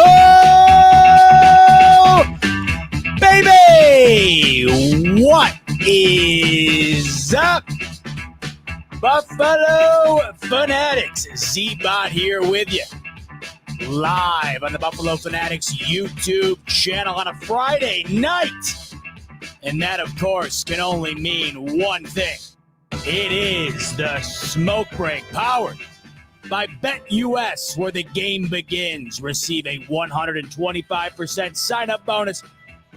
Oh, baby! What is up, Buffalo Fanatics? Z-Bot here with you, live on the Buffalo Fanatics YouTube channel on a Friday night. And that, of course, can only mean one thing. It is the Smoke Break, powered by BetUS, where the game begins. Receive a 125% sign-up bonus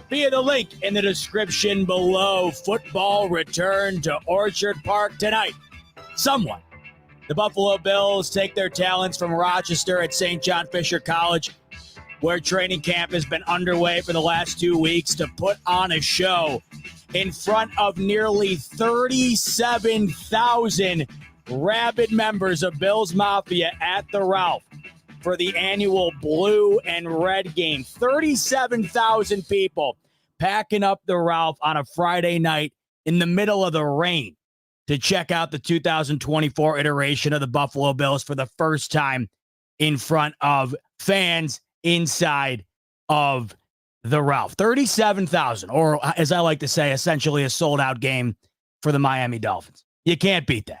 via the link in the description below. Football returned to Orchard Park tonight. Somewhat. The Buffalo Bills take their talents from Rochester at St. John Fisher College, where training camp has been underway for the last 2 weeks, to put on a show in front of nearly 37,000 rabid members of Bills Mafia at the Ralph for the annual Blue and Red game. 37,000 people packing up the Ralph on a Friday night in the middle of the rain to check out the 2024 iteration of the Buffalo Bills for the first time in front of fans inside of the Ralph. 37,000, or as I like to say, essentially a sold-out game for the Miami Dolphins. You can't beat that.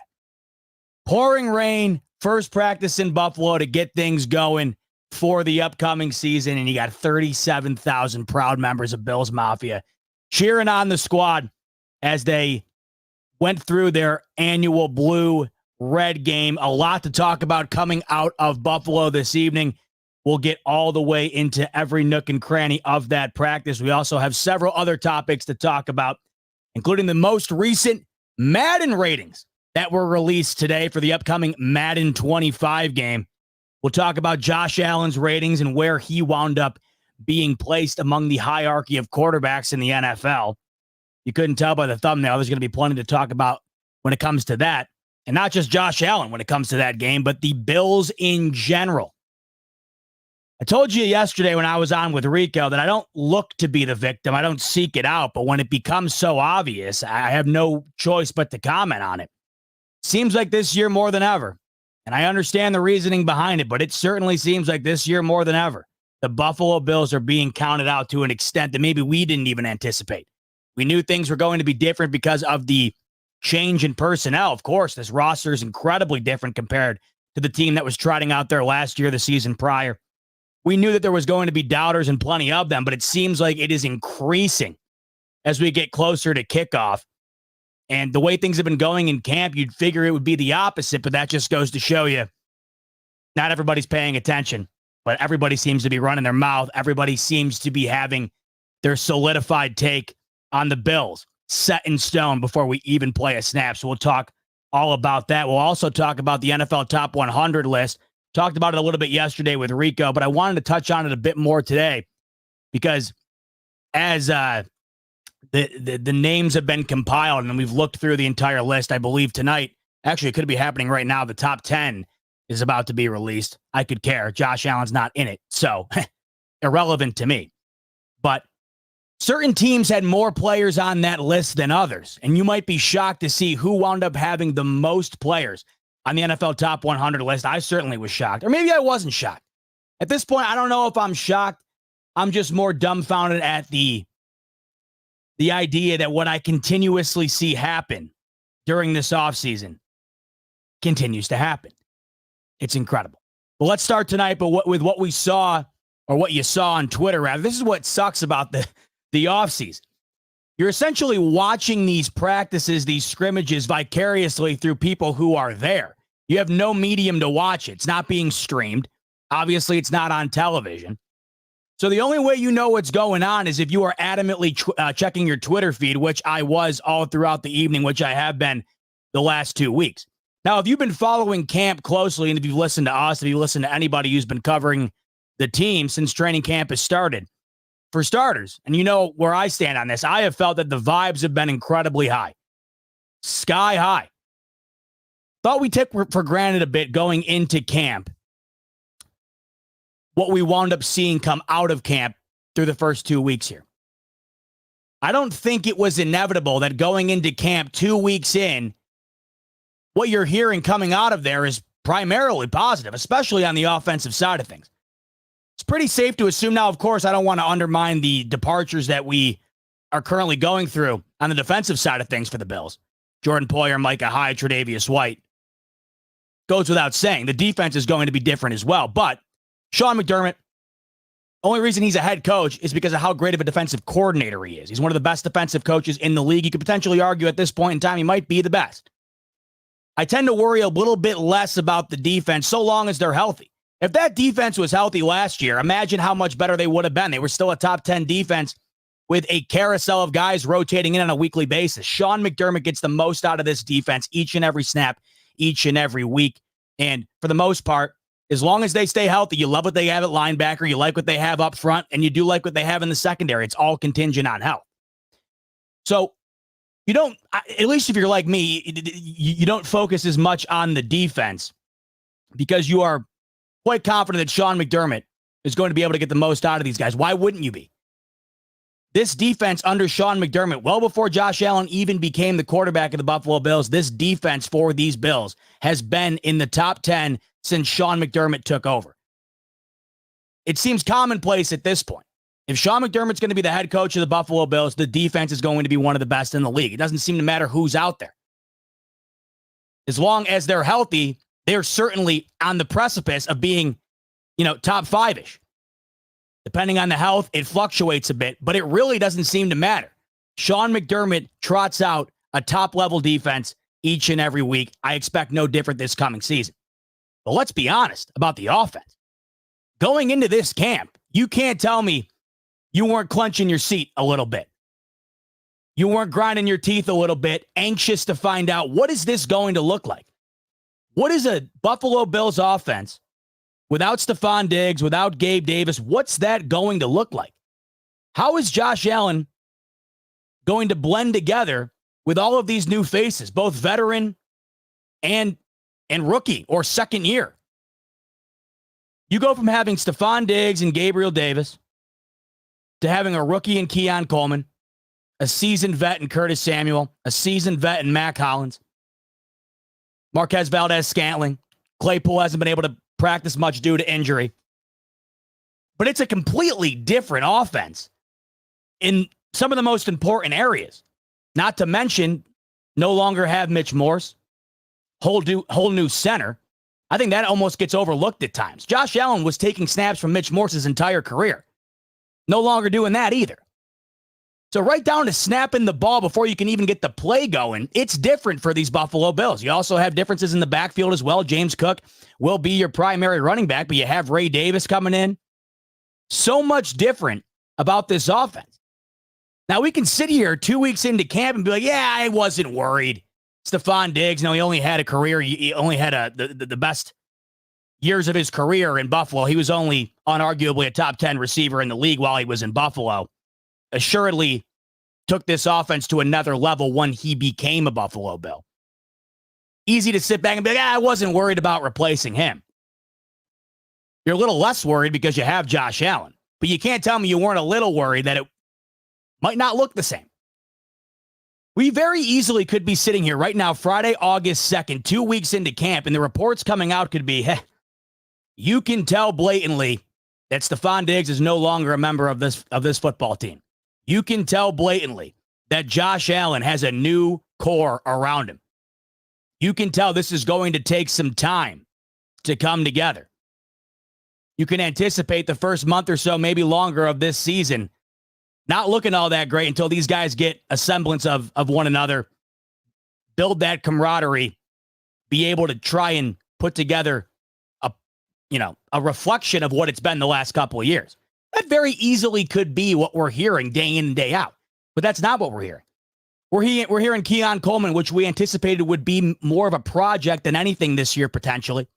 Pouring rain, first practice in Buffalo to get things going for the upcoming season, and you got 37,000 proud members of Bills Mafia cheering on the squad as they went through their annual Blue-Red game. A lot to talk about coming out of Buffalo this evening. We'll get all the way into every nook and cranny of that practice. We also have several other topics to talk about, including the most recent Madden ratings that were released today for the upcoming Madden 25 game. We'll talk about Josh Allen's ratings and where he wound up being placed among the hierarchy of quarterbacks in the NFL. You couldn't tell by the thumbnail. There's going to be plenty to talk about when it comes to that. And not just Josh Allen when it comes to that game, but the Bills in general. I told you yesterday when I was on with Rico that I don't look to be the victim. I don't seek it out. But when it becomes so obvious, I have no choice but to comment on it. Seems like this year more than ever. And I understand the reasoning behind it, but it certainly seems like this year more than ever, the Buffalo Bills are being counted out to an extent that maybe we didn't even anticipate. We knew things were going to be different because of the change in personnel. Of course, this roster is incredibly different compared to the team that was trotting out there last year, the season prior. We knew that there was going to be doubters and plenty of them, but it seems like it is increasing as we get closer to kickoff. And the way things have been going in camp, you'd figure it would be the opposite, but that just goes to show you not everybody's paying attention, but everybody seems to be running their mouth. Everybody seems to be having their solidified take on the Bills set in stone before we even play a snap. So we'll talk all about that. We'll also talk about the NFL Top 100 list. Talked about it a little bit yesterday with Rico, but I wanted to touch on it a bit more today because as The names have been compiled, and we've looked through the entire list. I believe tonight, actually, it could be happening right now. The top 10 is about to be released. I could care. Josh Allen's not in it, so irrelevant to me. But certain teams had more players on that list than others, and you might be shocked to see who wound up having the most players on the NFL Top 100 list. I certainly was shocked, or maybe I wasn't shocked. At this point, I don't know if I'm shocked. I'm just more dumbfounded at the idea that what I continuously see happen during this offseason continues to happen. It's incredible. But let's start tonight with what we saw, or what you saw on Twitter, rather. This is what sucks about the offseason. You're essentially watching these practices, these scrimmages, vicariously through people who are there. You have no medium to watch it. It's not being streamed. Obviously, it's not on television. So the only way you know what's going on is if you are adamantly checking your Twitter feed, which I was all throughout the evening, which I have been the last 2 weeks. Now, if you've been following camp closely, and if you've listened to us, if you listen to anybody who's been covering the team since training camp has started, for starters, and you know where I stand on this, I have felt that the vibes have been incredibly high. Sky high. Thought we took for granted a bit going into camp what we wound up seeing come out of camp through the first 2 weeks here. I don't think it was inevitable that going into camp 2 weeks in, what you're hearing coming out of there is primarily positive, especially on the offensive side of things. It's pretty safe to assume now, of course, I don't want to undermine the departures that we are currently going through on the defensive side of things for the Bills. Jordan Poyer, Micah Hyde, Tre'Davious White. Goes without saying, the defense is going to be different as well, but Sean McDermott, only reason he's a head coach is because of how great of a defensive coordinator he is. He's one of the best defensive coaches in the league. You could potentially argue at this point in time he might be the best. I tend to worry a little bit less about the defense so long as they're healthy. If that defense was healthy last year, imagine how much better they would have been. They were still a top 10 defense with a carousel of guys rotating in on a weekly basis. Sean McDermott gets the most out of this defense each and every snap, each and every week. And for the most part, as long as they stay healthy, you love what they have at linebacker, you like what they have up front, and you do like what they have in the secondary. It's all contingent on health. So you don't, at least if you're like me, you don't focus as much on the defense because you are quite confident that Sean McDermott is going to be able to get the most out of these guys. Why wouldn't you be? This defense under Sean McDermott, well before Josh Allen even became the quarterback of the Buffalo Bills, this defense for these Bills has been in the top 10 since Sean McDermott took over. It seems commonplace at this point. If Sean McDermott's going to be the head coach of the Buffalo Bills, the defense is going to be one of the best in the league. It doesn't seem to matter who's out there. As long as they're healthy, they're certainly on the precipice of being, top 5-ish. Depending on the health, it fluctuates a bit, but it really doesn't seem to matter. Sean McDermott trots out a top-level defense each and every week. I expect no different this coming season. But let's be honest about the offense. Going into this camp, you can't tell me you weren't clenching your seat a little bit. You weren't grinding your teeth a little bit, anxious to find out what is this going to look like? What is a Buffalo Bills offense without Stephon Diggs, without Gabe Davis? What's that going to look like? How is Josh Allen going to blend together with all of these new faces, both veteran and rookie or second year? You go from having Stephon Diggs and Gabriel Davis to having a rookie in Keon Coleman, a seasoned vet in Curtis Samuel, a seasoned vet in Mac Hollins, Marquez Valdez-Scantling. Claypool hasn't been able to practice much due to injury. But it's a completely different offense in some of the most important areas. Not to mention, no longer have Mitch Morse, whole new center. I think that almost gets overlooked at times. Josh Allen was taking snaps from Mitch Morse's entire career. No longer doing that either. So right down to snapping the ball before you can even get the play going, it's different for these Buffalo Bills. You also have differences in the backfield as well. James Cook will be your primary running back, but you have Ray Davis coming in. So much different about this offense. Now, we can sit here 2 weeks into camp and be like, yeah, I wasn't worried. Stephon Diggs, he only had a career. He only had the best years of his career in Buffalo. He was only unarguably a top 10 receiver in the league while he was in Buffalo. Assuredly, took this offense to another level when he became a Buffalo Bill. Easy to sit back and be like, I wasn't worried about replacing him. You're a little less worried because you have Josh Allen. But you can't tell me you weren't a little worried that it might not look the same. We very easily could be sitting here right now, Friday, August 2nd, 2 weeks into camp, and the reports coming out could be, you can tell blatantly that Stephon Diggs is no longer a member of this football team. You can tell blatantly that Josh Allen has a new core around him. You can tell this is going to take some time to come together. You can anticipate the first month or so, maybe longer, of this season not looking all that great until these guys get a semblance of one another, build that camaraderie, be able to try and put together a reflection of what it's been the last couple of years. That very easily could be what we're hearing day in and day out. But that's not what we're hearing. We're hearing Keon Coleman, which we anticipated would be more of a project than anything this year, potentially.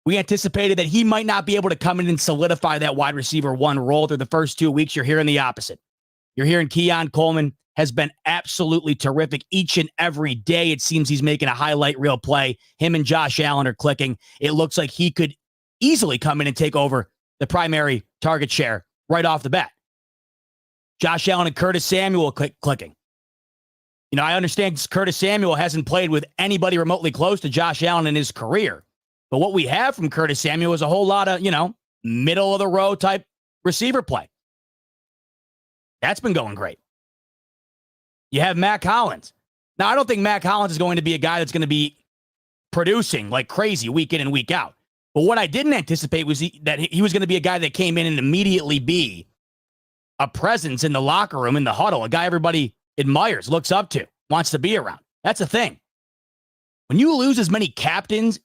We anticipated that he might not be able to come in and solidify that wide receiver one role through the first 2 weeks. You're hearing the opposite. You're hearing Keon Coleman has been absolutely terrific each and every day. It seems he's making a highlight reel play. Him and Josh Allen are clicking. It looks like he could easily come in and take over the primary target share right off the bat. Josh Allen and Curtis Samuel clicking. I understand Curtis Samuel hasn't played with anybody remotely close to Josh Allen in his career. But what we have from Curtis Samuel is a whole lot of, middle of the row type receiver play. That's been going great. You have Mac Hollins. Now, I don't think Mac Hollins is going to be a guy that's going to be producing like crazy week in and week out. But what I didn't anticipate was that he was going to be a guy that came in and immediately be a presence in the locker room, in the huddle, a guy everybody admires, looks up to, wants to be around. That's the thing. When you lose as many captains,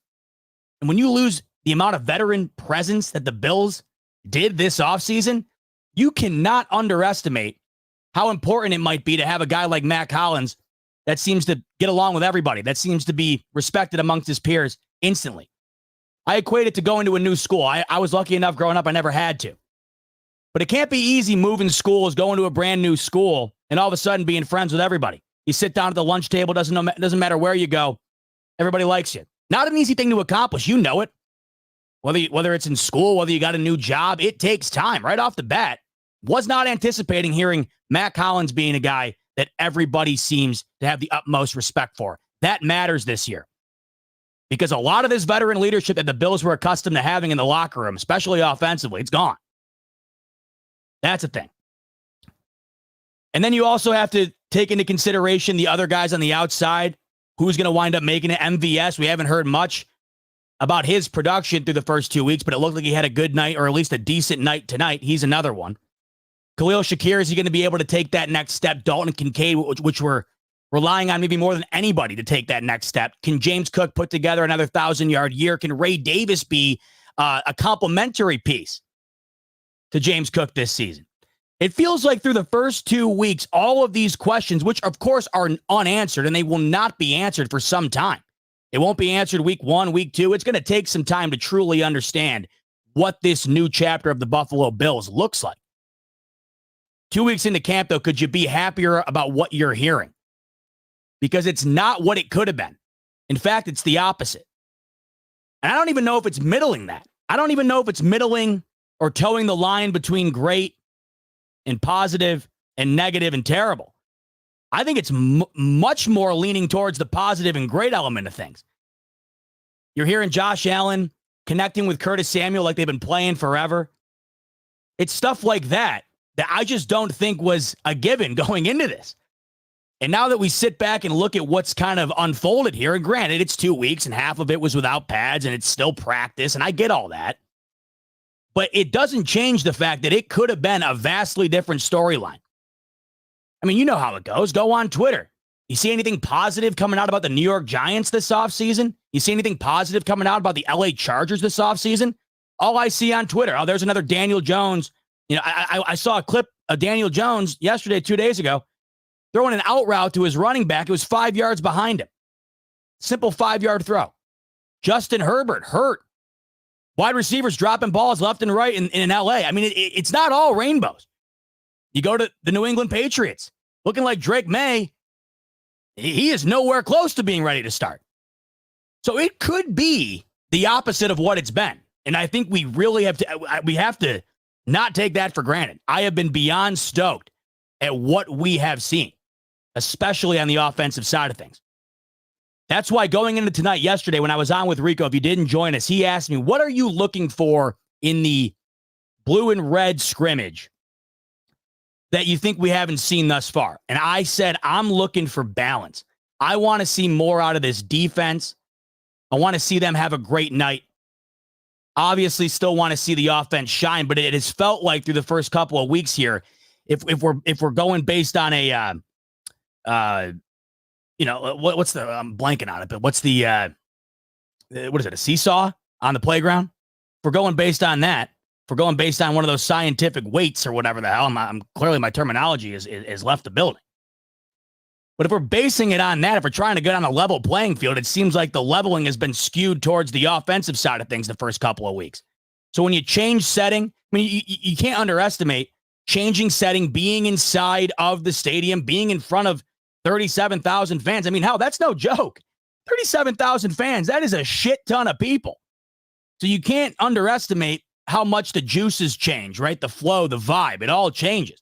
and when you lose the amount of veteran presence that the Bills did this offseason, you cannot underestimate how important it might be to have a guy like Mac Hollins that seems to get along with everybody, that seems to be respected amongst his peers instantly. I equate it to going to a new school. I was lucky enough growing up, I never had to. But it can't be easy moving schools, going to a brand new school, and all of a sudden being friends with everybody. You sit down at the lunch table, doesn't matter where you go, everybody likes you. Not an easy thing to accomplish. You know it. Whether it's in school, whether you got a new job, it takes time. Right off the bat, was not anticipating hearing Mac Hollins being a guy that everybody seems to have the utmost respect for. That matters this year. Because a lot of this veteran leadership that the Bills were accustomed to having in the locker room, especially offensively, it's gone. That's a thing. And then you also have to take into consideration the other guys on the outside. Who's going to wind up making it? MVS, we haven't heard much about his production through the first 2 weeks, but it looked like he had a good night, or at least a decent night tonight. He's another one. Khalil Shakir, is he going to be able to take that next step? Dalton Kincaid, which we're relying on maybe more than anybody to take that next step. Can James Cook put together another 1,000-yard year? Can Ray Davis be a complementary piece to James Cook this season? It feels like through the first 2 weeks, all of these questions, which of course are unanswered, and they will not be answered for some time. It won't be answered week 1, week 2. It's going to take some time to truly understand what this new chapter of the Buffalo Bills looks like. 2 weeks into camp, though, could you be happier about what you're hearing? Because it's not what it could have been. In fact, it's the opposite. And I don't even know if it's middling that. I don't even know if it's middling or towing the line between great and positive and negative and terrible. I think it's much more leaning towards the positive and great element of things. You're hearing Josh Allen connecting with Curtis Samuel like they've been playing forever. It's stuff like that I just don't think was a given going into this. And now that we sit back and look at what's kind of unfolded here, and granted, it's 2 weeks and half of it was without pads and it's still practice, and I get all that. But it doesn't change the fact that it could have been a vastly different storyline. I mean, you know how it goes. Go on Twitter. You see anything positive coming out about the New York Giants this offseason? You see anything positive coming out about the LA Chargers this offseason? All I see on Twitter, oh, there's another Daniel Jones. I saw a clip of Daniel Jones yesterday, 2 days ago, throwing an out route to his running back. It was 5 yards behind him. Simple 5-yard throw. Justin Herbert hurt. Wide receivers dropping balls left and right in LA. I mean, it's not all rainbows. You go to the New England Patriots. looking like Drake May, he is nowhere close to being ready to start. So it could be the opposite of what it's been. And I think we really have to not take that for granted. I have been beyond stoked at what we have seen, especially on the offensive side of things. That's why going into tonight, yesterday, when I was on with Rico, if you didn't join us, he asked me, what are you looking for in the blue and red scrimmage that you think we haven't seen thus far? And I said, I'm looking for balance. I want to see more out of this defense. I want to see them have a great night. Obviously, still want to see the offense shine, but it has felt like through the first couple of weeks here, if we're going based on a what's the, I'm blanking on it, but what's the what is it, a seesaw on the playground? If we're going based on that, if we're going based on one of those scientific weights or whatever the hell, I'm clearly my terminology is left the building. But if we're basing it on that, if we're trying to get on a level playing field, it seems like the leveling has been skewed towards the offensive side of things the first couple of weeks. So when you change setting, I mean, you can't underestimate changing setting, being inside of the stadium, being in front of 37,000 fans. I mean, hell, that's no joke. 37,000 fans, that is a shit ton of people. So you can't underestimate how much the juices change, right? The flow, the vibe, it all changes.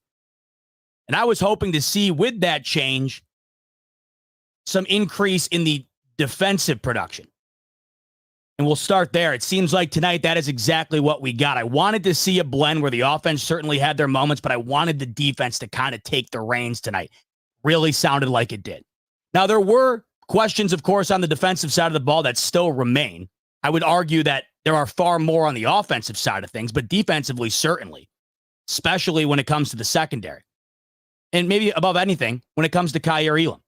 And I was hoping to see with that change some increase in the defensive production. And we'll start there. It seems like tonight that is exactly what we got. I wanted to see a blend where the offense certainly had their moments, but I wanted the defense to kind of take the reins tonight. Really sounded like it did. Now, there were questions, of course, on the defensive side of the ball that still remain. I would argue that there are far more on the offensive side of things, but defensively, certainly, especially when it comes to the secondary. And maybe above anything, when it comes to Kaiir Elam.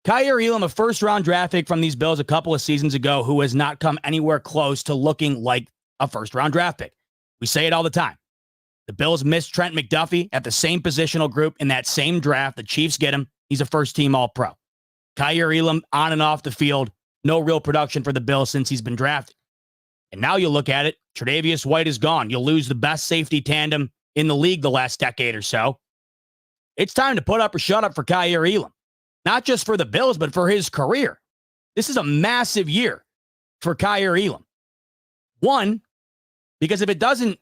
Kaiir Elam, a first-round draft pick from these Bills a couple of seasons ago, who has not come anywhere close to looking like a first-round draft pick. We say it all the time. The Bills missed Trent McDuffie at the same positional group in that same draft. The Chiefs get him. He's a first-team All-Pro. Kaiir Elam, on and off the field, no real production for the Bills since he's been drafted. And now you look at it, Tre'Davious White is gone. You'll lose the best safety tandem in the league the last decade or so. It's time to put up or shut up for Kaiir Elam. Not just for the Bills, but for his career. This is a massive year for Kaiir Elam. One, because if it doesn't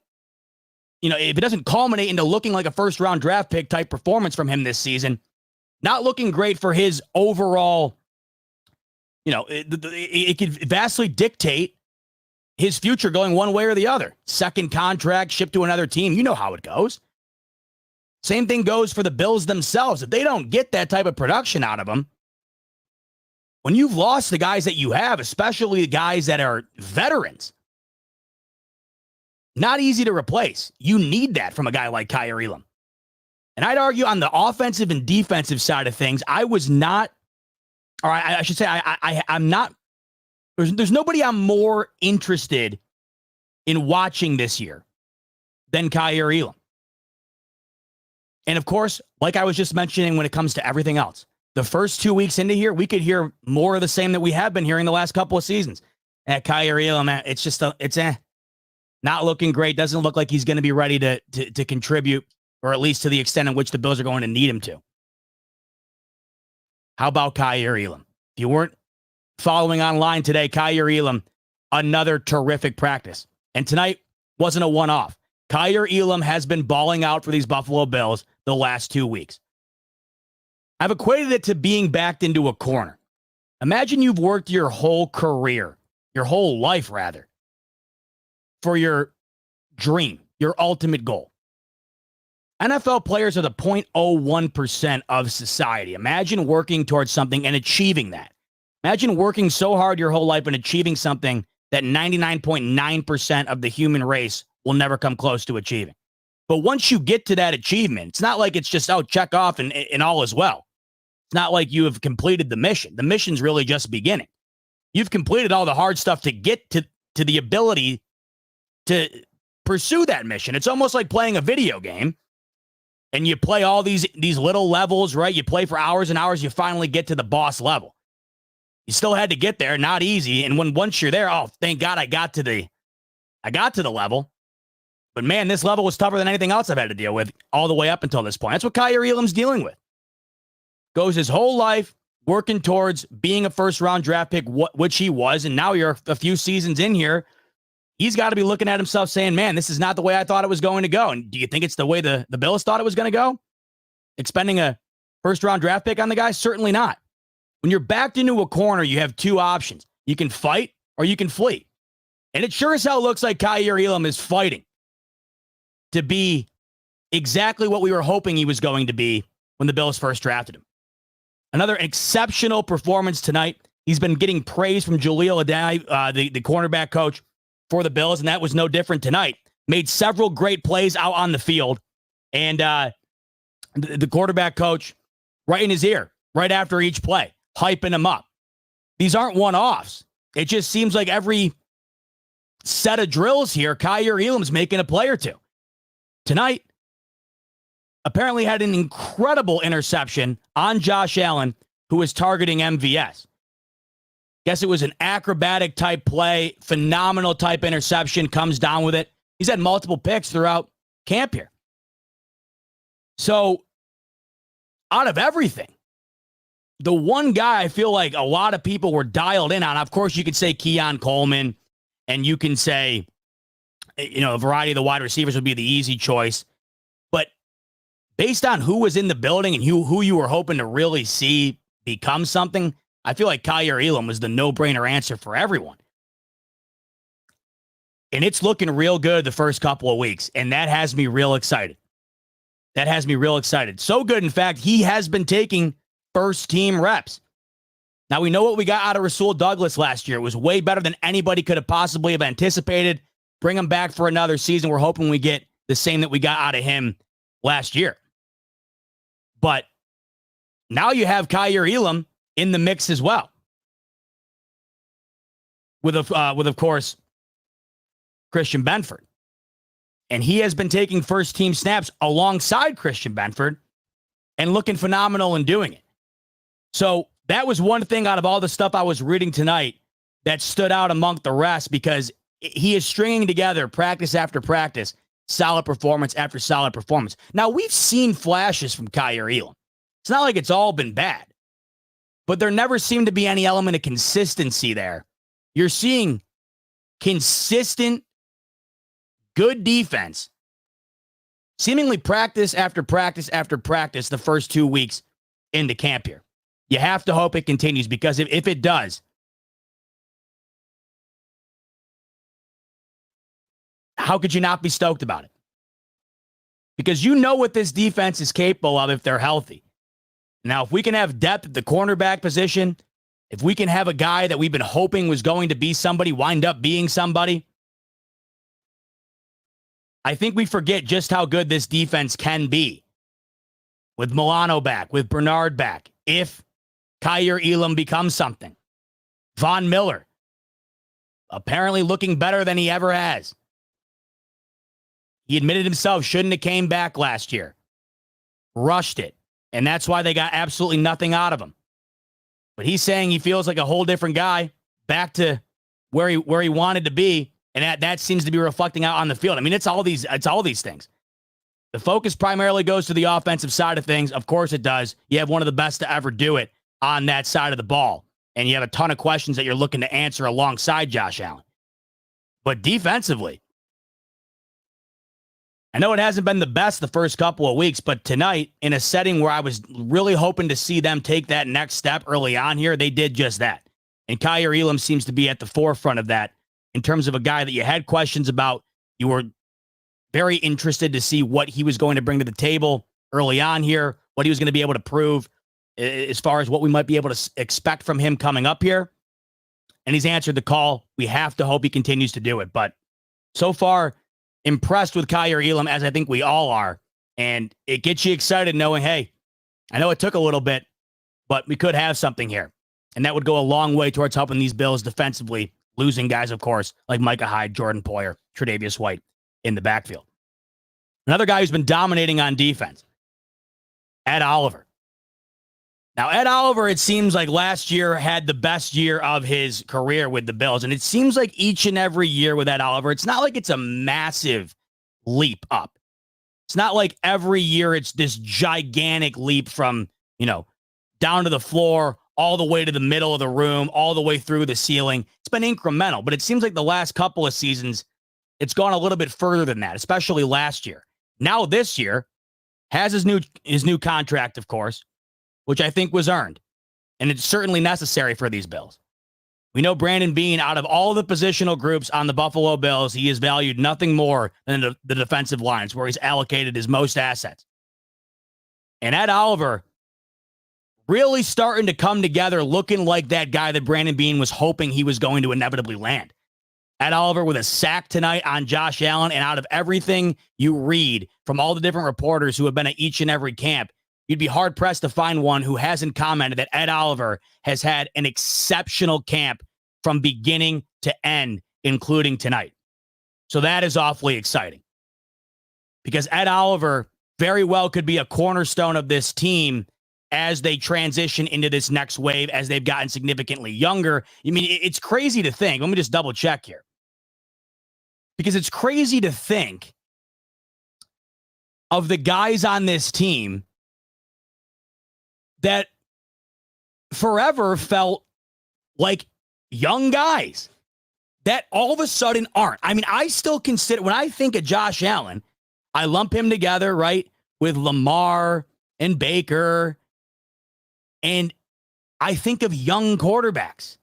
culminate into looking like a first-round draft pick type performance from him this season, not looking great for his overall, it could vastly dictate his future going one way or the other. Second contract, shipped to another team. You know how it goes. Same thing goes for the Bills themselves. If they don't get that type of production out of them, when you've lost the guys that you have, especially the guys that are veterans, not easy to replace. You need that from a guy like Kaiir Elam. And I'd argue on the offensive and defensive side of things, I'm not, there's nobody I'm more interested in watching this year than Kaiir Elam. And of course, like I was just mentioning when it comes to everything else, the first 2 weeks into here, we could hear more of the same that we have been hearing the last couple of seasons. At Kaiir Elam, it's just, not looking great. Doesn't look like he's going to be ready to contribute, or at least to the extent in which the Bills are going to need him to. How about Kaiir Elam? If you weren't following online today, Kaiir Elam, another terrific practice. And tonight wasn't a one-off. Kaiir Elam has been balling out for these Buffalo Bills the last 2 weeks. I've equated it to being backed into a corner. Imagine you've worked your whole career, your whole life rather, for your dream, your ultimate goal. NFL players are the 0.01% of society. Imagine working towards something and achieving that. Imagine working so hard your whole life and achieving something that 99.9% of the human race will never come close to achieving. But once you get to that achievement, it's not like it's just, check off and all is well. It's not like you have completed the mission. The mission's really just beginning. You've completed all the hard stuff to get to the ability to pursue that mission. It's almost like playing a video game, and you play all these little levels, right? You play for hours and hours, you finally get to the boss level. You still had to get there, not easy. And once you're there, thank God I got to the level. But man, this level was tougher than anything else I've had to deal with all the way up until this point. That's what Kaiir Elam's dealing with. goes his whole life working towards being a first-round draft pick, which he was, and now you're a few seasons in here, he's got to be looking at himself saying, man, this is not the way I thought it was going to go. And do you think it's the way the Bills thought it was going to go? Expending a first-round draft pick on the guy? Certainly not. When you're backed into a corner, you have two options. You can fight or you can flee. And it sure as hell looks like Kaiir Elam is fighting to be exactly what we were hoping he was going to be when the Bills first drafted him. Another exceptional performance tonight. He's been getting praise from Jaleel Adai, the cornerback coach for the Bills, and that was no different tonight. Made several great plays out on the field, and the quarterback coach right in his ear, right after each play, hyping him up. These aren't one-offs. It just seems like every set of drills here, Kaiir Elam's making a play or two. Tonight, apparently had an incredible interception on Josh Allen, who was targeting MVS. Guess it was an acrobatic type play, phenomenal type interception, comes down with it. He's had multiple picks throughout camp here. So, out of everything, the one guy I feel like a lot of people were dialed in on, of course, you could say Keon Coleman, and you can say, a variety of the wide receivers would be the easy choice. But based on who was in the building and who you were hoping to really see become something, I feel like Kaiir Elam was the no-brainer answer for everyone. And it's looking real good the first couple of weeks, and that has me real excited. So good, in fact, he has been taking first-team reps. Now, we know what we got out of Rasul Douglas last year. It was way better than anybody could have possibly have anticipated. Bring him back for another season. We're hoping we get the same that we got out of him last year. But now you have Kaiir Elam in the mix as well. With of course, Christian Benford. And he has been taking first-team snaps alongside Christian Benford and looking phenomenal in doing it. So that was one thing out of all the stuff I was reading tonight that stood out among the rest, because he is stringing together practice after practice, solid performance after solid performance. Now, we've seen flashes from Kaiir Elam. It's not like it's all been bad, but there never seemed to be any element of consistency there. You're seeing consistent, good defense, seemingly practice after practice after practice the first 2 weeks into camp here. You have to hope it continues, because if it does, how could you not be stoked about it? Because you know what this defense is capable of if they're healthy. Now, if we can have depth at the cornerback position, if we can have a guy that we've been hoping was going to be somebody wind up being somebody, I think we forget just how good this defense can be. With Milano back, with Bernard back, if Kaiir Elam becomes something. Von Miller, apparently looking better than he ever has. He admitted himself shouldn't have came back last year. Rushed it. And that's why they got absolutely nothing out of him. But he's saying he feels like a whole different guy, back to where he wanted to be, and that seems to be reflecting out on the field. I mean, it's all these things. The focus primarily goes to the offensive side of things. Of course it does. You have one of the best to ever do it on that side of the ball. And you have a ton of questions that you're looking to answer alongside Josh Allen. But defensively, I know it hasn't been the best the first couple of weeks, but tonight, in a setting where I was really hoping to see them take that next step early on here, they did just that. And Kaiir Elam seems to be at the forefront of that in terms of a guy that you had questions about. You were very interested to see what he was going to bring to the table early on here, what he was going to be able to prove as far as what we might be able to expect from him coming up here. And he's answered the call. We have to hope he continues to do it. But so far, impressed with Kaiir Elam, as I think we all are. And it gets you excited knowing, hey, I know it took a little bit, but we could have something here. And that would go a long way towards helping these Bills defensively, losing guys, of course, like Micah Hyde, Jordan Poyer, Tre'Davious White in the backfield. Another guy who's been dominating on defense, Ed Oliver. Now, Ed Oliver, it seems like last year had the best year of his career with the Bills. And it seems like each and every year with Ed Oliver, it's not like it's a massive leap up. It's not like every year it's this gigantic leap from, down to the floor, all the way to the middle of the room, all the way through the ceiling. It's been incremental, but it seems like the last couple of seasons, it's gone a little bit further than that, especially last year. Now this year has his new contract, of course, which I think was earned. And it's certainly necessary for these Bills. We know Brandon Beane, out of all the positional groups on the Buffalo Bills, he is valued nothing more than the defensive lines, where he's allocated his most assets. And Ed Oliver really starting to come together, looking like that guy that Brandon Beane was hoping he was going to inevitably land. Ed Oliver with a sack tonight on Josh Allen, and out of everything you read from all the different reporters who have been at each and every camp, you'd be hard-pressed to find one who hasn't commented that Ed Oliver has had an exceptional camp from beginning to end, including tonight. So that is awfully exciting. Because Ed Oliver very well could be a cornerstone of this team as they transition into this next wave, as they've gotten significantly younger. I mean, it's crazy to think. Let me just double check here. Because it's crazy to think of the guys on this team that forever felt like young guys that all of a sudden aren't. I mean, I still consider, when I think of Josh Allen, I lump him together, right, with Lamar and Baker, and I think of young quarterbacks.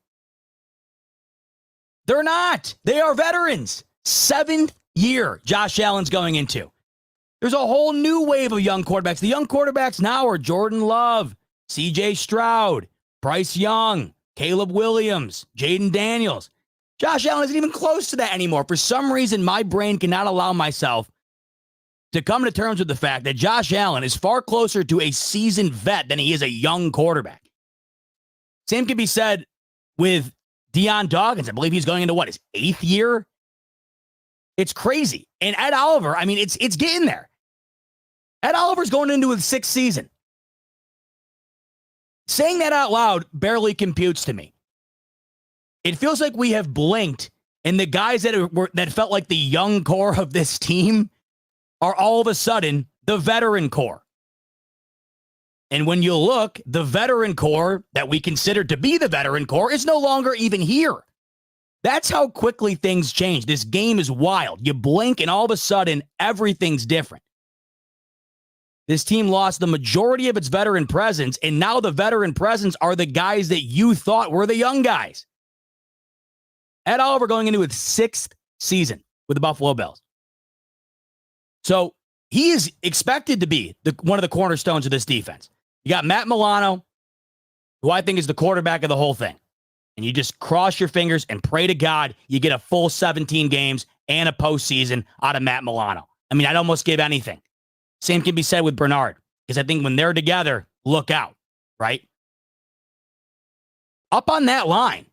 They're not. They are veterans. 7th year Josh Allen's going into. There's a whole new wave of young quarterbacks. The young quarterbacks now are Jordan Love, C.J. Stroud, Bryce Young, Caleb Williams, Jaden Daniels. Josh Allen isn't even close to that anymore. For some reason, my brain cannot allow myself to come to terms with the fact that Josh Allen is far closer to a seasoned vet than he is a young quarterback. Same can be said with Deion Dawkins. I believe he's going into his 8th year? It's crazy. And Ed Oliver, I mean, it's getting there. Ed Oliver's going into his 6th season. Saying that out loud barely computes to me. It feels like we have blinked, and the guys that felt like the young core of this team are all of a sudden the veteran core. And when you look, the veteran core that we considered to be the veteran core is no longer even here. That's how quickly things change. This game is wild. You blink, and all of a sudden, everything's different. This team lost the majority of its veteran presence, and now the veteran presence are the guys that you thought were the young guys. Ed Oliver going into his 6th season with the Buffalo Bills. So he is expected to be one of the cornerstones of this defense. You got Matt Milano, who I think is the quarterback of the whole thing. And you just cross your fingers and pray to God you get a full 17 games and a postseason out of Matt Milano. I mean, I'd almost give anything. Same can be said with Bernard, because I think when they're together, look out, right? Up on that line,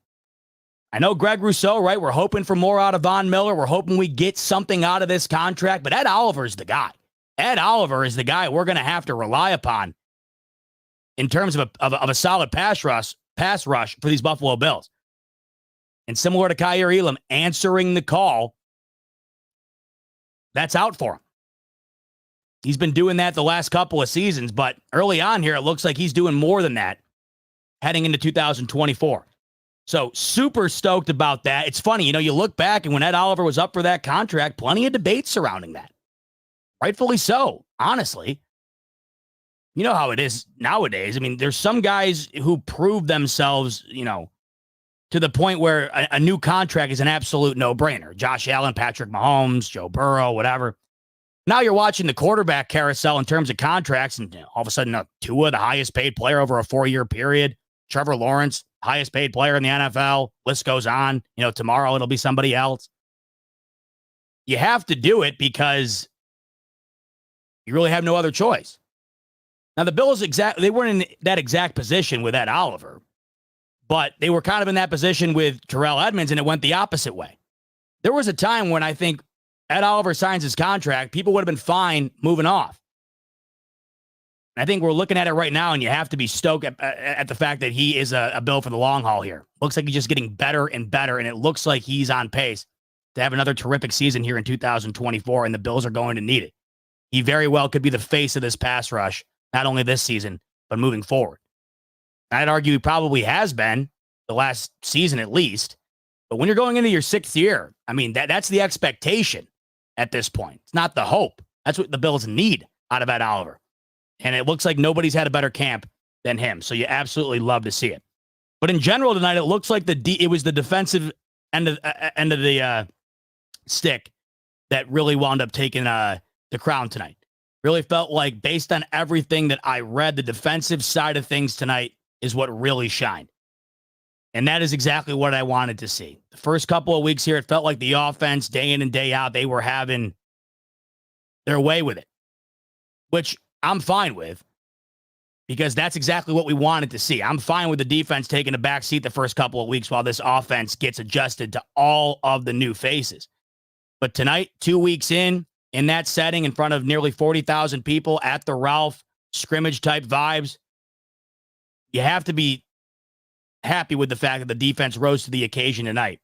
I know Greg Rousseau, right? We're hoping for more out of Von Miller. We're hoping we get something out of this contract, but Ed Oliver is the guy. Ed Oliver is the guy we're going to have to rely upon in terms of a solid pass rush for these Buffalo Bills. And similar to Kaiir Elam answering the call, that's out for him. He's been doing that the last couple of seasons, but early on here, it looks like he's doing more than that heading into 2024. So super stoked about that. It's funny, you look back, and when Ed Oliver was up for that contract, plenty of debate surrounding that. Rightfully so, honestly. You know how it is nowadays. I mean, there's some guys who prove themselves, to the point where a new contract is an absolute no-brainer. Josh Allen, Patrick Mahomes, Joe Burrow, whatever. Now you're watching the quarterback carousel in terms of contracts, and all of a sudden, Tua, the highest paid player over a 4-year period. Trevor Lawrence, highest paid player in the NFL. List goes on. Tomorrow it'll be somebody else. You have to do it because you really have no other choice. Now, the Bills, they weren't in that exact position with Ed Oliver, but they were kind of in that position with Terrell Edmonds, and it went the opposite way. There was a time when I think Ed Oliver signs his contract, people would have been fine moving off. I think we're looking at it right now, and you have to be stoked at the fact that he is a Bill for the long haul here. Looks like he's just getting better and better, and it looks like he's on pace to have another terrific season here in 2024, and the Bills are going to need it. He very well could be the face of this pass rush, not only this season, but moving forward. I'd argue he probably has been the last season at least. But when you're going into your 6th year, I mean, that's the expectation at this point. It's not the hope. That's what the Bills need out of Ed Oliver. And it looks like nobody's had a better camp than him. So you absolutely love to see it. But in general tonight, it looks like it was the defensive end of the stick that really wound up taking the crown tonight. Really felt like, based on everything that I read, the defensive side of things tonight is what really shined. And that is exactly what I wanted to see. The first couple of weeks here, it felt like the offense, day in and day out, they were having their way with it, which I'm fine with, because that's exactly what we wanted to see. I'm fine with the defense taking a back seat the first couple of weeks while this offense gets adjusted to all of the new faces. But tonight, 2 weeks in that setting, in front of nearly 40,000 people at the Ralph, scrimmage-type vibes, you have to be happy with the fact that the defense rose to the occasion tonight.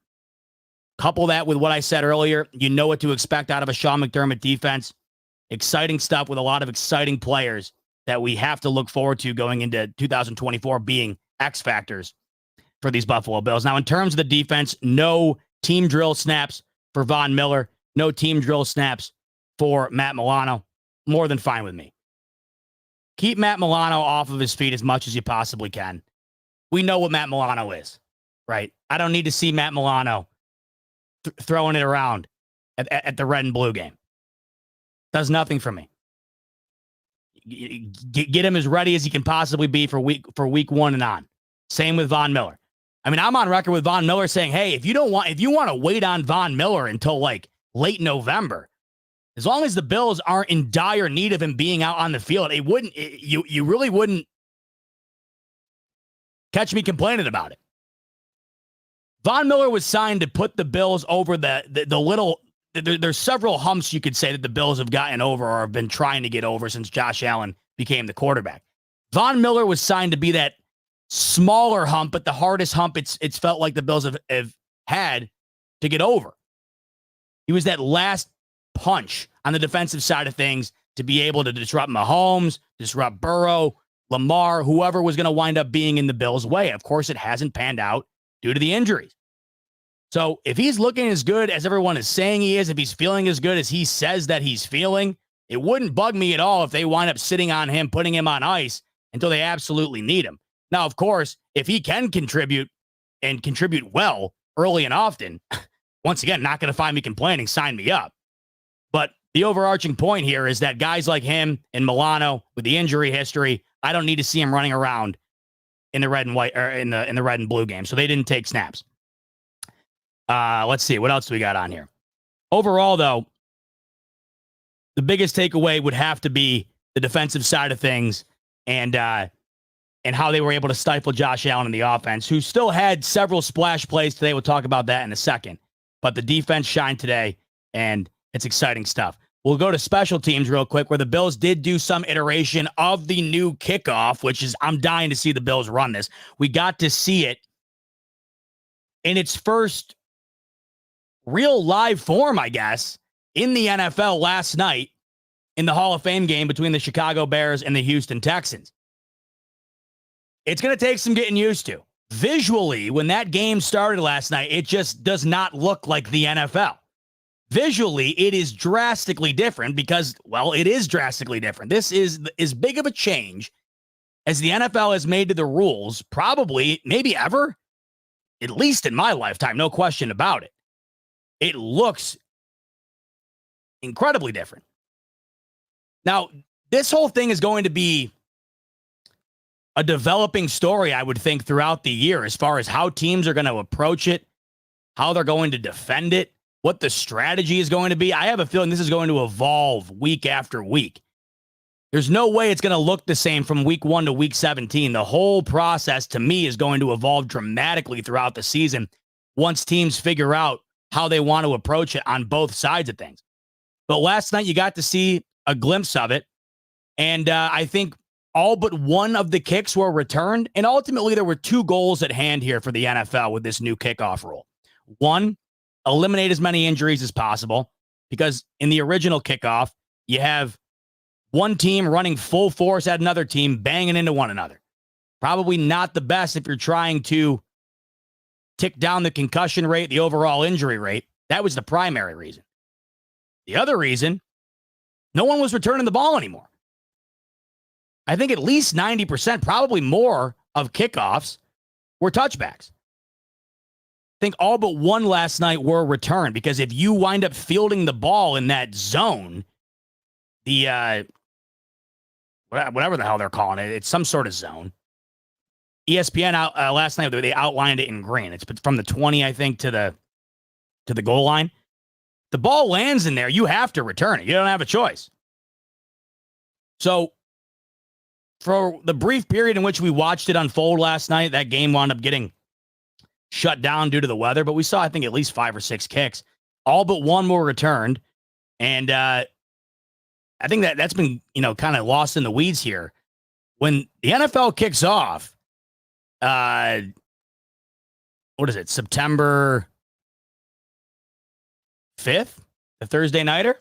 Couple that with what I said earlier, you know what to expect out of a Sean McDermott defense. Exciting stuff with a lot of exciting players that we have to look forward to going into 2024 being X factors for these Buffalo Bills. Now, in terms of the defense, no team drill snaps for Von Miller, no team drill snaps for Matt Milano. More than fine with me. Keep Matt Milano off of his feet as much as you possibly can. We know what Matt Milano is, right? I don't need to see Matt Milano throwing it around at the red and blue game. Does nothing for me. Get him as ready as he can possibly be for week 1 and on. Same with Von Miller. I mean, I'm on record with Von Miller saying, hey, if you want to wait on Von Miller until like late November, as long as the Bills aren't in dire need of him being out on the field, you really wouldn't catch me complaining about it. Von Miller was signed to put the Bills over the little. There's several humps you could say that the Bills have gotten over or have been trying to get over since Josh Allen became the quarterback. Von Miller was signed to be that smaller hump, but the hardest hump it's felt like the Bills have had to get over. He was that last punch on the defensive side of things to be able to disrupt Mahomes, disrupt Burrow, Lamar, whoever was going to wind up being in the Bills' way. Of course, it hasn't panned out due to the injuries. So if he's looking as good as everyone is saying he is, if he's feeling as good as he says that he's feeling, it wouldn't bug me at all if they wind up sitting on him, putting him on ice until they absolutely need him. Now, of course, if he can contribute and contribute well early and often, once again, not going to find me complaining, sign me up. But the overarching point here is that guys like him and Milano with the injury history, I don't need to see him running around in the red and white or in the red and blue game. So they didn't take snaps. Let's see. What else do we got on here? Overall, though, the biggest takeaway would have to be the defensive side of things and how they were able to stifle Josh Allen in the offense, who still had several splash plays today. We'll talk about that in a second. But the defense shined today, and it's exciting stuff. We'll go to special teams real quick, where the Bills did do some iteration of the new kickoff, which is, I'm dying to see the Bills run this. We got to see it in its first real live form, I guess, in the NFL last night in the Hall of Fame game between the Chicago Bears and the Houston Texans. It's going to take some getting used to. Visually, when that game started last night, it just does not look like the NFL. Visually, it is drastically different because, well, it is drastically different. This is as big of a change as the NFL has made to the rules, probably, maybe ever, at least in my lifetime, no question about it. It looks incredibly different. Now, this whole thing is going to be a developing story, I would think, throughout the year as far as how teams are going to approach it, how they're going to defend it, what the strategy is going to be. I have a feeling this is going to evolve week after week. There's no way it's going to look the same from week 1 to week 17. The whole process, to me, is going to evolve dramatically throughout the season once teams figure out how they want to approach it on both sides of things. But last night, you got to see a glimpse of it. And I think all but one of the kicks were returned. And ultimately, there were 2 goals at hand here for the NFL with this new kickoff rule. One, eliminate as many injuries as possible, because in the original kickoff, you have one team running full force at another team, banging into one another. Probably not the best if you're trying to tick down the concussion rate, the overall injury rate. That was the primary reason. The other reason, no one was returning the ball anymore. I think at least 90%, probably more, of kickoffs were touchbacks. I think all but one last night were returned, because if you wind up fielding the ball in that zone, the whatever the hell they're calling it, it's some sort of zone. ESPN last night, they outlined it in green. It's from the 20, I think, to the goal line. The ball lands in there, you have to return it. You don't have a choice. So for the brief period in which we watched it unfold last night, that game wound up getting shut down due to the weather, but we saw, I think, at least 5 or 6 kicks. All but one were returned. And I think that's been, kind of lost in the weeds here. When the NFL kicks off, what is it, September 5th, the Thursday nighter?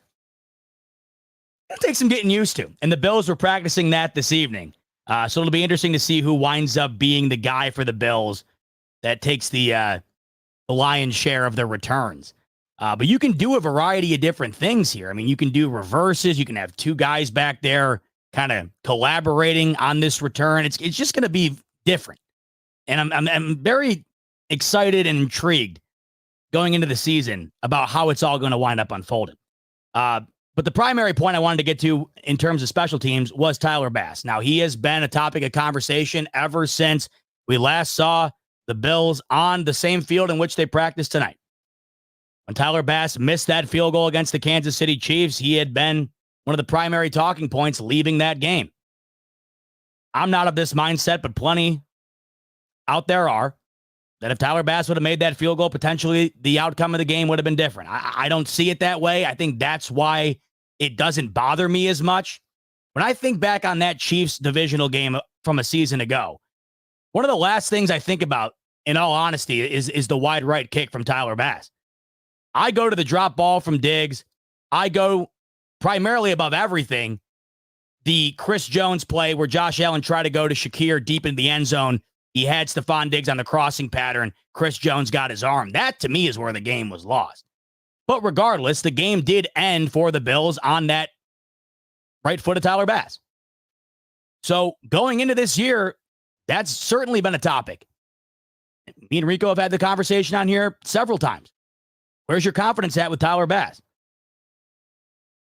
It'll take some getting used to. And the Bills were practicing that this evening. So it'll be interesting to see who winds up being the guy for the Bills that takes the lion's share of their returns. But you can do a variety of different things here. I mean, you can do reverses. You can have 2 guys back there kind of collaborating on this return. It's just going to be different. And I'm very excited and intrigued going into the season about how it's all going to wind up unfolding. But the primary point I wanted to get to in terms of special teams was Tyler Bass. Now, he has been a topic of conversation ever since we last saw the Bills on the same field in which they practiced tonight. When Tyler Bass missed that field goal against the Kansas City Chiefs, he had been one of the primary talking points leaving that game. I'm not of this mindset, but plenty out there are, that if Tyler Bass would have made that field goal, potentially the outcome of the game would have been different. I don't see it that way. I think that's why it doesn't bother me as much. When I think back on that Chiefs divisional game from a season ago, one of the last things I think about, in all honesty, is the wide right kick from Tyler Bass. I go to the drop ball from Diggs. I go primarily above everything the Chris Jones play where Josh Allen tried to go to Shakir deep into the end zone. He had Stephon Diggs on the crossing pattern. Chris Jones got his arm. That, to me, is where the game was lost. But regardless, the game did end for the Bills on that right foot of Tyler Bass. So going into this year, that's certainly been a topic. Me and Rico have had the conversation on here several times. Where's your confidence at with Tyler Bass?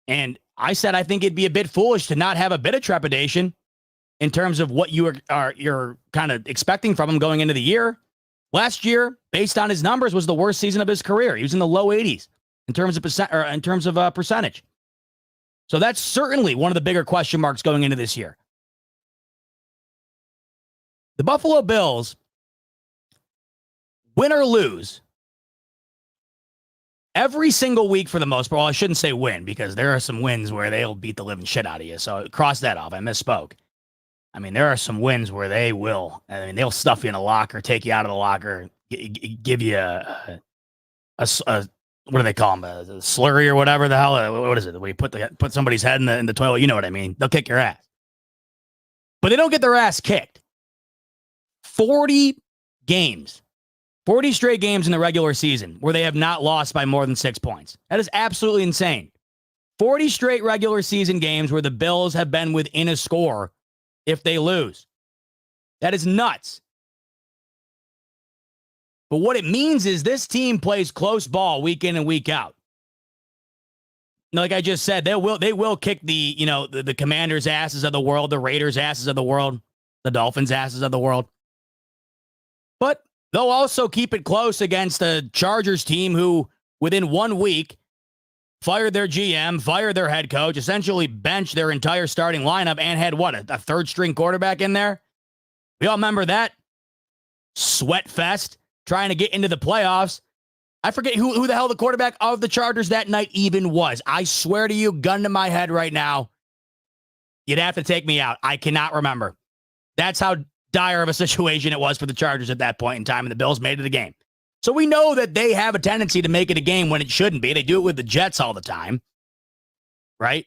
And I said I think it'd be a bit foolish to not have a bit of trepidation in terms of what you're kind of expecting from him going into the year. Last year, based on his numbers, was the worst season of his career. He was in the low 80s in terms of percentage. So that's certainly one of the bigger question marks going into this year. The Buffalo Bills, win or lose, every single week for the most part. Well, I shouldn't say win, because there are some wins where they'll beat the living shit out of you. So cross that off. I misspoke. I mean, there are some wins where they will. I mean, they'll stuff you in a locker, take you out of the locker, give you a what do they call them? A slurry or whatever the hell. What is it? Where you put somebody's head in the toilet. You know what I mean? They'll kick your ass. But they don't get their ass kicked. 40 games. 40 straight games in the regular season where they have not lost by more than 6 points. That is absolutely insane. 40 straight regular season games where the Bills have been within a score if they lose. That is nuts. But what it means is this team plays close ball week in and week out. Like I just said, they will kick the Commanders' asses of the world, the Raiders' asses of the world, the Dolphins' asses of the world. But they'll also keep it close against a Chargers team who, within 1 week, fired their GM, fired their head coach, essentially benched their entire starting lineup, and had a third-string quarterback in there? We all remember that sweat fest trying to get into the playoffs. I forget who the hell the quarterback of the Chargers that night even was. I swear to you, gun to my head right now, you'd have to take me out. I cannot remember. That's how dire of a situation it was for the Chargers at that point in time, and the Bills made it a game. So we know that they have a tendency to make it a game when it shouldn't be. They do it with the Jets all the time, right?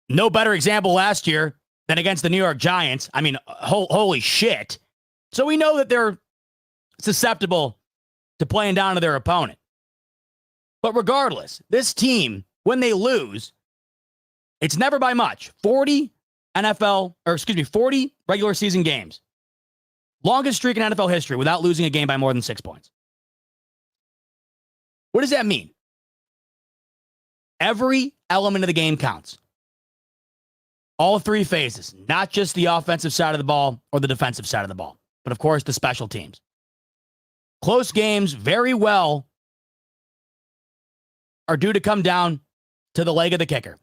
No better example last year. than against the New York Giants. I mean, holy shit. So we know that they're susceptible to playing down to their opponent. But regardless, this team, when they lose, it's never by much. 40 regular season games. Longest streak in NFL history without losing a game by more than 6 points. What does that mean? Every element of the game counts. All three phases, not just the offensive side of the ball or the defensive side of the ball, but of course the special teams. Close games very well are due to come down to the leg of the kicker.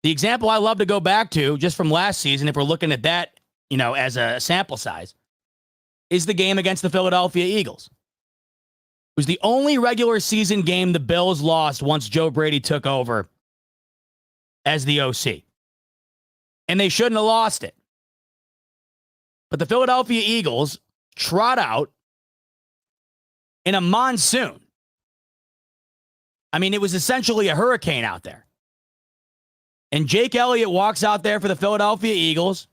The example I love to go back to just from last season, if we're looking at that, as a sample size, is the game against the Philadelphia Eagles. It was the only regular season game the Bills lost once Joe Brady took over as the OC. And they shouldn't have lost it. But the Philadelphia Eagles trot out in a monsoon. I mean, it was essentially a hurricane out there. And Jake Elliott walks out there for the Philadelphia Eagles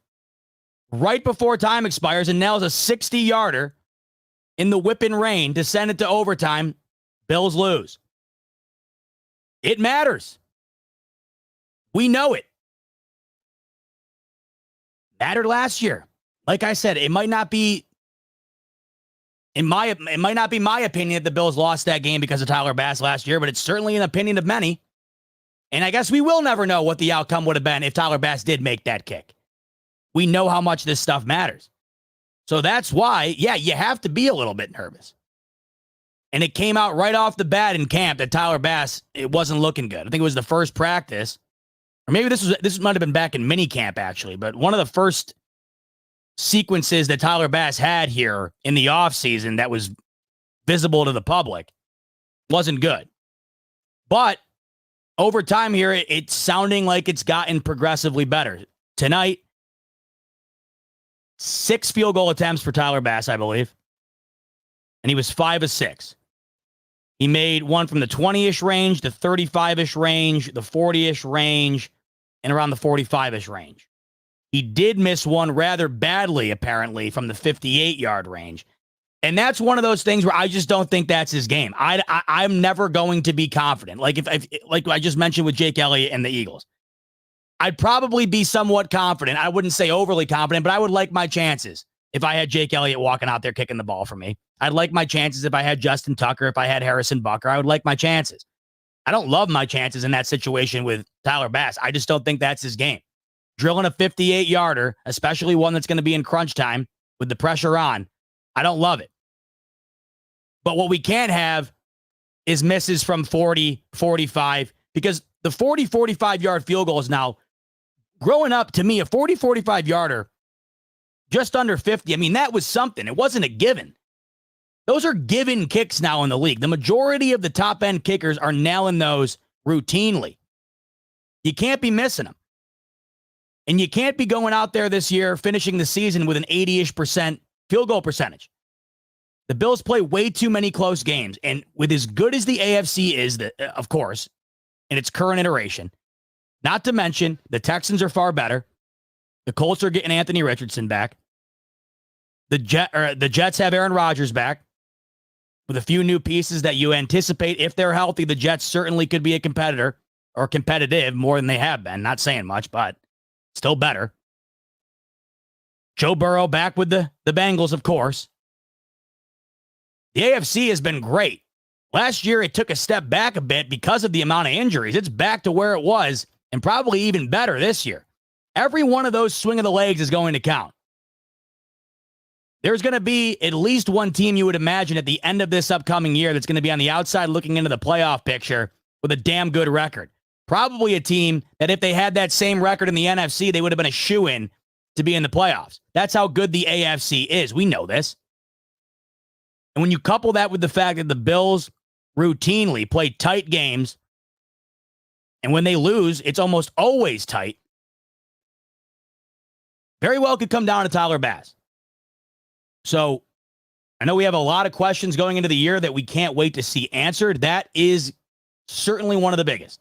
right before time expires and nails a 60-yarder in the whipping rain to send it to overtime. Bills lose. It matters. We know it. Mattered last year. Like I said, it might not be my opinion that the Bills lost that game because of Tyler Bass last year, but it's certainly an opinion of many. And I guess we will never know what the outcome would have been if Tyler Bass did make that kick. We know how much this stuff matters. So that's why, you have to be a little bit nervous. And it came out right off the bat in camp that Tyler Bass, it wasn't looking good. I think it was the first practice. Or maybe this might have been back in mini camp, actually. But one of the first sequences that Tyler Bass had here in the offseason that was visible to the public wasn't good. But over time here, it's sounding like it's gotten progressively better. Tonight, 6 field goal attempts for Tyler Bass, I believe. And he was 5 of 6. He made one from the 20-ish range, the 35-ish range, the 40-ish range, and around the 45-ish range. He did miss one rather badly, apparently, from the 58-yard range. And that's one of those things where I just don't think that's his game. I'm never going to be confident. Like like I just mentioned with Jake Elliott and the Eagles. I'd probably be somewhat confident. I wouldn't say overly confident, but I would like my chances if I had Jake Elliott walking out there kicking the ball for me. I'd like my chances if I had Justin Tucker, if I had Harrison Bucker. I would like my chances. I don't love my chances in that situation with Tyler Bass. I just don't think that's his game. Drilling a 58-yarder, especially one that's going to be in crunch time with the pressure on, I don't love it. But what we can't have is misses from 40, 45, because the 40, 45-yard field goals now, growing up, to me, a 40, 45-yarder, just under 50, I mean, that was something. It wasn't a given. Those are given kicks now in the league. The majority of the top-end kickers are nailing those routinely. You can't be missing them. And you can't be going out there this year, finishing the season with an 80-ish% field goal percentage. The Bills play way too many close games. And with as good as the AFC is, of course, in its current iteration, not to mention the Texans are far better. The Colts are getting Anthony Richardson back. The Jets have Aaron Rodgers back. With a few new pieces that you anticipate, if they're healthy, the Jets certainly could be a competitor or competitive more than they have been. Not saying much, but still better. Joe Burrow back with the Bengals, of course. The AFC has been great. Last year, it took a step back a bit because of the amount of injuries. It's back to where it was, and probably even better this year. Every one of those swing of the legs is going to count. There's going to be at least one team you would imagine at the end of this upcoming year that's going to be on the outside looking into the playoff picture with a damn good record. Probably a team that if they had that same record in the NFC, they would have been a shoo-in to be in the playoffs. That's how good the AFC is. We know this. And when you couple that with the fact that the Bills routinely play tight games, and when they lose, it's almost always tight, very well could come down to Tyler Bass. So I know we have a lot of questions going into the year that we can't wait to see answered. That is certainly one of the biggest.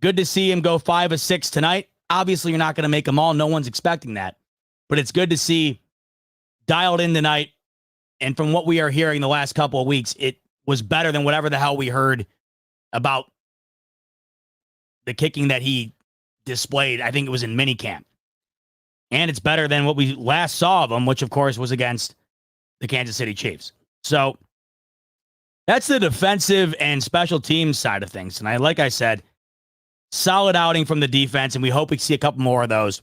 Good to see him go 5 of 6 tonight. Obviously, you're not going to make them all. No one's expecting that. But it's good to see dialed in tonight. And from what we are hearing the last couple of weeks, it was better than whatever the hell we heard about the kicking that he displayed. I think it was in minicamp. And it's better than what we last saw of him, which, of course, was against the Kansas City Chiefs. So that's the defensive and special teams side of things. And like I said, solid outing from the defense, and we hope we see a couple more of those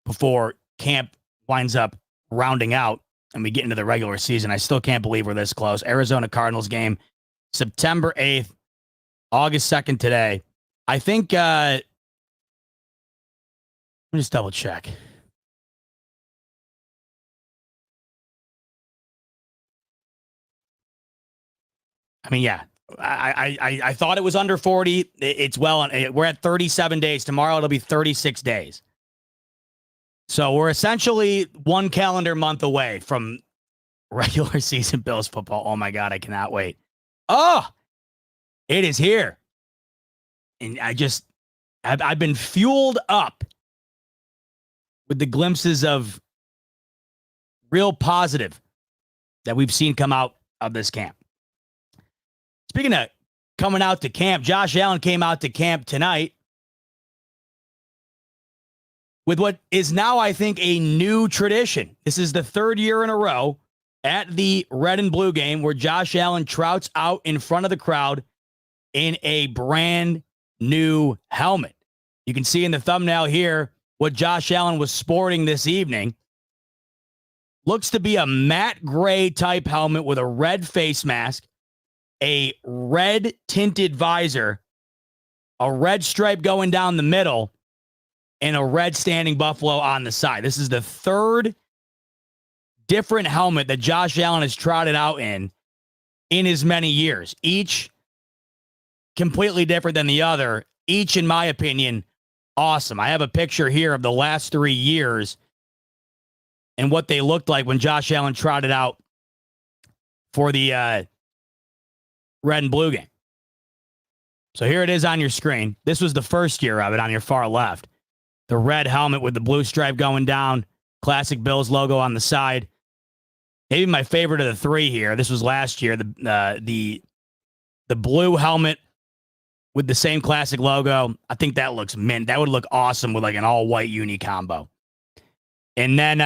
before camp winds up rounding out and we get into the regular season. I still can't believe we're this close. Arizona Cardinals game, September 8th, August 2nd today. I think, let me just double check. I mean, yeah, I thought it was under 40. It's well, we're at 37 days. Tomorrow it'll be 36 days. So we're essentially one calendar month away from regular season Bills football. Oh my God, I cannot wait. Oh, it is here. And I've been fueled up with the glimpses of real positive that we've seen come out of this camp. Speaking of coming out to camp, Josh Allen came out to camp tonight with what is now, I think, a new tradition. This is the third year in a row at the red and blue game where Josh Allen trouts out in front of the crowd in a brand new helmet. You can see in the thumbnail here what Josh Allen was sporting this evening. Looks to be a matte gray type helmet with a red face mask, a red tinted visor, a red stripe going down the middle, and a red standing buffalo on the side. This is the third different helmet that Josh Allen has trotted out in his many years. Each completely different than the other. Each, in my opinion, awesome. I have a picture here of the last 3 years and what they looked like when Josh Allen trotted out for the red and blue game. So here it is on your screen. This was the first year of it on your far left. The red helmet with the blue stripe going down, classic Bills logo on the side. Maybe my favorite of the three here. This was last year. The blue helmet with the same classic logo. I think that looks mint. That would look awesome with like an all white uni combo. And then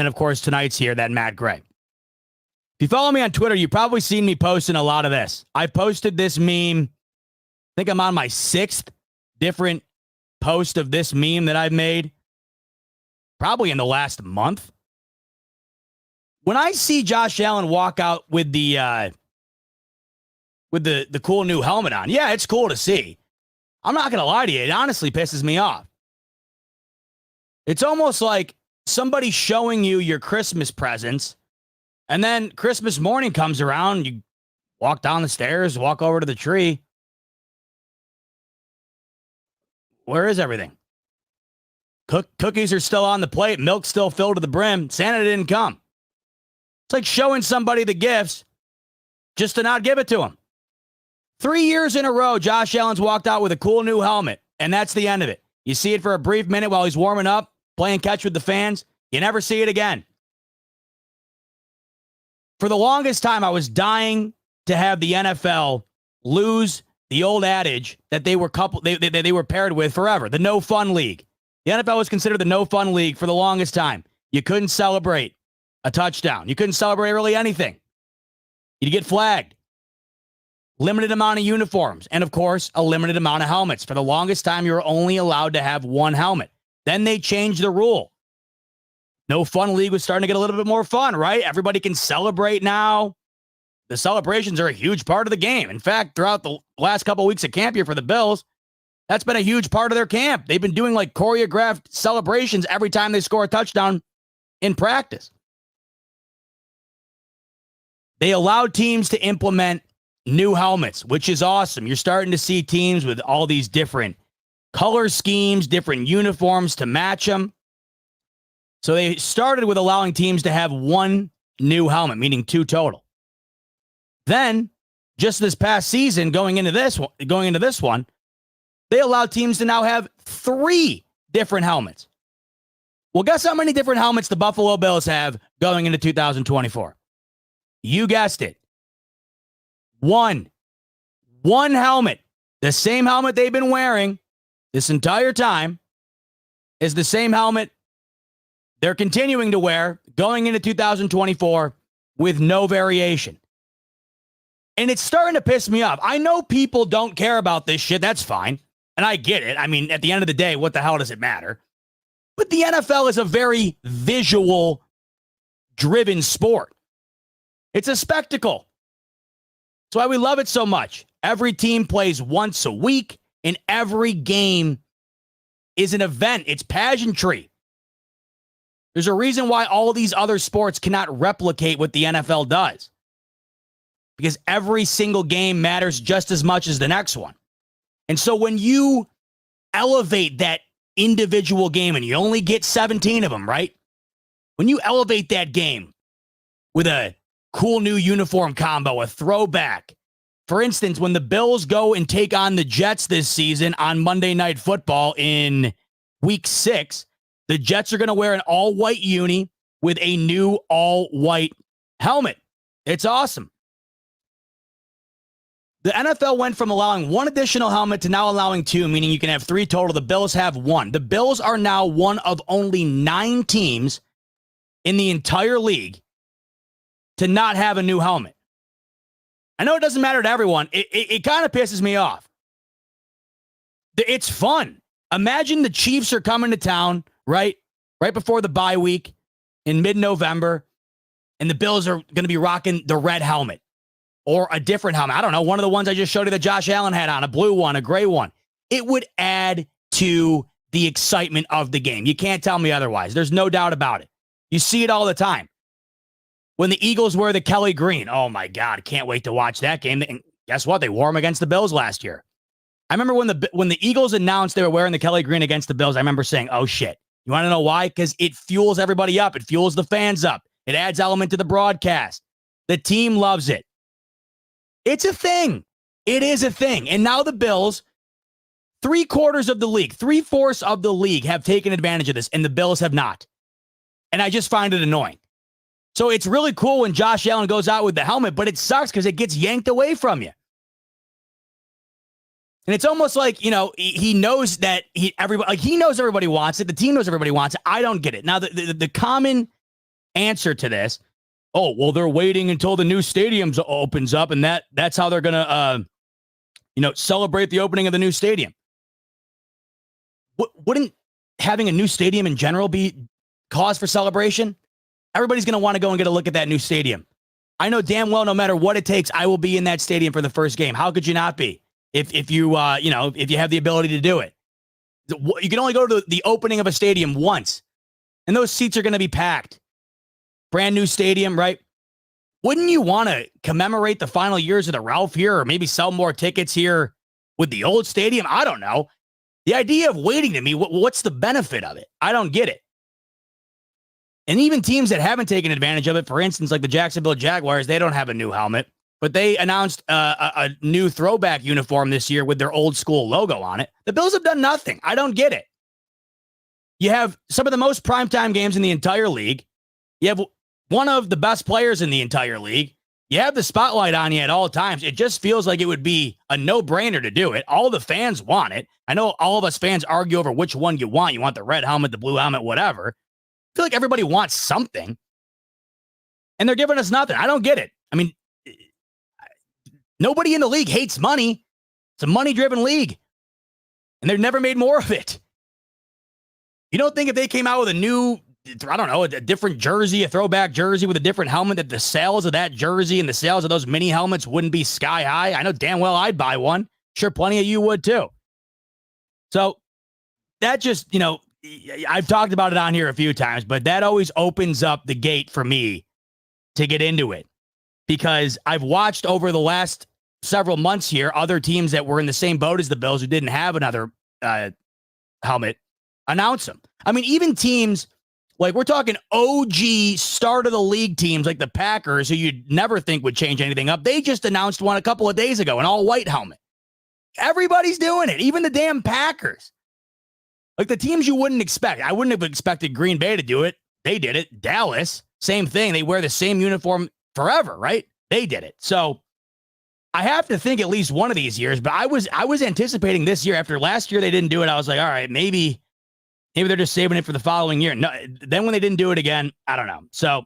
of course tonight's here, that matte gray. If you follow me on Twitter, you've probably seen me posting a lot of this. I posted this meme. I think I'm on my 6th different post of this meme that I've made, probably in the last month. When I see Josh Allen walk out with the cool new helmet on, yeah, it's cool to see. I'm not gonna lie to you, it honestly pisses me off. It's almost like somebody showing you your Christmas presents, and then Christmas morning comes around, you walk down the stairs, walk over to the tree. Where is everything? Cookies are still on the plate. Milk's still filled to the brim. Santa didn't come. It's like showing somebody the gifts just to not give it to them. 3 years in a row, Josh Allen's walked out with a cool new helmet, and that's the end of it. You see it for a brief minute while he's warming up, playing catch with the fans. You never see it again. For the longest time, I was dying to have the NFL lose the old adage that they were they were paired with forever, the no fun league. The NFL was considered the no fun league for the longest time. You couldn't celebrate a touchdown. You couldn't celebrate really anything. You'd get flagged. Limited amount of uniforms. And of course, a limited amount of helmets. For the longest time, you were only allowed to have one helmet. Then they changed the rule. No fun league was starting to get a little bit more fun, right? Everybody can celebrate now. The celebrations are a huge part of the game. In fact, throughout the last couple of weeks of camp here for the Bills, that's been a huge part of their camp. They've been doing like choreographed celebrations every time they score a touchdown in practice. They allowed teams to implement new helmets, which is awesome. You're starting to see teams with all these different color schemes, different uniforms to match them. So they started with allowing teams to have one new helmet, meaning 2 total. Then, just this past season, going into this one, they allowed teams to now have 3 different helmets. Well, guess how many different helmets the Buffalo Bills have going into 2024? You guessed it. One helmet. The same helmet they've been wearing this entire time is the same helmet they're continuing to wear going into 2024 with no variation. And it's starting to piss me off. I know people don't care about this shit. That's fine. And I get it. I mean, at the end of the day, what the hell does it matter? But the NFL is a very visual-driven sport. It's a spectacle. That's why we love it so much. Every team plays once a week, and every game is an event. It's pageantry. There's a reason why all these other sports cannot replicate what the NFL does. Because every single game matters just as much as the next one. And so when you elevate that individual game, and you only get 17 of them, right? When you elevate that game with a cool new uniform combo, a throwback. For instance, when the Bills go and take on the Jets this season on Monday Night Football in Week 6, the Jets are going to wear an all-white uni with a new all-white helmet. It's awesome. The NFL went from allowing one additional helmet to now allowing two, meaning you can have three total. The Bills have one. The Bills are now one of only 9 teams in the entire league to not have a new helmet. I know it doesn't matter to everyone. It kind of pisses me off. It's fun. Imagine the Chiefs are coming to town, right before the bye week in mid-November, and the Bills are going to be rocking the red helmet or a different helmet. I don't know, one of the ones I just showed you that Josh Allen had on, a blue one, a gray one. It would add to the excitement of the game. You can't tell me otherwise. There's no doubt about it. You see it all the time. When the Eagles wear the Kelly green, oh my God, can't wait to watch that game. And guess what? They wore them against the Bills last year. I remember when the Eagles announced they were wearing the Kelly green against the Bills, I remember saying, oh shit. You want to know why? Because it fuels everybody up. It fuels the fans up. It adds element to the broadcast. The team loves it. It's a thing. It is a thing. And now the Bills, 3/4 of the league, 3/4 of the league have taken advantage of this, and the Bills have not. And I just find it annoying. So it's really cool when Josh Allen goes out with the helmet, but it sucks because it gets yanked away from you. And it's almost like, he knows that he knows everybody wants it. The team knows everybody wants it. I don't get it. Now, the common answer to this, oh, well, they're waiting until the new stadium opens up, and that's how they're going to, celebrate the opening of the new stadium. Wouldn't having a new stadium in general be cause for celebration? Everybody's going to want to go and get a look at that new stadium. I know damn well, no matter what it takes, I will be in that stadium for the first game. How could you not be? If you have the ability to do it. You can only go to the opening of a stadium once, and those seats are going to be packed. Brand new stadium, right? Wouldn't you want to commemorate the final years of the Ralph here, or maybe sell more tickets here with the old stadium? I don't know. The idea of waiting to me, what's the benefit of it? I don't get it. And even teams that haven't taken advantage of it, for instance, like the Jacksonville Jaguars, they don't have a new helmet, but they announced a new throwback uniform this year with their old school logo on it. The Bills have done nothing. I don't get it. You have some of the most primetime games in the entire league. You have one of the best players in the entire league. You have the spotlight on you at all times. It just feels like it would be a no-brainer to do it. All the fans want it. I know all of us fans argue over which one you want. You want the red helmet, the blue helmet, whatever. I feel like everybody wants something, and they're giving us nothing. I don't get it. I mean, nobody in the league hates money. It's a money-driven league, and they've never made more of it. You don't think if they came out with a new, a different jersey, a throwback jersey with a different helmet, that the sales of that jersey and the sales of those mini helmets wouldn't be sky high? I know damn well I'd buy one. Sure, plenty of you would too. So that just, I've talked about it on here a few times, but that always opens up the gate for me to get into it, because I've watched over the last several months here other teams that were in the same boat as the Bills who didn't have another helmet announce them. I mean, even teams like, we're talking OG start of the league teams like the Packers, who you'd never think would change anything up. They just announced one a couple of days ago, an all white helmet. Everybody's doing it, even the damn Packers. Like the teams you wouldn't expect. I wouldn't have expected Green Bay to do it. They did it. Dallas, same thing. They wear the same uniform forever, right? They did it. So I have to think at least one of these years, but I was anticipating this year. After last year they didn't do it. I was like, all right, maybe they're just saving it for the following year. No, then when they didn't do it again, I don't know. So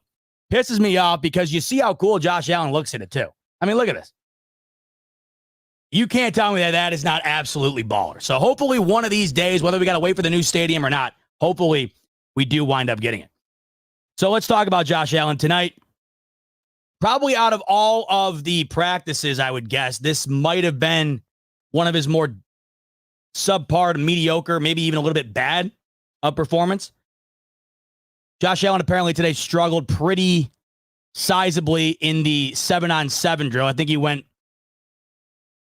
pisses me off because you see how cool Josh Allen looks in it too. I mean, look at this. You can't tell me that is not absolutely baller. So hopefully one of these days, whether we got to wait for the new stadium or not, hopefully we do wind up getting it. So let's talk about Josh Allen tonight. Probably out of all of the practices, I would guess, this might have been one of his more subpar to mediocre, maybe even a little bit bad of performance. Josh Allen apparently today struggled pretty sizably in the 7-on-7 drill. I think he went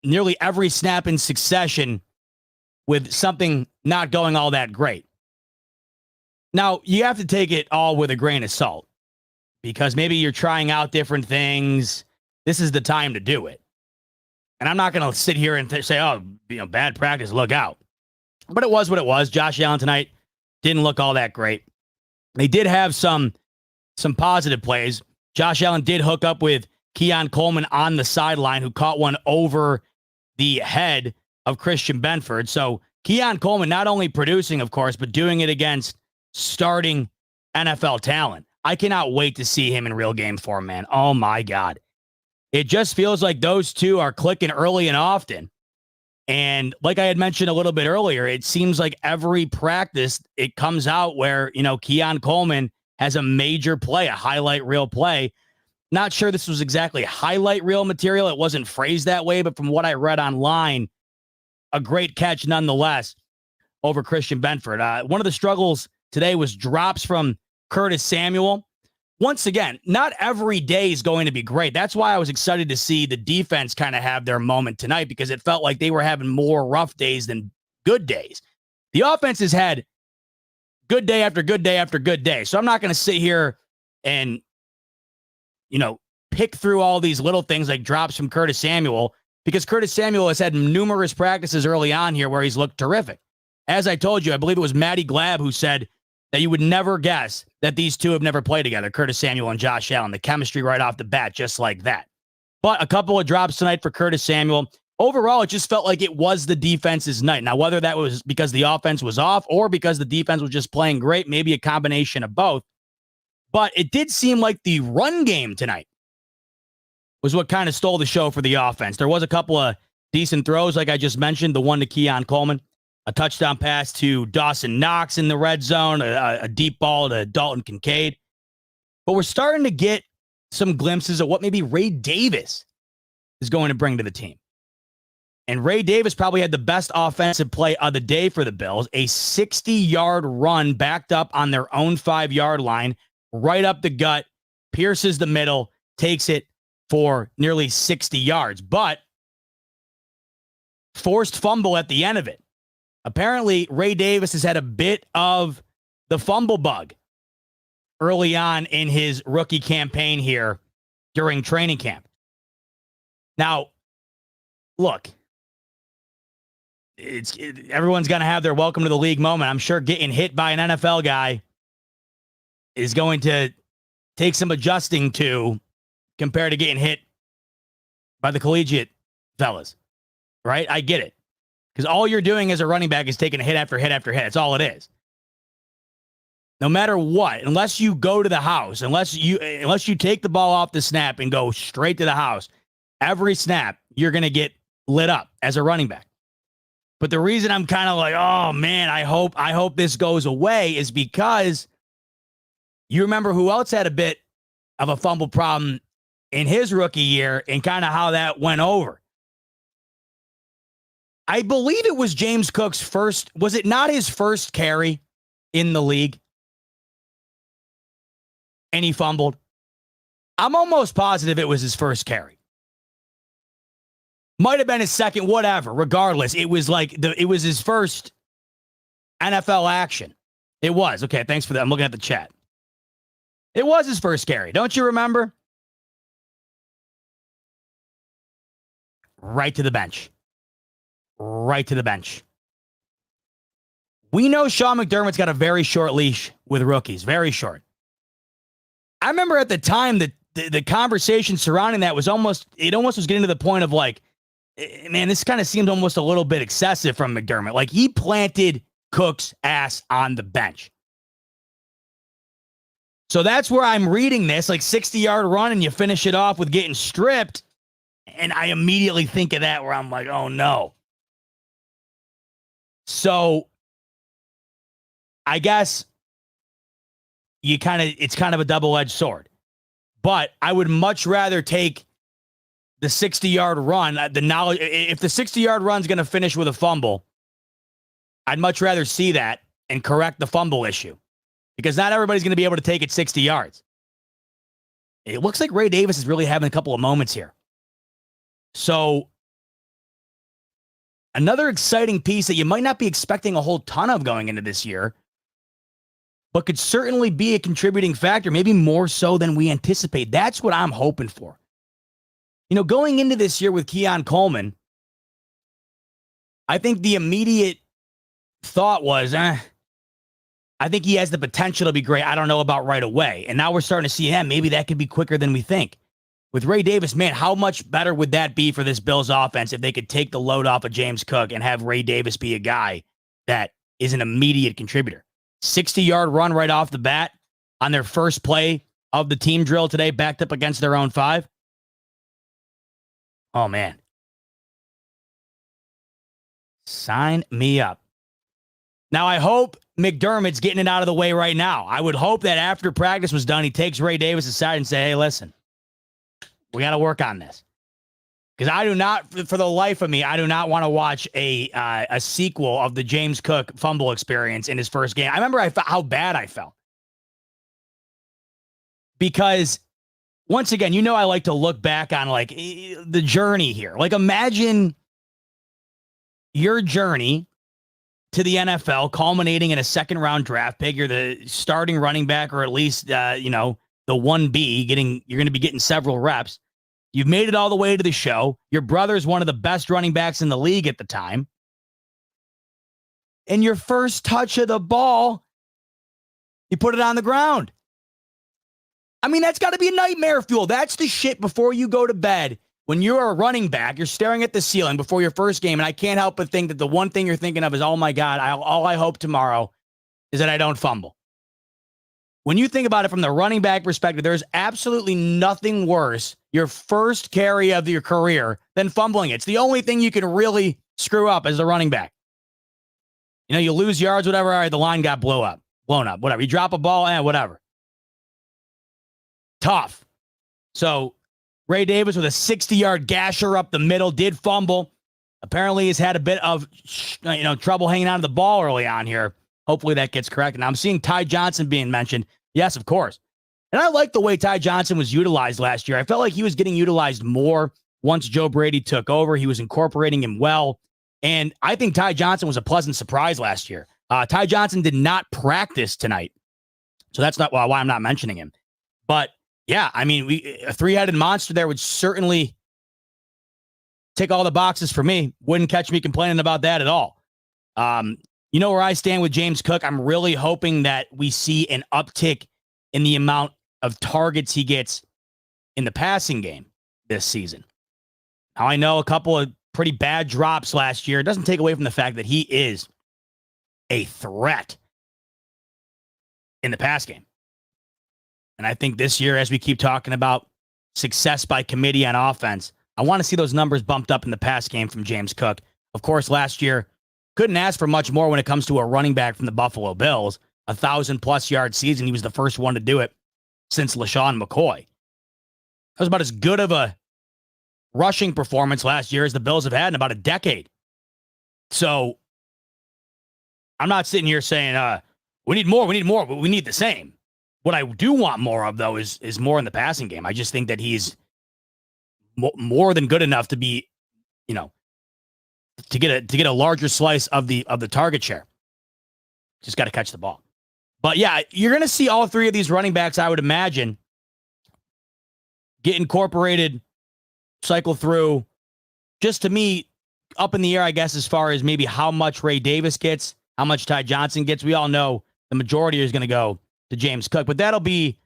nearly every snap in succession with something not going all that great. Now, you have to take it all with a grain of salt because maybe you're trying out different things. This is the time to do it. And I'm not going to sit here and say, oh, bad practice, look out. But it was what it was. Josh Allen tonight didn't look all that great. They did have some positive plays. Josh Allen did hook up with Keon Coleman on the sideline, who caught one over the head of Christian Benford. So Keon Coleman not only producing, of course, but doing it against starting NFL talent. I cannot wait to see him in real game form, man. Oh, my God. It just feels like those two are clicking early and often. And like I had mentioned a little bit earlier, it seems like every practice it comes out where, Keon Coleman has a major play, a highlight reel play. Not sure this was exactly highlight reel material. It wasn't phrased that way, but from what I read online, a great catch nonetheless over Christian Benford. One of the struggles today was drops from Curtis Samuel. Once again, not every day is going to be great. That's why I was excited to see the defense kind of have their moment tonight, because it felt like they were having more rough days than good days. The offense has had good day after good day after good day. So I'm not going to sit here and, pick through all these little things like drops from Curtis Samuel, because Curtis Samuel has had numerous practices early on here where he's looked terrific. As I told you, I believe it was Matty Glab who said that you would never guess that these two have never played together, Curtis Samuel and Josh Allen. The chemistry right off the bat, just like that. But a couple of drops tonight for Curtis Samuel. Overall, it just felt like it was the defense's night. Now, whether that was because the offense was off or because the defense was just playing great, maybe a combination of both. But it did seem like the run game tonight was what kind of stole the show for the offense. There was a couple of decent throws, like I just mentioned, the one to Keon Coleman, a touchdown pass to Dawson Knox in the red zone, a deep ball to Dalton Kincaid. But we're starting to get some glimpses of what maybe Ray Davis is going to bring to the team. And Ray Davis probably had the best offensive play of the day for the Bills, a 60-yard run backed up on their own 5-yard line, right up the gut, pierces the middle, takes it for nearly 60 yards, but forced fumble at the end of it. Apparently, Ray Davis has had a bit of the fumble bug early on in his rookie campaign here during training camp. Now, look, everyone's going to have their welcome to the league moment. I'm sure getting hit by an NFL guy is going to take some adjusting to compared to getting hit by the collegiate fellas, right? I get it. Because all you're doing as a running back is taking hit after hit after hit. That's all it is. No matter what, unless you go to the house, unless you take the ball off the snap and go straight to the house, every snap you're going to get lit up as a running back. But the reason I'm kind of like, oh man, I hope this goes away is because you remember who else had a bit of a fumble problem in his rookie year and kind of how that went over. I believe it was James Cook's first. Was it not his first carry in the league? And he fumbled. I'm almost positive it was his first carry. Might have been his second, whatever. Regardless, it was it was his first NFL action. It was. Okay, thanks for that. I'm looking at the chat. It was his first carry. Don't you remember? Right to the bench. Right to the bench. We know Sean McDermott's got a very short leash with rookies, very short. I remember at the time that the conversation surrounding that was almost was getting to the point of like, man, this kind of seemed almost a little bit excessive from McDermott. Like he planted Cook's ass on the bench. So that's where I'm reading this, like 60-yard run, and you finish it off with getting stripped. And I immediately think of that where I'm like, oh no. So I guess it's kind of a double-edged sword. But I would much rather take the 60-yard run, the knowledge. If the 60-yard run is going to finish with a fumble, I'd much rather see that and correct the fumble issue, because not everybody's going to be able to take it 60 yards. It looks like Ray Davis is really having a couple of moments here. So another exciting piece that you might not be expecting a whole ton of going into this year, but could certainly be a contributing factor, maybe more so than we anticipate. That's what I'm hoping for. You know, going into this year with Keon Coleman, I think the immediate thought was, I think he has the potential to be great. I don't know about right away. And now we're starting to see him. Maybe that could be quicker than we think. With Ray Davis, man, how much better would that be for this Bills offense if they could take the load off of James Cook and have Ray Davis be a guy that is an immediate contributor? 60-yard run right off the bat on their first play of the team drill today, backed up against their own 5. Oh, man. Sign me up. Now, I hope McDermott's getting it out of the way right now. I would hope that after practice was done, he takes Ray Davis aside and say, hey, listen, we got to work on this. Because I do not, for the life of me, I do not want to watch a sequel of the James Cook fumble experience in his first game. I remember how bad I felt. Because, once again, you know I like to look back on, like, the journey here. Like, imagine your journey to the NFL culminating in a second-round draft pick. You're the starting running back, or at least, the 1B. You're going to be getting several reps. You've made it all the way to the show. Your brother's one of the best running backs in the league at the time. And your first touch of the ball, you put it on the ground. I mean, that's got to be nightmare fuel. That's the shit before you go to bed. When you're a running back, you're staring at the ceiling before your first game, and I can't help but think that the one thing you're thinking of is, oh my God, all I hope tomorrow is that I don't fumble. When you think about it from the running back perspective, there's absolutely nothing worse, your first carry of your career, than fumbling. It's the only thing you can really screw up as a running back. You know, you lose yards, whatever. All right, the line got blown up, whatever. You drop a ball, whatever. Tough. So Ray Davis with a 60-yard gasher up the middle, did fumble. Apparently has had a bit of trouble hanging on to the ball early on here. Hopefully that gets corrected. Now I'm seeing Ty Johnson being mentioned. Yes, of course. And I like the way Ty Johnson was utilized last year. I felt like he was getting utilized more once Joe Brady took over. He was incorporating him well. And I think Ty Johnson was a pleasant surprise last year. Ty Johnson did not practice tonight. So that's not why I'm not mentioning him. But yeah, I mean, a three-headed monster there would certainly tick all the boxes for me. Wouldn't catch me complaining about that at all. You know where I stand with James Cook? I'm really hoping that we see an uptick in the amount of targets he gets in the passing game this season. Now, I know a couple of pretty bad drops last year. It doesn't take away from the fact that he is a threat in the pass game. And I think this year, as we keep talking about success by committee on offense, I want to see those numbers bumped up in the pass game from James Cook. Of course, last year, couldn't ask for much more when it comes to a running back from the Buffalo Bills. 1,000-plus yard season. He was the first one to do it since LaShawn McCoy. That was about as good of a rushing performance last year as the Bills have had in about a decade. So I'm not sitting here saying, we need more, but we need the same. What I do want more of, though, is more in the passing game. I just think that he's more than good enough to be, to get a larger slice of the target share. Just got to catch the ball. But yeah, you're going to see all three of these running backs, I would imagine, get incorporated, cycle through. Just to me, up in the air, I guess, as far as maybe how much Ray Davis gets. how much Ty Johnson gets. We all know the majority is going to go to James Cook, but that'll be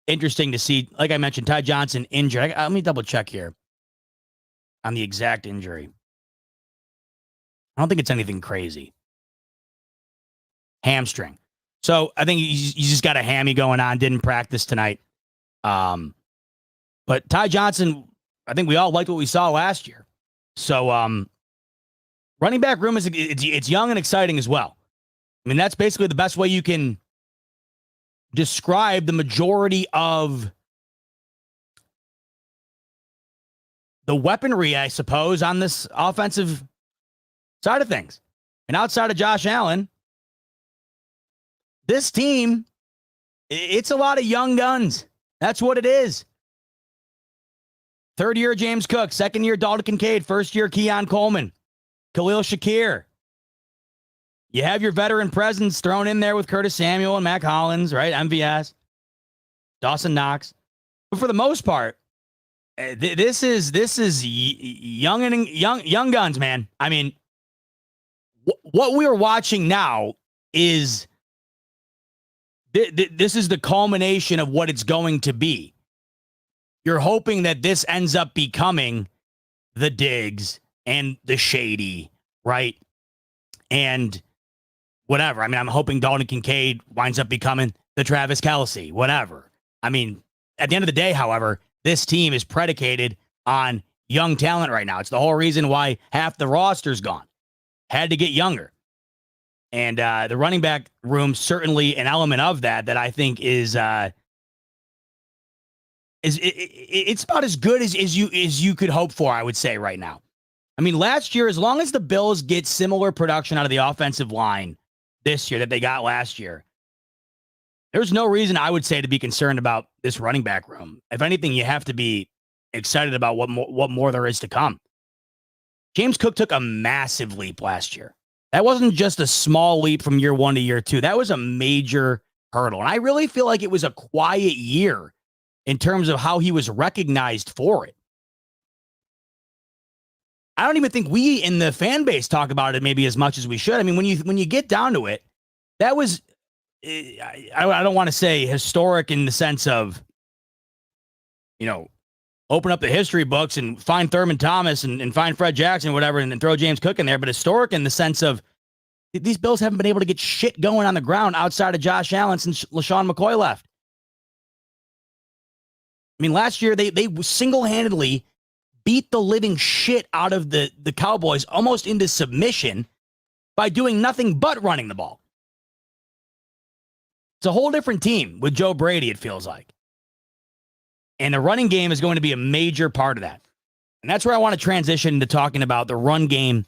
interesting to see. Like I mentioned, Ty Johnson injured. Let me double check here on the exact injury. I don't think it's anything crazy. Hamstring. So I think he's just got a hammy going on. Didn't practice tonight. But Ty Johnson, I think we all liked what we saw last year. So running back room it's young and exciting as well. I mean, that's basically the best way you can describe the majority of the weaponry, I suppose, on this offensive side of things. And outside of Josh Allen, this team, it's a lot of young guns. That's what it is. Third year, James Cook. Second year, Dalton Kincaid. First year, Keon Coleman. Khalil Shakir. You have your veteran presence thrown in there with Curtis Samuel and Mac Hollins, right? MVS. Dawson Knox. But for the most part, this is young guns, man. I mean, what we are watching now is this is the culmination of what it's going to be. You're hoping that this ends up becoming the Diggs and the Shady, right? And whatever. I mean, I'm hoping Dalton Kincaid winds up becoming the Travis Kelce, whatever. I mean, at the end of the day, however, this team is predicated on young talent right now. It's the whole reason why half the roster's gone. Had to get younger. And the running back room, certainly an element of that I think is it's about as good as you could hope for, I would say, right now. I mean, last year, as long as the Bills get similar production out of the offensive line this year that they got last year, there's no reason I would say to be concerned about this running back room. If anything, you have to be excited about what more there is to come. James Cook took a massive leap last year. That wasn't just a small leap from year 1 to year 2. That was a major hurdle. And I really feel like it was a quiet year in terms of how he was recognized for it. I don't even think we in the fan base talk about it maybe as much as we should. I mean, when you get down to it, that was, I don't want to say historic in the sense of, open up the history books and find Thurman Thomas and find Fred Jackson, whatever, and then throw James Cook in there. But historic in the sense of these Bills haven't been able to get shit going on the ground outside of Josh Allen since LaShawn McCoy left. I mean, last year they single-handedly beat the living shit out of the Cowboys almost into submission by doing nothing but running the ball. It's a whole different team with Joe Brady, it feels like. And the running game is going to be a major part of that. And that's where I want to transition to talking about the run game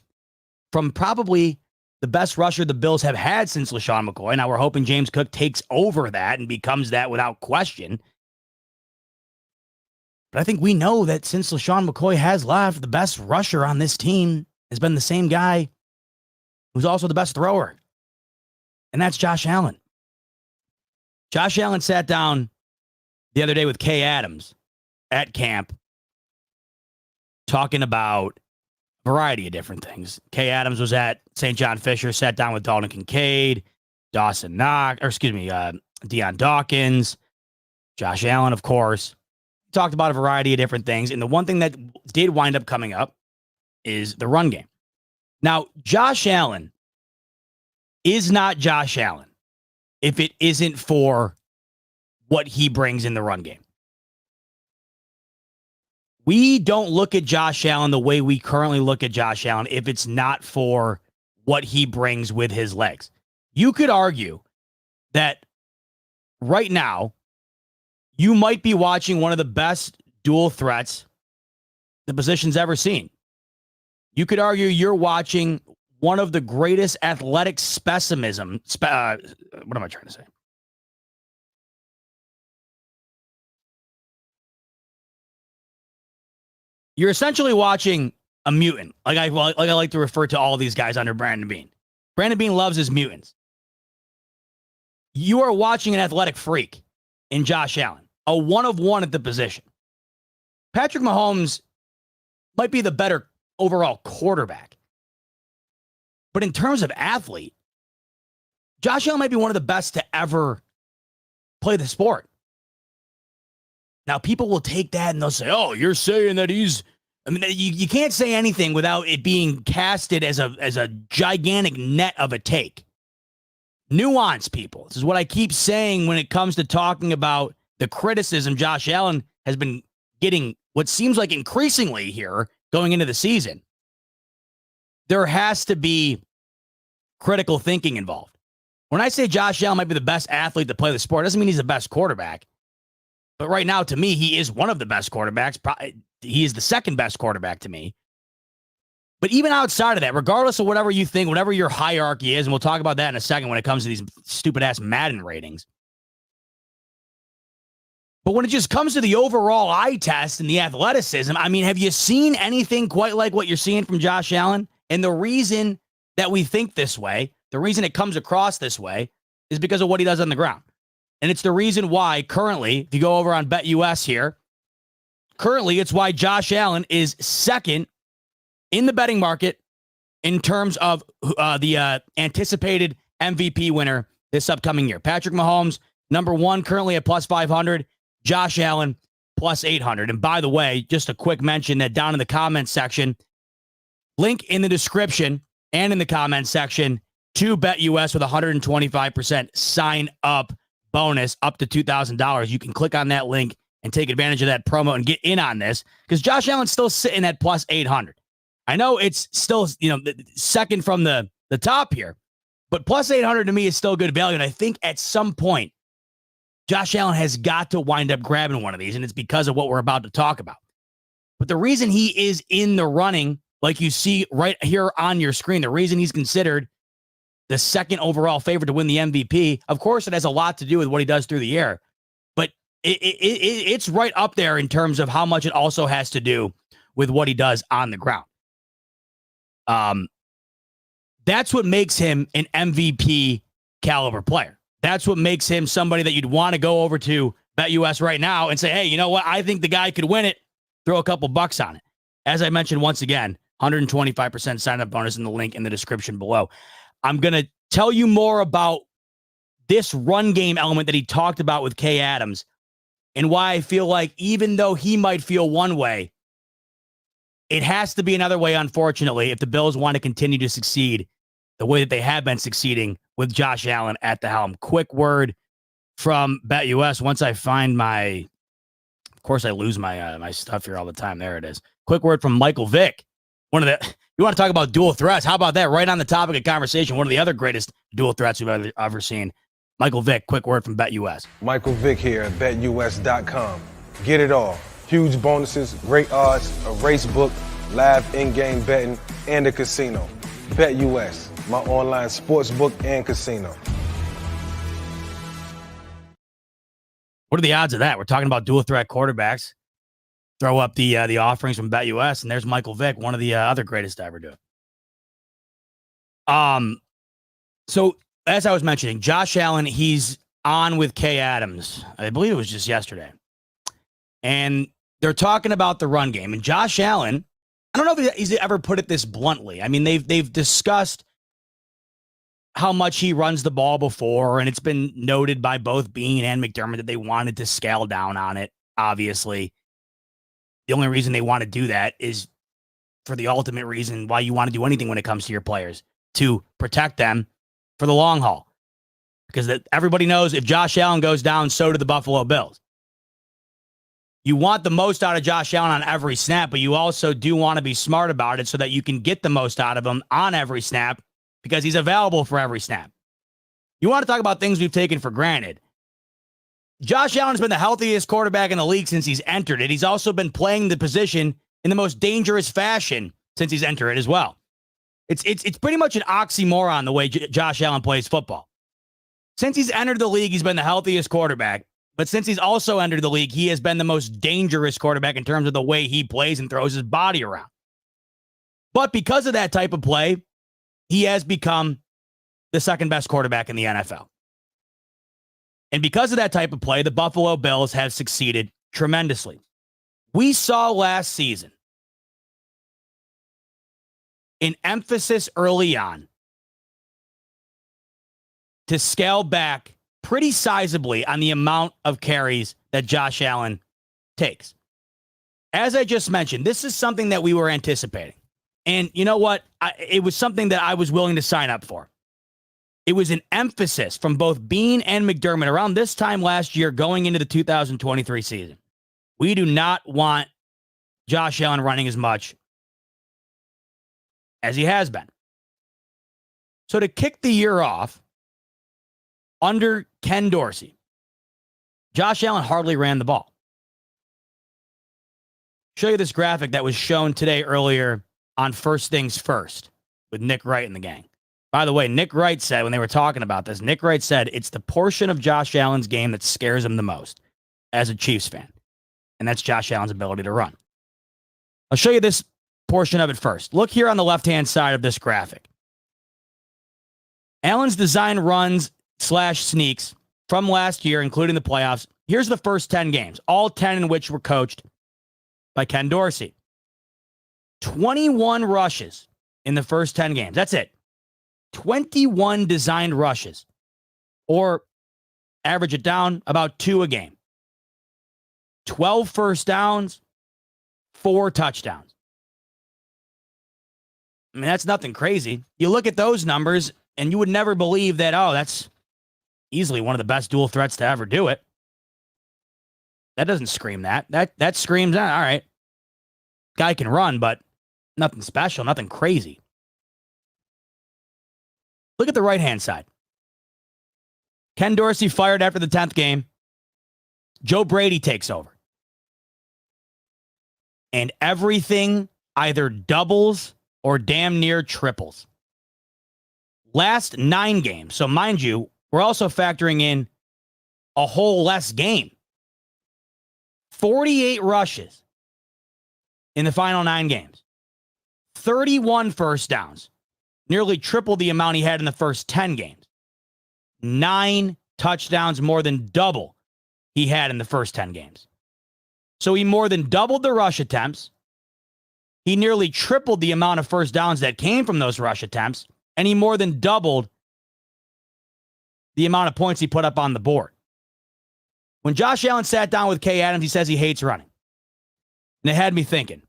from probably the best rusher the Bills have had since LaShawn McCoy. Now we're hoping James Cook takes over that and becomes that without question. But I think we know that since LaShawn McCoy has left, the best rusher on this team has been the same guy who's also the best thrower. And that's Josh Allen. Josh Allen sat down the other day with Kay Adams at camp talking about a variety of different things. Kay Adams was at St. John Fisher, sat down with Dalton Kincaid, Deion Dawkins, Josh Allen, of course. Talked about a variety of different things. And the one thing that did wind up coming up is the run game. Now, Josh Allen is not Josh Allen if it isn't for what he brings in the run game. We don't look at Josh Allen the way we currently look at Josh Allen if it's not for what he brings with his legs. You could argue that right now, you might be watching one of the best dual threats the position's ever seen. You could argue you're watching one of the greatest athletic specimens. What am I trying to say? You're essentially watching a mutant. Like I like to refer to all these guys under Brandon Beane. Brandon Beane loves his mutants. You are watching an athletic freak in Josh Allen. A one-of-one at the position. Patrick Mahomes might be the better overall quarterback. But in terms of athlete, Josh Allen might be one of the best to ever play the sport. Now, people will take that and they'll say, oh, you're saying that he's... I mean, you can't say anything without it being casted as a gigantic net of a take. Nuance, people. This is what I keep saying when it comes to talking about the criticism Josh Allen has been getting, what seems like increasingly here going into the season. There has to be critical thinking involved. When I say Josh Allen might be the best athlete to play the sport, it doesn't mean he's the best quarterback. But right now, to me, he is one of the best quarterbacks. He is the second best quarterback to me. But even outside of that, regardless of whatever you think, whatever your hierarchy is, and we'll talk about that in a second when it comes to these stupid-ass Madden ratings. But when it just comes to the overall eye test and the athleticism, I mean, have you seen anything quite like what you're seeing from Josh Allen? And the reason that we think this way, the reason it comes across this way, is because of what he does on the ground. And it's the reason why currently, if you go over on BetUS here, currently it's why Josh Allen is second in the betting market in terms of the anticipated MVP winner this upcoming year. Patrick Mahomes, number one, currently at plus 500. Josh Allen, plus 800. And by the way, just a quick mention that down in the comments section, link in the description and in the comments section to BetUS with 125% sign up bonus up to $2,000. You can click on that link and take advantage of that promo and get in on this because Josh Allen's still sitting at plus 800. I know it's still, second from the top here, but plus 800 to me is still good value. And I think at some point, Josh Allen has got to wind up grabbing one of these, and it's because of what we're about to talk about. But the reason he is in the running, like you see right here on your screen, the reason he's considered the second overall favorite to win the MVP, of course, it has a lot to do with what he does through the air. But it's right up there in terms of how much it also has to do with what he does on the ground. That's what makes him an MVP caliber player. That's what makes him somebody that you'd want to go over to BetUS right now and say, hey, you know what? I think the guy could win it. Throw a couple bucks on it. As I mentioned, once again, 125% sign-up bonus in the link in the description below. I'm going to tell you more about this run game element that he talked about with Kay Adams and why I feel like even though he might feel one way, it has to be another way, unfortunately, if the Bills want to continue to succeed the way that they have been succeeding with Josh Allen at the helm. Quick word from BetUS. Once I find of course I lose my stuff here all the time. There it is. Quick word from Michael Vick. You want to talk about dual threats? How about that? Right on the topic of conversation. One of the other greatest dual threats we've ever seen. Michael Vick, quick word from BetUS. Michael Vick here at BetUS.com. Get it all. Huge bonuses, great odds, a race book, live in-game betting, and a casino. BetUS, my online sports book and casino. What are the odds of that? We're talking about dual threat quarterbacks. Throw up the offerings from BetUS, and there's Michael Vick, one of the other greatest to ever do it. So as I was mentioning, Josh Allen, he's on with Kay Adams. I believe it was just yesterday. And they're talking about the run game. And Josh Allen, I don't know if he's ever put it this bluntly. I mean, they've discussed how much he runs the ball before, and it's been noted by both Bean and McDermott that they wanted to scale down on it, obviously. The only reason they want to do that is for the ultimate reason why you want to do anything when it comes to your players, to protect them for the long haul. Because everybody knows if Josh Allen goes down, so do the Buffalo Bills. You want the most out of Josh Allen on every snap, but you also do want to be smart about it so that you can get the most out of him on every snap because he's available for every snap. You want to talk about things we've taken for granted. Josh Allen's been the healthiest quarterback in the league since he's entered it. He's also been playing the position in the most dangerous fashion since he's entered it as well. It's pretty much an oxymoron the way Josh Allen plays football. Since he's entered the league, he's been the healthiest quarterback. But since he's also entered the league, he has been the most dangerous quarterback in terms of the way he plays and throws his body around. But because of that type of play, he has become the second best quarterback in the NFL. And because of that type of play, the Buffalo Bills have succeeded tremendously. We saw last season an emphasis early on to scale back pretty sizably on the amount of carries that Josh Allen takes. As I just mentioned, this is something that we were anticipating. And you know what? It was something that I was willing to sign up for. It was an emphasis from both Bean and McDermott around this time last year going into the 2023 season. We do not want Josh Allen running as much as he has been. So to kick the year off, under Ken Dorsey, Josh Allen hardly ran the ball. Show you this graphic that was shown today earlier on First Things First with Nick Wright and the gang. By the way, Nick Wright said when they were talking about this, Nick Wright said it's the portion of Josh Allen's game that scares him the most as a Chiefs fan. And that's Josh Allen's ability to run. I'll show you this portion of it first. Look here on the left-hand side of this graphic. Allen's design runs / sneaks from last year, including the playoffs. Here's the first 10 games, all 10 in which were coached by Ken Dorsey. 21 rushes in the first 10 games. That's it. 21 designed rushes, or average it down, about 2 a game. 12 first downs, 4 touchdowns. I mean, that's nothing crazy. You look at those numbers, and you would never believe that, oh, that's easily one of the best dual threats to ever do it. That doesn't scream that. That screams, all right, guy can run, but nothing special, nothing crazy. Look at the right-hand side. Ken Dorsey fired after the 10th game. Joe Brady takes over. And everything either doubles or damn near triples. Last 9 games. So mind you, we're also factoring in a whole less game. 48 rushes in the final 9 games. 31 first downs. Nearly triple the amount he had in the first 10 games. 9 touchdowns, more than double he had in the first 10 games. So he more than doubled the rush attempts. He nearly tripled the amount of first downs that came from those rush attempts. And he more than doubled the amount of points he put up on the board. When Josh Allen sat down with Kay Adams, he says he hates running. And it had me thinking.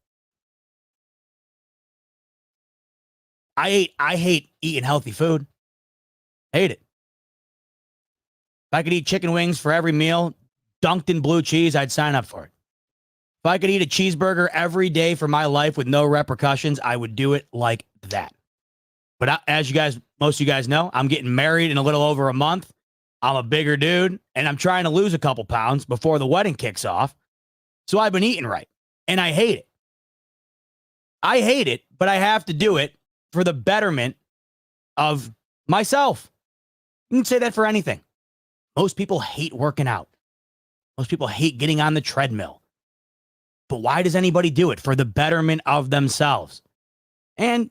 I hate eating healthy food. Hate it. If I could eat chicken wings for every meal, dunked in blue cheese, I'd sign up for it. If I could eat a cheeseburger every day for my life with no repercussions, I would do it like that. But as most of you guys know, I'm getting married in a little over a month. I'm a bigger dude, and I'm trying to lose a couple pounds before the wedding kicks off. So I've been eating right, and I hate it. I hate it, but I have to do it for the betterment of myself. You can say that for anything. Most people hate working out. Most people hate getting on the treadmill. But why does anybody do it? For the betterment of themselves. And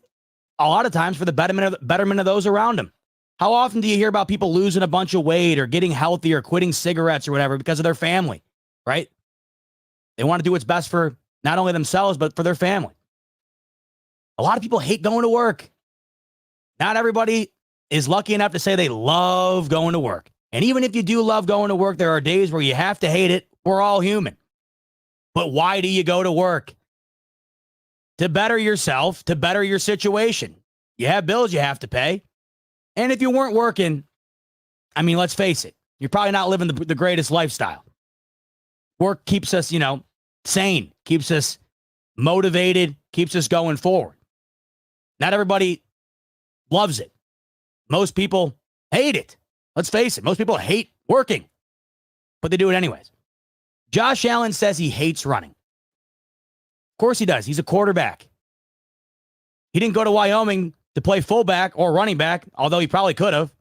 a lot of times for the betterment of those around them. How often do you hear about people losing a bunch of weight or getting healthy or quitting cigarettes or whatever because of their family, right? They want to do what's best for not only themselves, but for their family. A lot of people hate going to work. Not everybody is lucky enough to say they love going to work. And even if you do love going to work, there are days where you have to hate it. We're all human. But why do you go to work? To better yourself, to better your situation. You have bills you have to pay. And if you weren't working, I mean, let's face it, you're probably not living the greatest lifestyle. Work keeps us, sane, keeps us motivated, keeps us going forward. Not everybody loves it. Most people hate it. Let's face it. Most people hate working, but they do it anyways. Josh Allen says he hates running. Of course he does. He's a quarterback. He didn't go to Wyoming to play fullback or running back, although he probably could have.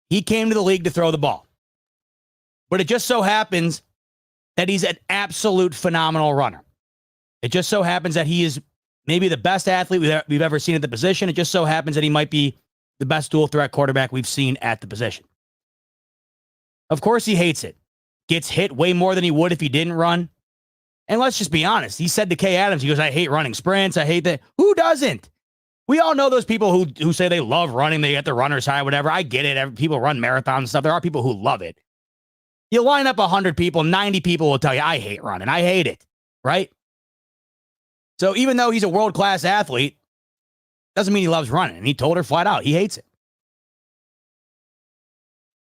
He came to the league to throw the ball. But it just so happens that he's an absolute phenomenal runner. It just so happens that he is maybe the best athlete we've ever seen at the position. It just so happens that he might be the best dual threat quarterback we've seen at the position. Of course he hates it. Gets hit way more than he would if he didn't run. And let's just be honest. He said to Kay Adams, he goes, I hate running sprints. I hate that. Who doesn't? We all know those people who say they love running, they get the runner's high, whatever. I get it. People run marathons and stuff. There are people who love it. You line up 100 people, 90 people will tell you, I hate running. I hate it, right? So even though he's a world-class athlete, doesn't mean he loves running. And he told her flat out, he hates it.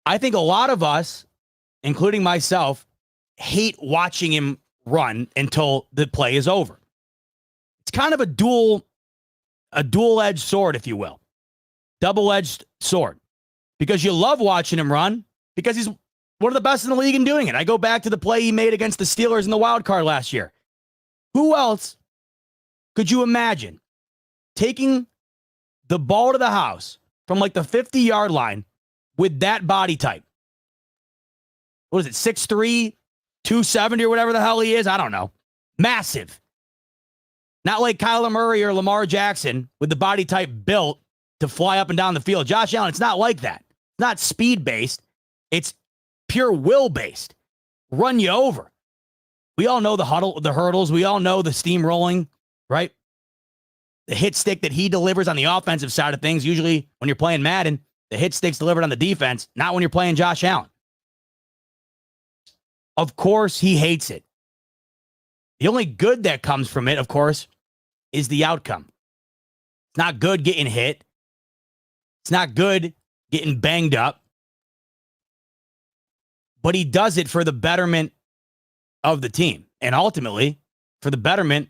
I think a lot of us, including myself, hate watching him run until the play is over. It's kind of a dual-edged sword, if you will. Double-edged sword. Because you love watching him run, because he's one of the best in the league in doing it. I go back to the play he made against the Steelers in the wild card last year. Who else could you imagine taking the ball to the house from like the 50-yard line with that body type? What is it, 6'3", 270 or whatever the hell he is? I don't know. Massive. Not like Kyler Murray or Lamar Jackson with the body type built to fly up and down the field. Josh Allen, it's not like that. It's not speed-based. It's pure will-based. Run you over. We all know the hurdles. We all know the steamrolling, right? The hit stick that he delivers on the offensive side of things. Usually when you're playing Madden, the hit stick's delivered on the defense, not when you're playing Josh Allen. Of course, he hates it. The only good that comes from it, of course, is the outcome. It's not good getting hit. It's not good getting banged up. But he does it for the betterment of the team and ultimately for the betterment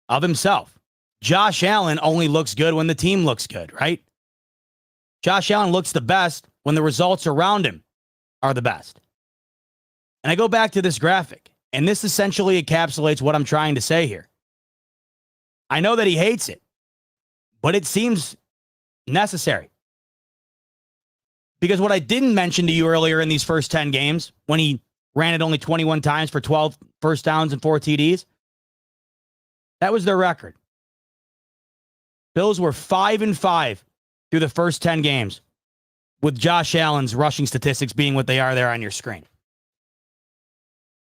of himself. Josh Allen only looks good when the team looks good, right? Josh Allen looks the best when the results around him are the best. And I go back to this graphic, and this essentially encapsulates what I'm trying to say here. I know that he hates it, but it seems necessary. Because what I didn't mention to you earlier in these first 10 games, when he ran it only 21 times for 12 first downs and 4 TDs, that was their record. Bills were 5-5 through the first 10 games, with Josh Allen's rushing statistics being what they are there on your screen.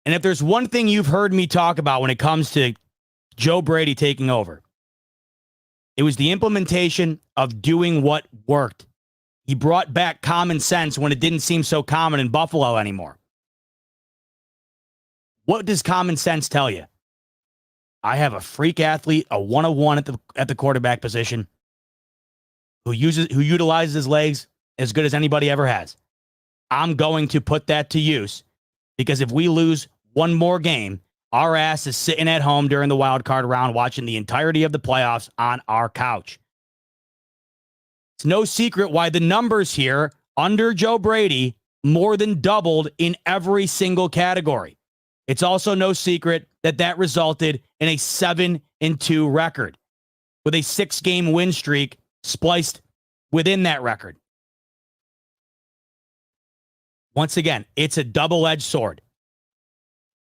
And if there's one thing you've heard me talk about when it comes to Joe Brady taking over, it was the implementation of doing what worked. He brought back common sense when it didn't seem so common in Buffalo anymore. What does common sense tell you? I have a freak athlete, a 101 at the quarterback position, who utilizes his legs as good as anybody ever has. I'm going to put that to use, because if we lose one more game, our ass is sitting at home during the wild card round watching the entirety of the playoffs on our couch. It's no secret why the numbers here under Joe Brady more than doubled in every single category. It's also no secret that resulted in a 7-2 record with a 6-game win streak spliced within that record. Once again, it's a double-edged sword.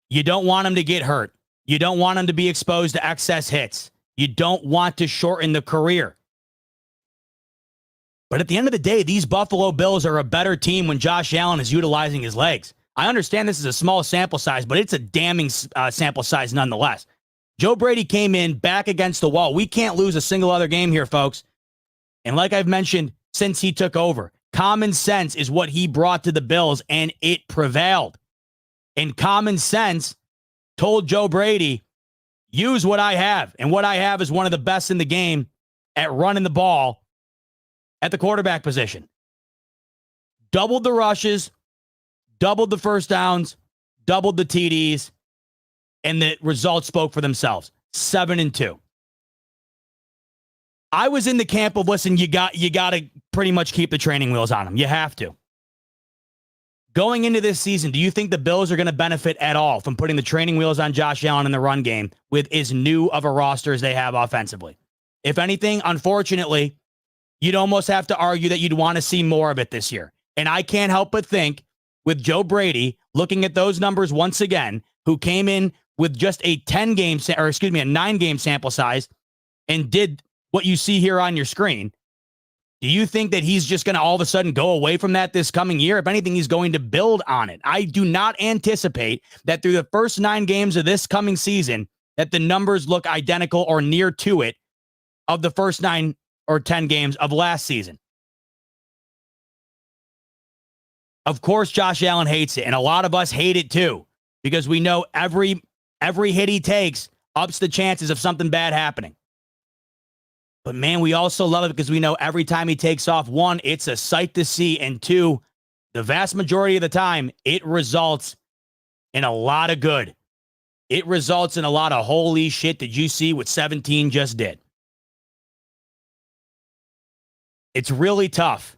You don't want him to get hurt. You don't want him to be exposed to excess hits. You don't want to shorten the career. But at the end of the day, these Buffalo Bills are a better team when Josh Allen is utilizing his legs. I understand this is a small sample size, but it's a damning sample size nonetheless. Joe Brady came in back against the wall. We can't lose a single other game here, folks. And like I've mentioned since he took over, common sense is what he brought to the Bills, and it prevailed. And common sense told Joe Brady, use what I have. And what I have is one of the best in the game at running the ball at the quarterback position. Doubled the rushes, doubled the first downs, doubled the TDs, and the results spoke for themselves. 7-2. I was in the camp of, listen, you got to pretty much keep the training wheels on them. You have to. Going into this season, do you think the Bills are going to benefit at all from putting the training wheels on Josh Allen in the run game with as new of a roster as they have offensively? If anything, unfortunately, you'd almost have to argue that you'd want to see more of it this year. And I can't help but think, with Joe Brady, looking at those numbers once again, who came in with just a 9-game sample size and did what you see here on your screen, do you think that he's just going to all of a sudden go away from that this coming year? If anything, he's going to build on it. I do not anticipate that through the first 9 games of this coming season that the numbers look identical or near to it of the first 9 or 10 games of last seaon. Of course, Josh Allen hates it, and a lot of us hate it too, because we know every hit he takes ups the chances of something bad happening. But man, we also love it because we know every time he takes off, one, it's a sight to see, and two, the vast majority of the time, it results in a lot of good. It results in a lot of holy shit. Did you see what 17 just did? It's really tough.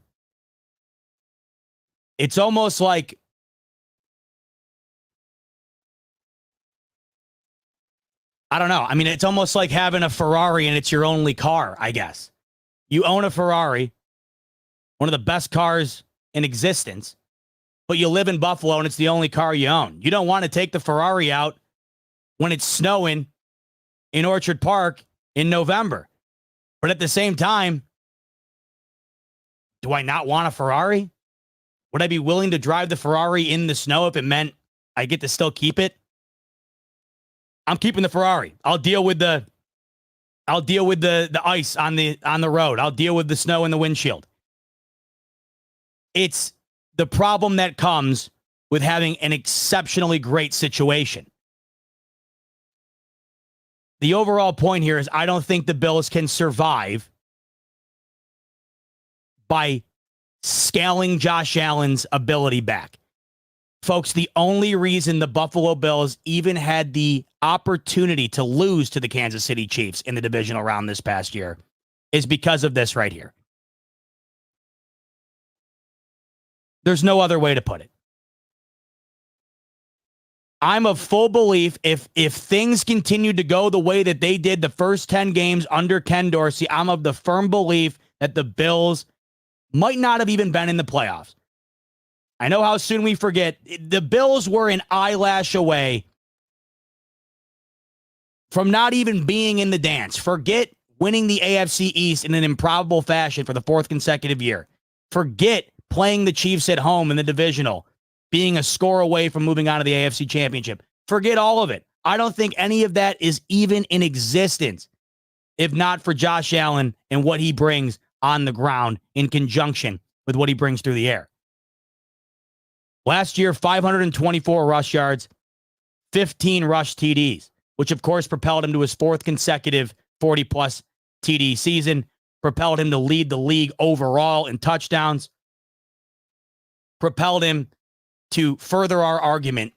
It's almost like I don't know. I mean, it's almost like having a Ferrari and it's your only car, I guess. You own a Ferrari, one of the best cars in existence, but you live in Buffalo and it's the only car you own. You don't want to take the Ferrari out when it's snowing in Orchard Park in November. But at the same time, do I not want a Ferrari? Would I be willing to drive the Ferrari in the snow if it meant I get to still keep it? I'm keeping the Ferrari. I'll deal with the ice on the road. I'll deal with the snow in the windshield. It's the problem that comes with having an exceptionally great situation. The overall point here is I don't think the Bills can survive by scaling Josh Allen's ability back. Folks, the only reason the Buffalo Bills even had the opportunity to lose to the Kansas City Chiefs in the divisional round this past year is because of this right here. There's no other way to put it. I'm of full belief if things continue to go the way that they did the first 10 games under Ken Dorsey, I'm of the firm belief that the Bills might not have even been in the playoffs. I know how soon we forget. The Bills were an eyelash away from not even being in the dance. Forget winning the AFC East in an improbable fashion for the fourth consecutive year. Forget playing the Chiefs at home in the divisional, being a score away from moving on to the AFC Championship. Forget all of it. I don't think any of that is even in existence if not for Josh Allen and what he brings on the ground in conjunction with what he brings through the air. Last year, 524 rush yards, 15 rush TDs, which of course propelled him to his fourth consecutive 40-plus TD season, propelled him to lead the league overall in touchdowns, propelled him to further our argument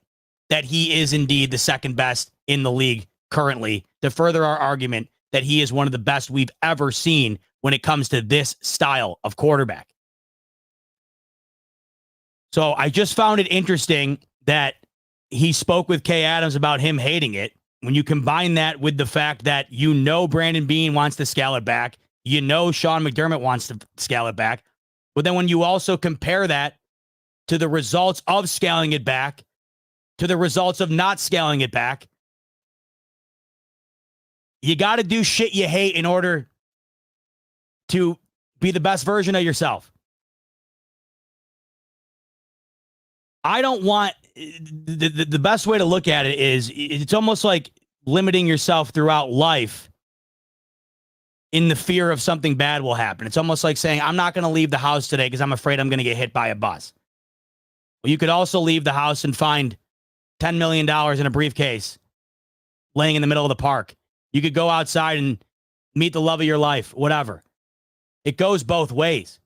that he is indeed the second best in the league currently, to further our argument that he is one of the best we've ever seen when it comes to this style of quarterback. So I just found it interesting that he spoke with Kay Adams about him hating it. When you combine that with the fact that Brandon Beane wants to scale it back, Sean McDermott wants to scale it back, but then when you also compare that to the results of scaling it back, to the results of not scaling it back, you got to do shit you hate in order to be the best version of yourself. I don't want the best way to look at it is it's almost like limiting yourself throughout life in the fear of something bad will happen. It's almost like saying, I'm not going to leave the house today because I'm afraid I'm going to get hit by a bus. Well, you could also leave the house and find $10 million in a briefcase laying in the middle of the park. You could go outside and meet the love of your life, whatever. It goes both ways.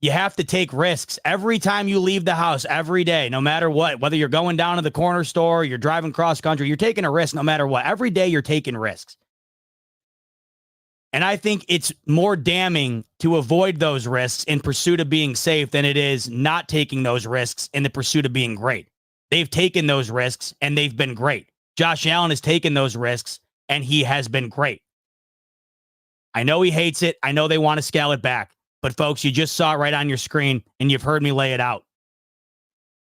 You have to take risks every time you leave the house, every day, no matter what. Whether you're going down to the corner store, you're driving cross country, you're taking a risk no matter what. Every day you're taking risks. And I think it's more damning to avoid those risks in pursuit of being safe than it is not taking those risks in the pursuit of being great. They've taken those risks and they've been great. Josh Allen has taken those risks and he has been great. I know he hates it. I know they want to scale it back. But folks, you just saw it right on your screen and you've heard me lay it out.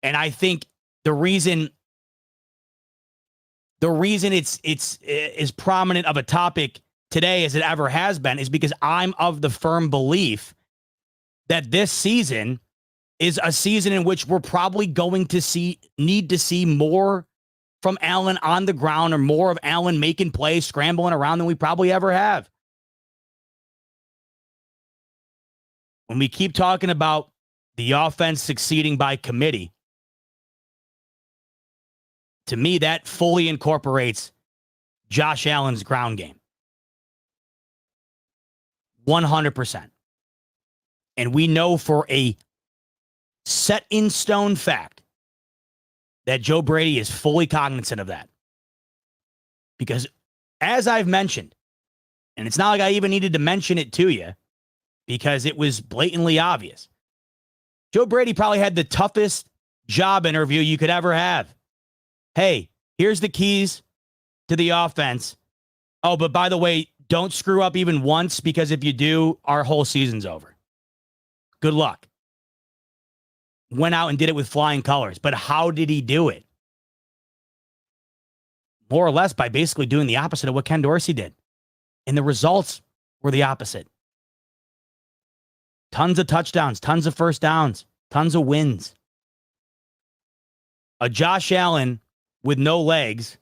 And I think the reason it's as prominent of a topic today as it ever has been is because I'm of the firm belief that this season is a season in which we're probably going to need to see more from Allen on the ground or more of Allen making plays, scrambling around than we probably ever have. when we keep talking about the offense succeeding by committee, to me, that fully incorporates Josh Allen's ground game. 100%. And we know for a set in stone fact that Joe Brady is fully cognizant of that. Because as I've mentioned, and it's not like I even needed to mention it to you because it was blatantly obvious, Joe Brady probably had the toughest job interview you could ever have. Hey, here's the keys to the offense. Oh, but by the way, don't screw up even once, because if you do, our whole season's over. Good luck. Went out and did it with flying colors. But how did he do it? More or less by basically doing the opposite of what Ken Dorsey did. And the results were the opposite. Tons of touchdowns, tons of first downs, tons of wins. A Josh Allen with no legs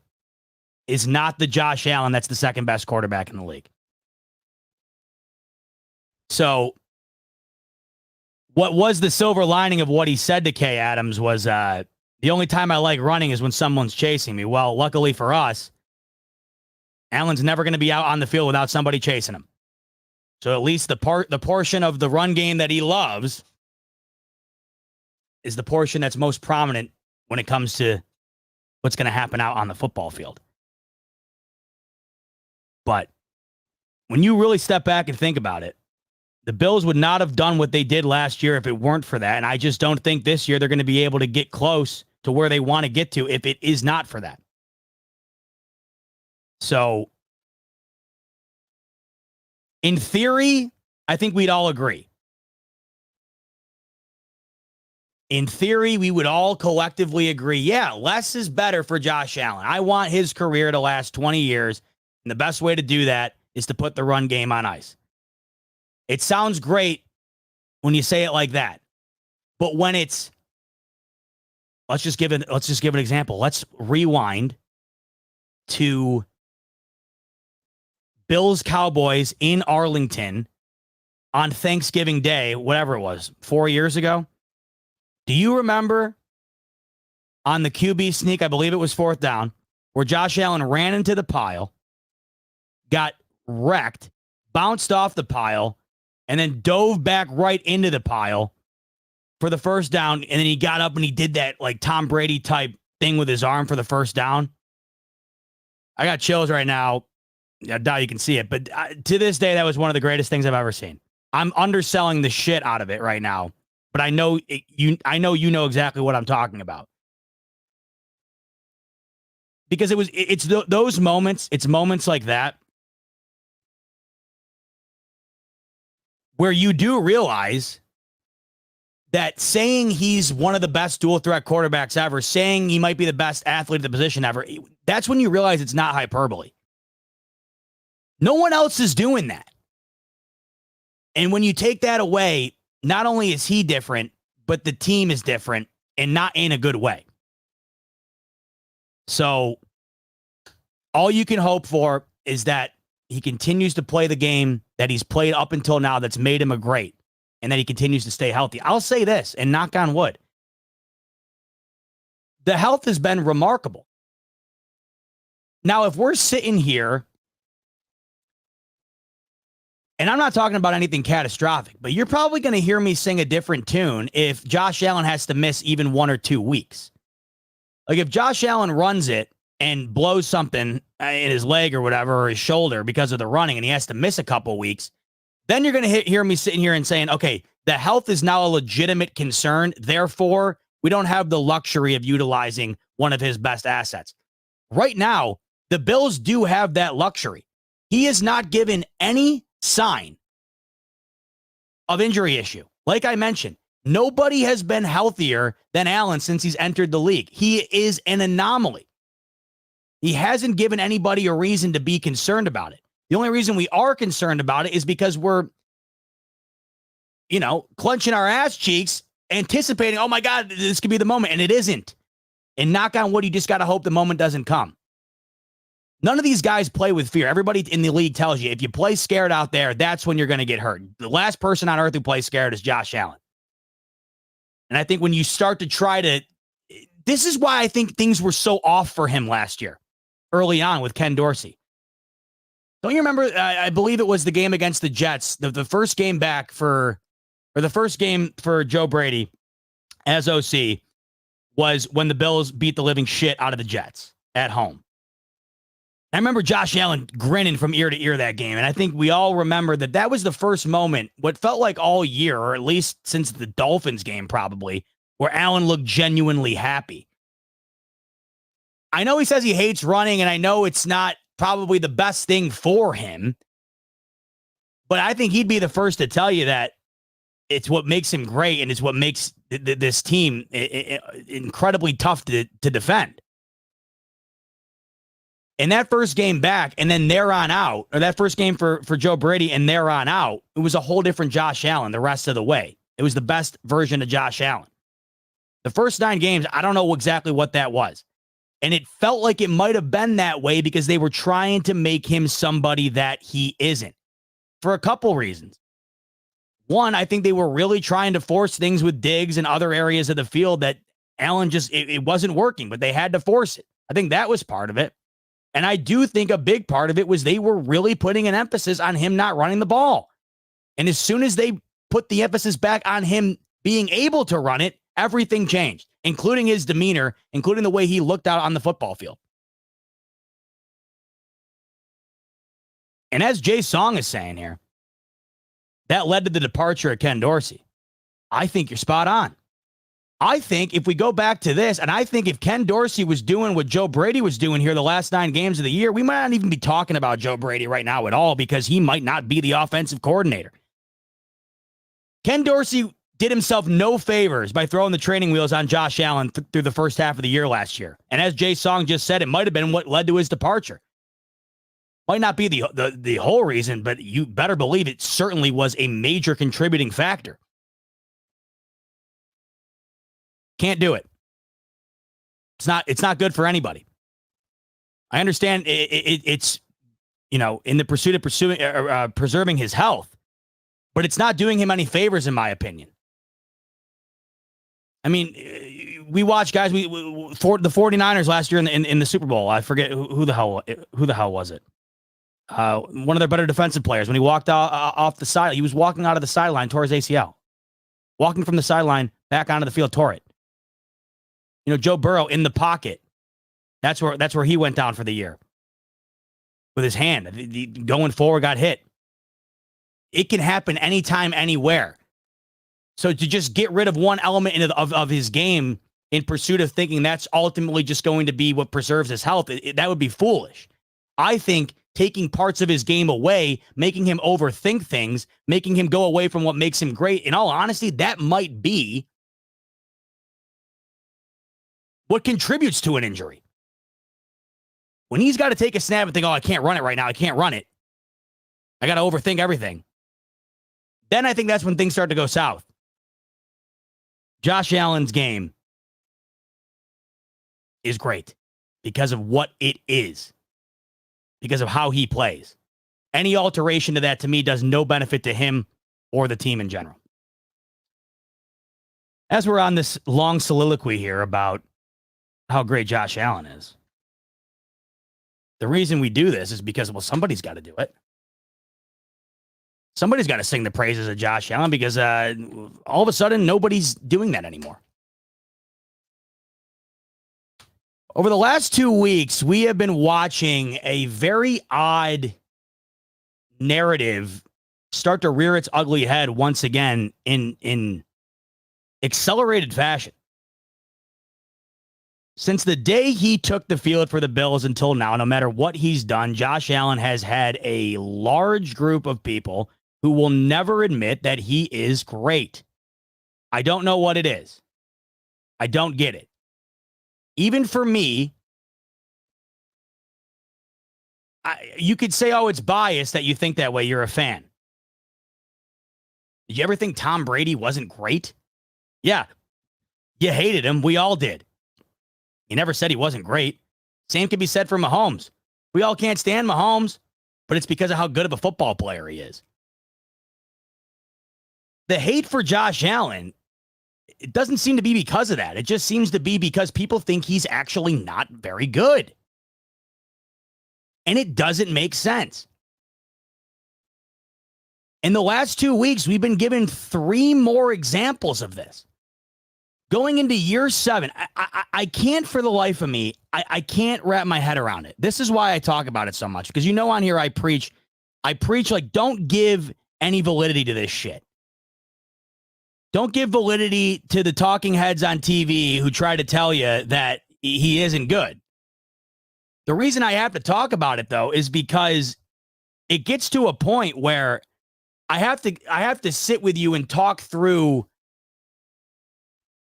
is not the Josh Allen that's the second best quarterback in the league. So what was the silver lining of what he said to Kay Adams was the only time I like running is when someone's chasing me. Well, luckily for us, Allen's never going to be out on the field without somebody chasing him. So at least the portion of the run game that he loves is the portion that's most prominent when it comes to what's going to happen out on the football field. But when you really step back and think about it, the Bills would not have done what they did last year if it weren't for that. And I just don't think this year they're going to be able to get close to where they want to get to if it is not for that. So, in theory, I think we'd all agree. In theory, we would all collectively agree, yeah, less is better for Josh Allen. I want his career to last 20 years, and the best way to do that is to put the run game on ice. It sounds great when you say it like that. But when it's, let's just give an example. Let's rewind to Bills Cowboys in Arlington on Thanksgiving Day, whatever it was, 4 years ago. Do you remember on the QB sneak, I believe it was fourth down, where Josh Allen ran into the pile, got wrecked, bounced off the pile, and then dove back right into the pile for the first down, and then he got up and he did that like Tom Brady type thing with his arm for the first down? I got chills right now. I doubt you can see it, but to this day, that was one of the greatest things I've ever seen. I'm underselling the shit out of it right now, but I know you know exactly what I'm talking about. Because it's those moments, it's moments like that where you do realize that saying he's one of the best dual threat quarterbacks ever, saying he might be the best athlete at the position ever, that's when you realize it's not hyperbole. No one else is doing that. And when you take that away, not only is he different, but the team is different, and not in a good way. So all you can hope for is that he continues to play the game that he's played up until now that's made him a great, and that he continues to stay healthy. I'll say this, and knock on wood, the health has been remarkable. Now, if we're sitting here, and I'm not talking about anything catastrophic, but you're probably going to hear me sing a different tune if Josh Allen has to miss even 1 or 2 weeks. Like if Josh Allen runs it and blows something in his leg or whatever, or his shoulder because of the running, and he has to miss a couple weeks, then you're going to hear me sitting here and saying, okay, the health is now a legitimate concern. Therefore, we don't have the luxury of utilizing one of his best assets. Right now, the Bills do have that luxury. He is not given any sign of injury issue. Like I mentioned, nobody has been healthier than Allen since he's entered the league. He is an anomaly. He hasn't given anybody a reason to be concerned about it. The only reason we are concerned about it is because we're, clenching our ass cheeks, anticipating, oh my God, this could be the moment. And it isn't. And knock on wood, you just got to hope the moment doesn't come. None of these guys play with fear. Everybody in the league tells you if you play scared out there, that's when you're going to get hurt. The last person on earth who plays scared is Josh Allen. And I think when you start to try to, this is why I think things were so off for him last year, early on with Ken Dorsey. Don't you remember? I believe it was the game against the Jets, the first game back for Joe Brady as OC was when the Bills beat the living shit out of the Jets at home. I remember Josh Allen grinning from ear to ear that game, and I think we all remember that was the first moment, what felt like all year, or at least since the Dolphins game probably, where Allen looked genuinely happy. I know he says he hates running, and I know it's not probably the best thing for him, but I think he'd be the first to tell you that it's what makes him great, and it's what makes this team incredibly tough to defend. And that first game back, and then there on out, or that first game for Joe Brady and there on out, it was a whole different Josh Allen the rest of the way. It was the best version of Josh Allen. The first 9 games, I don't know exactly what that was. And it felt like it might have been that way because they were trying to make him somebody that he isn't for a couple reasons. One, I think they were really trying to force things with Diggs and other areas of the field that Allen just, it wasn't working, but they had to force it. I think that was part of it. And I do think a big part of it was they were really putting an emphasis on him not running the ball. And as soon as they put the emphasis back on him being able to run it, everything changed, including his demeanor, including the way he looked out on the football field. And as Jay Song is saying here, that led to the departure of Ken Dorsey. I think you're spot on. I think if we go back to this, and I think if Ken Dorsey was doing what Joe Brady was doing here the last 9 games of the year, we might not even be talking about Joe Brady right now at all because he might not be the offensive coordinator. Ken Dorsey did himself no favors by throwing the training wheels on Josh Allen through the first half of the year last year. And as Jay Song just said, it might have been what led to his departure. Might not be the whole reason, but you better believe it certainly was a major contributing factor. Can't do it. It's not good for anybody. I understand it's in the pursuit of preserving his health, but it's not doing him any favors in my opinion. I mean, we watched guys. For the 49ers last year in the Super Bowl. I forget who the hell was it. One of their better defensive players. When he walked off the side, he was walking out of the sideline, tore his ACL. Walking from the sideline back onto the field, tore it. Joe Burrow in the pocket. That's where he went down for the year with his hand going forward, got hit. It can happen anytime, anywhere. So to just get rid of one element of his game in pursuit of thinking that's ultimately just going to be what preserves his health, that would be foolish. I think taking parts of his game away, making him overthink things, making him go away from what makes him great, in all honesty, that might be what contributes to an injury. When he's got to take a snap and think, I can't run it right now. I can't run it. I got to overthink everything. Then I think that's when things start to go south. Josh Allen's game is great because of what it is, because of how he plays. Any alteration to that, to me, does no benefit to him or the team in general. As we're on this long soliloquy here about how great Josh Allen is, the reason we do this is because, somebody's got to do it. Somebody's got to sing the praises of Josh Allen because all of a sudden, nobody's doing that anymore. Over the last 2 weeks, we have been watching a very odd narrative start to rear its ugly head once again in accelerated fashion. Since the day he took the field for the Bills until now, no matter what he's done, Josh Allen has had a large group of people who will never admit that he is great. I don't know what it is. I don't get it. Even for me, you could say, it's biased that you think that way. You're a fan. Did you ever think Tom Brady wasn't great? Yeah. You hated him. We all did. You never said he wasn't great. Same can be said for Mahomes. We all can't stand Mahomes, but it's because of how good of a football player he is. The hate for Josh Allen, it doesn't seem to be because of that. It just seems to be because people think he's actually not very good. And it doesn't make sense. In the last 2 weeks, we've been given 3 more examples of this. Going into year 7, I can't for the life of me, I can't wrap my head around it. This is why I talk about it so much, because on here I preach like, don't give any validity to this shit. Don't give validity to the talking heads on TV who try to tell you that he isn't good. The reason I have to talk about it, though, is because it gets to a point where I have to sit with you and talk through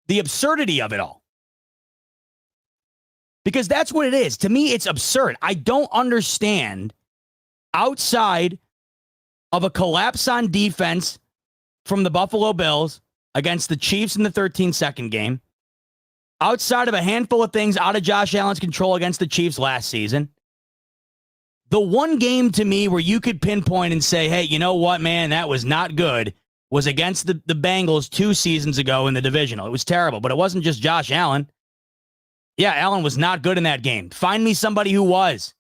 the absurdity of it all. Because that's what it is. To me, it's absurd. I don't understand, outside of a collapse on defense from the Buffalo Bills against the Chiefs in the 13-second game, outside of a handful of things out of Josh Allen's control against the Chiefs last season, the one game to me where you could pinpoint and say, hey, you know what, man, that was not good, was against the Bengals 2 seasons ago in the divisional. It was terrible, but it wasn't just Josh Allen. Yeah, Allen was not good in that game. Find me somebody who was.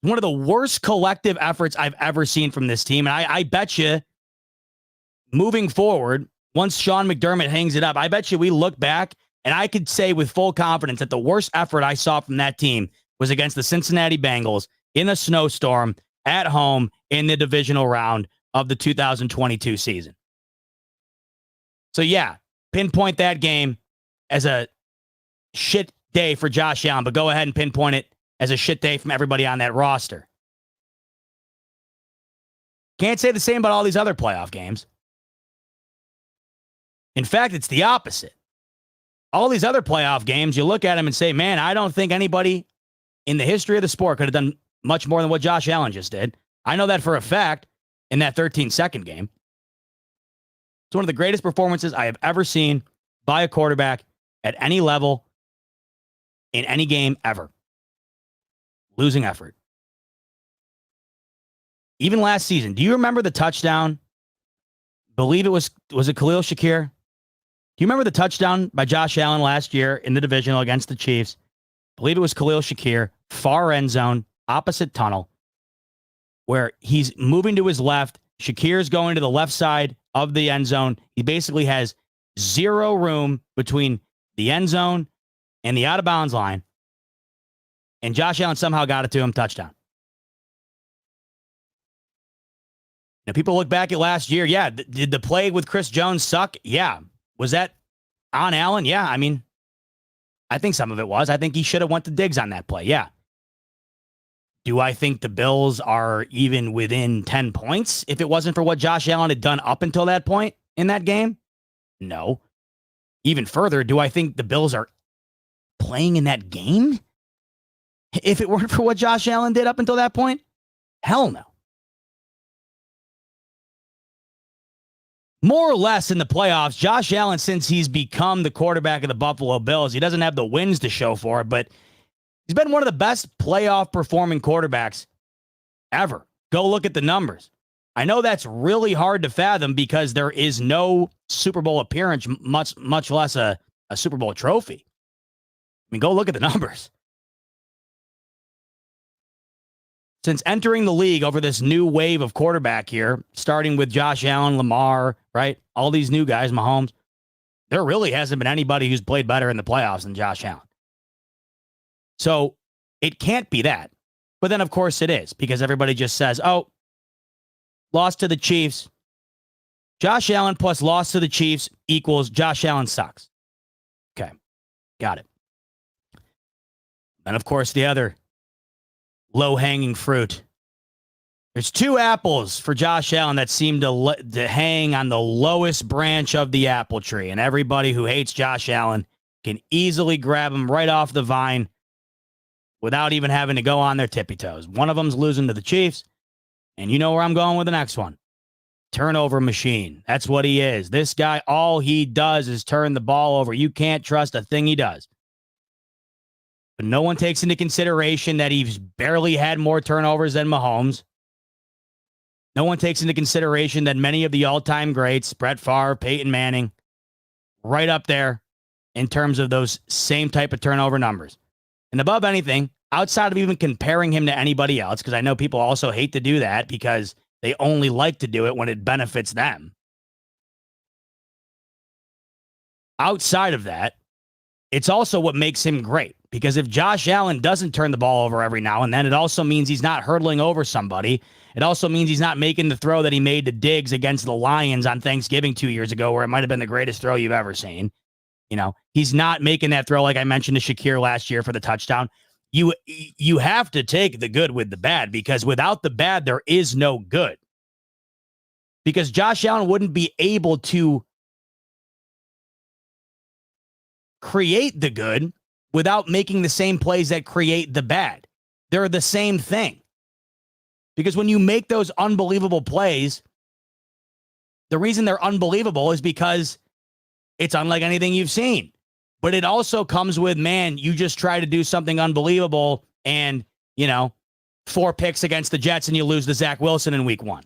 One of the worst collective efforts I've ever seen from this team, and I bet you, moving forward, once Sean McDermott hangs it up, I bet you we look back, and I could say with full confidence that the worst effort I saw from that team was against the Cincinnati Bengals in a snowstorm at home in the divisional round of the 2022 season. So, yeah, pinpoint that game as a shit day for Josh Allen, but go ahead and pinpoint it as a shit day from everybody on that roster. Can't say the same about all these other playoff games. In fact, it's the opposite. All these other playoff games, you look at them and say, man, I don't think anybody in the history of the sport could have done much more than what Josh Allen just did. I know that for a fact in that 13-second game. It's one of the greatest performances I have ever seen by a quarterback at any level in any game ever. Losing effort. Even last season, do you remember the touchdown? Believe it was it Khalil Shakir? Do you remember the touchdown by Josh Allen last year in the divisional against the Chiefs? Believe it was Khalil Shakir, far end zone, opposite tunnel, where he's moving to his left. Shakir's going to the left side of the end zone. He basically has zero room between the end zone and the out-of-bounds line. And Josh Allen somehow got it to him, touchdown. Now, people look back at last year. Yeah, did the play with Chris Jones suck? Yeah. Was that on Allen? Yeah, I mean, I think some of it was. I think he should have went to Diggs on that play. Yeah. Do I think the Bills are even within 10 points if it wasn't for what Josh Allen had done up until that point in that game? No. Even further, do I think the Bills are playing in that game if it weren't for what Josh Allen did up until that point? Hell no. More or less in the playoffs, Josh Allen, since he's become the quarterback of the Buffalo Bills, he doesn't have the wins to show for it, but he's been one of the best playoff performing quarterbacks ever. Go look at the numbers. I know that's really hard to fathom because there is no Super Bowl appearance, much less a Super Bowl trophy. I mean, go look at the numbers. Since entering the league over this new wave of quarterback here, starting with Josh Allen, Lamar, right? All these new guys, Mahomes, there really hasn't been anybody who's played better in the playoffs than Josh Allen. So it can't be that. But then, of course, it is because everybody just says, oh, lost to the Chiefs. Josh Allen plus loss to the Chiefs equals Josh Allen sucks. Okay, got it. And, of course, the other low-hanging fruit. There's 2 apples for Josh Allen that seem to hang on the lowest branch of the apple tree, and everybody who hates Josh Allen can easily grab him right off the vine without even having to go on their tippy toes. One of them's losing to the Chiefs, and you know where I'm going with the next one. Turnover machine. That's what he is. This guy, all he does is turn the ball over. You can't trust a thing he does. But no one takes into consideration that he's barely had more turnovers than Mahomes. No one takes into consideration that many of the all-time greats, Brett Favre, Peyton Manning, right up there in terms of those same type of turnover numbers. And above anything, outside of even comparing him to anybody else, because I know people also hate to do that because they only like to do it when it benefits them. Outside of that, it's also what makes him great. Because if Josh Allen doesn't turn the ball over every now and then, it also means he's not hurdling over somebody. It also means he's not making the throw that he made to Diggs against the Lions on Thanksgiving 2 years ago, where it might have been the greatest throw you've ever seen. You know, he's not making that throw like I mentioned to Shakir last year for the touchdown. You have to take the good with the bad, because without the bad, there is no good. Because Josh Allen wouldn't be able to create the good without making the same plays that create the bad. They're the same thing. Because when you make those unbelievable plays, the reason they're unbelievable is because it's unlike anything you've seen. But it also comes with, man, you just try to do something unbelievable and, 4 picks against the Jets and you lose to Zach Wilson in week 1.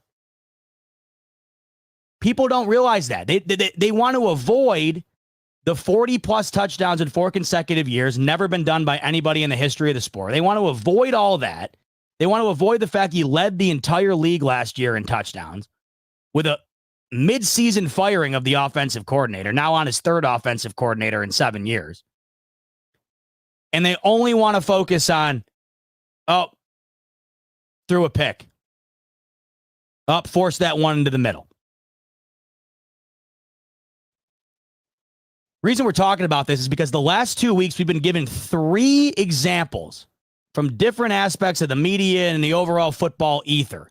People don't realize that. They want to avoid the 40-plus touchdowns in 4 consecutive years, never been done by anybody in the history of the sport. They want to avoid all that. They want to avoid the fact he led the entire league last year in touchdowns with a mid-season firing of the offensive coordinator, now on his 3rd offensive coordinator in 7 years. And they only want to focus on, threw a pick. Force that one into the middle. Reason we're talking about this is because the last 2 weeks we've been given 3 examples from different aspects of the media and the overall football ether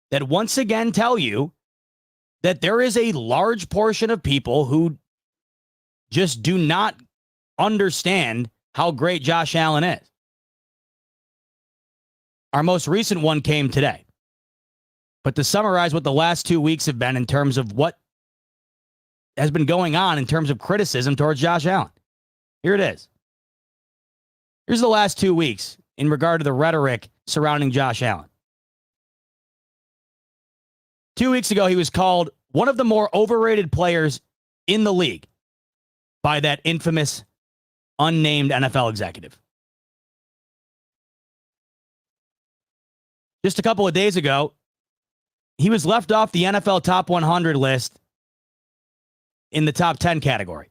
that once again tell you that there is a large portion of people who just do not understand how great Josh Allen is. Our most recent one came today. But to summarize what the last 2 weeks have been in terms of what has been going on in terms of criticism towards Josh Allen. Here it is. Here's the last 2 weeks in regard to the rhetoric surrounding Josh Allen. 2 weeks ago, he was called one of the more overrated players in the league by that infamous unnamed NFL executive. Just a couple of days ago, he was left off the NFL Top 100 list in the top 10 category.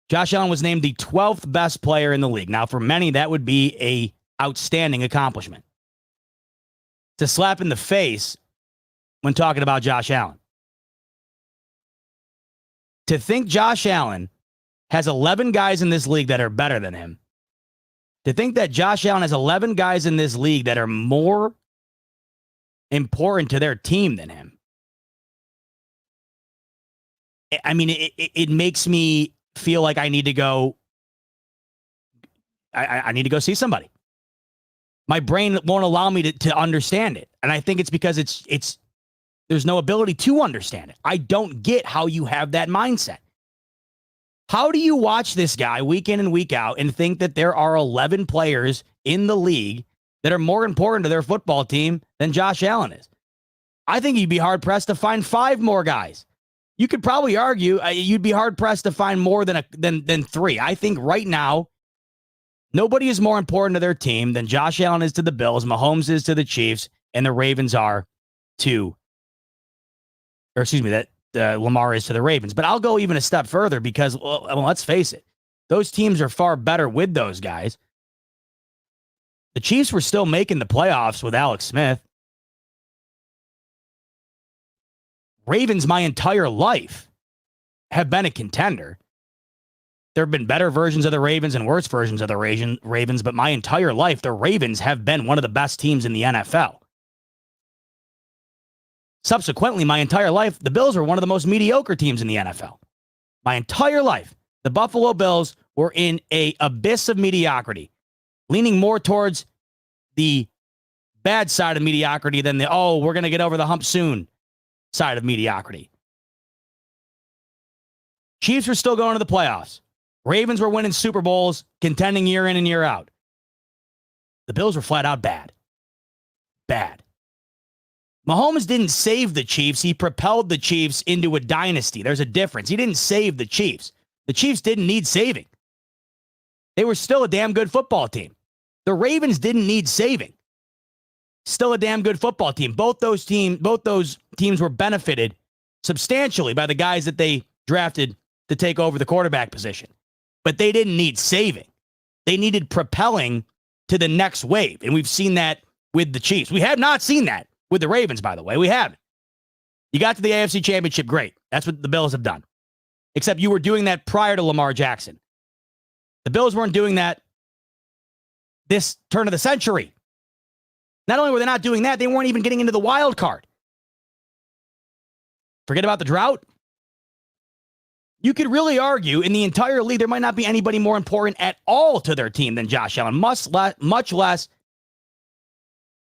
Josh Allen was named the 12th best player in the league. Now, for many, that would be an outstanding accomplishment. To slap in the face when talking about Josh Allen. To think Josh Allen has 11 guys in this league that are better than him. To think that Josh Allen has 11 guys in this league that are more important to their team than him. I mean, it makes me feel like I need to go. I need to go see somebody. My brain won't allow me to understand it, and I think it's because it's there's no ability to understand it. I don't get how you have that mindset. How do you watch this guy week in and week out and think that there are 11 players in the league that are more important to their football team than Josh Allen is? I think you'd be hard pressed to find 5 more guys. You could probably argue you'd be hard-pressed to find more than 3. I think right now, nobody is more important to their team than Josh Allen is to the Bills, Mahomes is to the Chiefs, and the Ravens are to, that Lamar is to the Ravens. But I'll go even a step further because, well, let's face it, those teams are far better with those guys. The Chiefs were still making the playoffs with Alex Smith. Ravens, my entire life, have been a contender. There have been better versions of the Ravens and worse versions of the Ravens, but my entire life, the Ravens have been one of the best teams in the NFL. Subsequently, my entire life, the Bills were one of the most mediocre teams in the NFL. My entire life, the Buffalo Bills were in an abyss of mediocrity, leaning more towards the bad side of mediocrity than we're going to get over the hump soon side of mediocrity. Chiefs were still going to the playoffs. Ravens were winning Super Bowls, contending year in and year out. The Bills were flat out bad. Bad. Mahomes didn't save the Chiefs. He propelled the Chiefs into a dynasty. There's a difference. He didn't save the Chiefs. The Chiefs didn't need saving. They were still a damn good football team. The Ravens didn't need saving. Still a damn good football team. Both those teams were benefited substantially by the guys that they drafted to take over the quarterback position. But they didn't need saving. They needed propelling to the next wave. And we've seen that with the Chiefs. We have not seen that with the Ravens, by the way. We haven't. You got to the AFC Championship, great. That's what the Bills have done. Except you were doing that prior to Lamar Jackson. The Bills weren't doing that this turn of the century. Not only were they not doing that, they weren't even getting into the wild card. Forget about the drought. You could really argue in the entire league, there might not be anybody more important at all to their team than Josh Allen, much less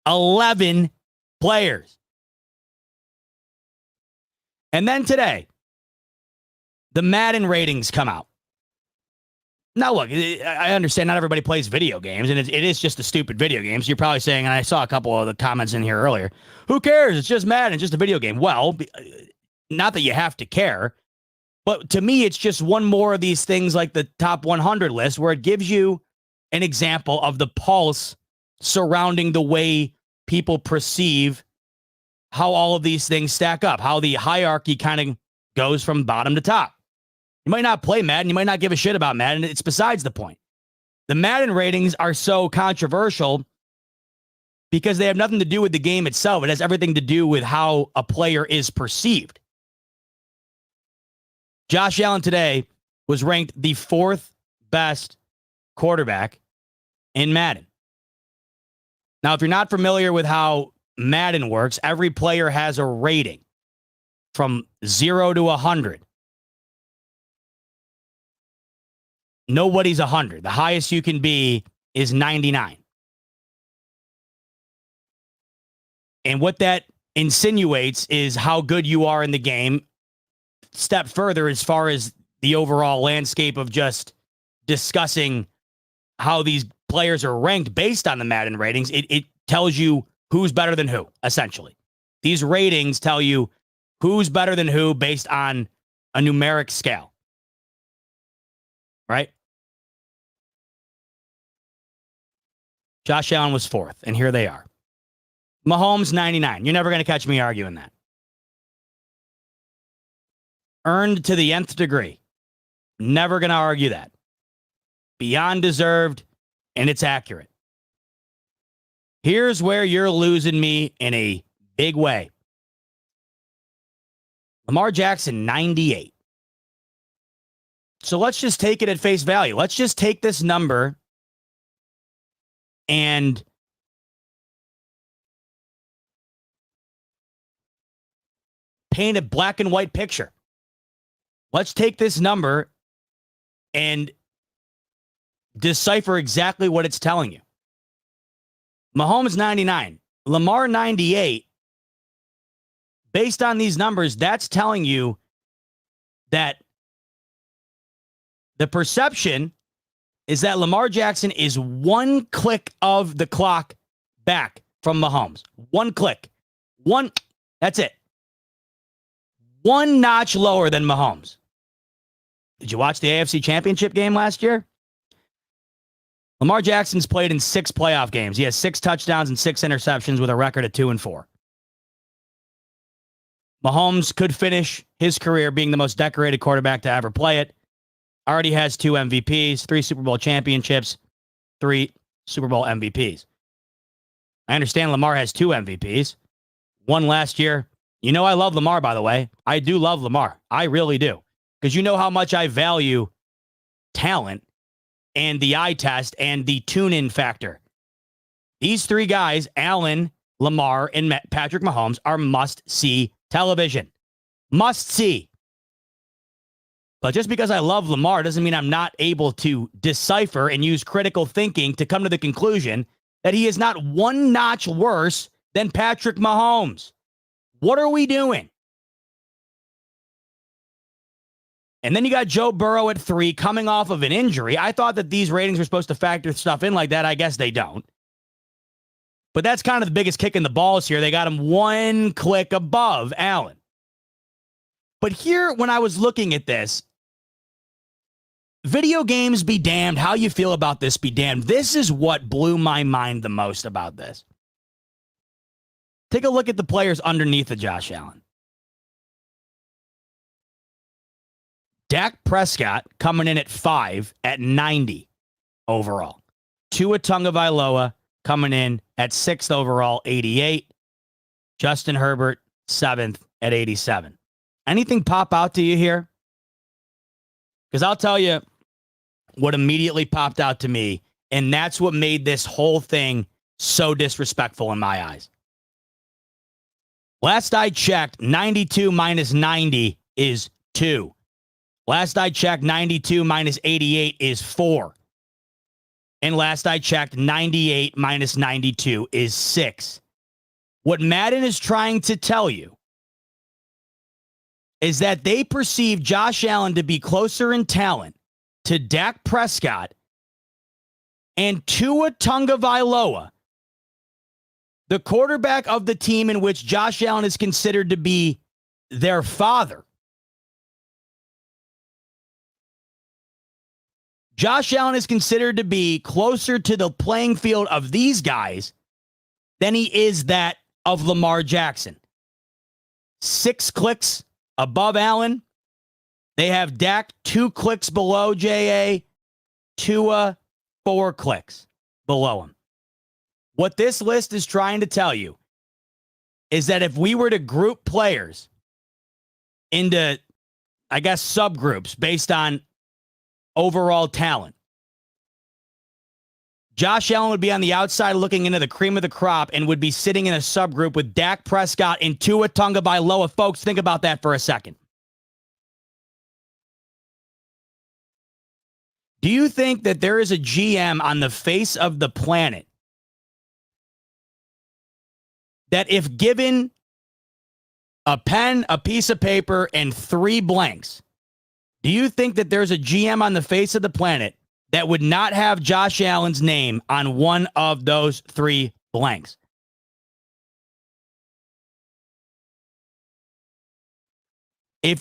11 players. And then today, the Madden ratings come out. Now, look, I understand not everybody plays video games, and it is just a stupid video game. So you're probably saying, and I saw a couple of the comments in here earlier, who cares? It's just Madden, it's just a video game. Well, not that you have to care, but to me, it's just one more of these things like the top 100 list where it gives you an example of the pulse surrounding the way people perceive how all of these things stack up, how the hierarchy kind of goes from bottom to top. You might not play Madden. You might not give a shit about Madden. It's besides the point. The Madden ratings are so controversial because they have nothing to do with the game itself. It has everything to do with how a player is perceived. Josh Allen today was ranked the 4th best quarterback in Madden. Now, if you're not familiar with how Madden works, every player has a rating from 0 to 100. Nobody's 100. The highest you can be is 99. And what that insinuates is how good you are in the game. Step further as far as the overall landscape of just discussing how these players are ranked based on the Madden ratings. It tells you who's better than who, essentially. These ratings tell you who's better than who based on a numeric scale. Right? Josh Allen was 4th, and here they are. Mahomes, 99. You're never going to catch me arguing that. Earned to the nth degree. Never going to argue that. Beyond deserved, and it's accurate. Here's where you're losing me in a big way. Lamar Jackson, 98. So let's just take it at face value. Let's just take this number and paint a black and white picture. Let's take this number and decipher exactly what it's telling you. Mahomes, 99. Lamar, 98. Based on these numbers, that's telling you that the perception is that Lamar Jackson is one click of the clock back from Mahomes. One click. That's it. One notch lower than Mahomes. Did you watch the AFC Championship game last year? Lamar Jackson's played in 6 playoff games. He has 6 touchdowns and 6 interceptions with a record of 2-4. Mahomes could finish his career being the most decorated quarterback to ever play it. Already has 2 MVPs, 3 Super Bowl championships, 3 Super Bowl MVPs. I understand Lamar has 2 MVPs. 1 last year. You know I love Lamar, by the way. I do love Lamar. I really do. Because you know how much I value talent and the eye test and the tune-in factor. These 3 guys, Allen, Lamar, and Patrick Mahomes, are must-see television. Must-see. But just because I love Lamar doesn't mean I'm not able to decipher and use critical thinking to come to the conclusion that he is not one notch worse than Patrick Mahomes. What are we doing? And then you got Joe Burrow at 3 coming off of an injury. I thought that these ratings were supposed to factor stuff in like that. I guess they don't. But that's kind of the biggest kick in the balls here. They got him 1 click above Allen. But here, when I was looking at this, video games be damned. How you feel about this be damned. This is what blew my mind the most about this. Take a look at the players underneath of Josh Allen. Dak Prescott coming in at 5 at 90 overall. Tua Tagovailoa coming in at 6th overall, 88. Justin Herbert, 7th at 87. Anything pop out to you here? Because I'll tell you what immediately popped out to me, and that's what made this whole thing so disrespectful in my eyes. Last I checked, 92 minus 90 is 2. Last I checked, 92 minus 88 is 4. And last I checked, 98 minus 92 is 6. What Madden is trying to tell you is that they perceive Josh Allen to be closer in talent to Dak Prescott and Tua Tagovailoa, the quarterback of the team in which Josh Allen is considered to be their father. Josh Allen is considered to be closer to the playing field of these guys than he is that of Lamar Jackson. 6 clicks above Allen. They have Dak 2 clicks below J.A., Tua 4 clicks below him. What this list is trying to tell you is that if we were to group players into, I guess, subgroups based on overall talent, Josh Allen would be on the outside looking into the cream of the crop and would be sitting in a subgroup with Dak Prescott and Tua Tagovailoa. Folks, think about that for a second. Do you think that there is a GM on the face of the planet that if given a pen, a piece of paper, and 3 blanks, do you think that there's a GM on the face of the planet that would not have Josh Allen's name on one of those 3 blanks? Do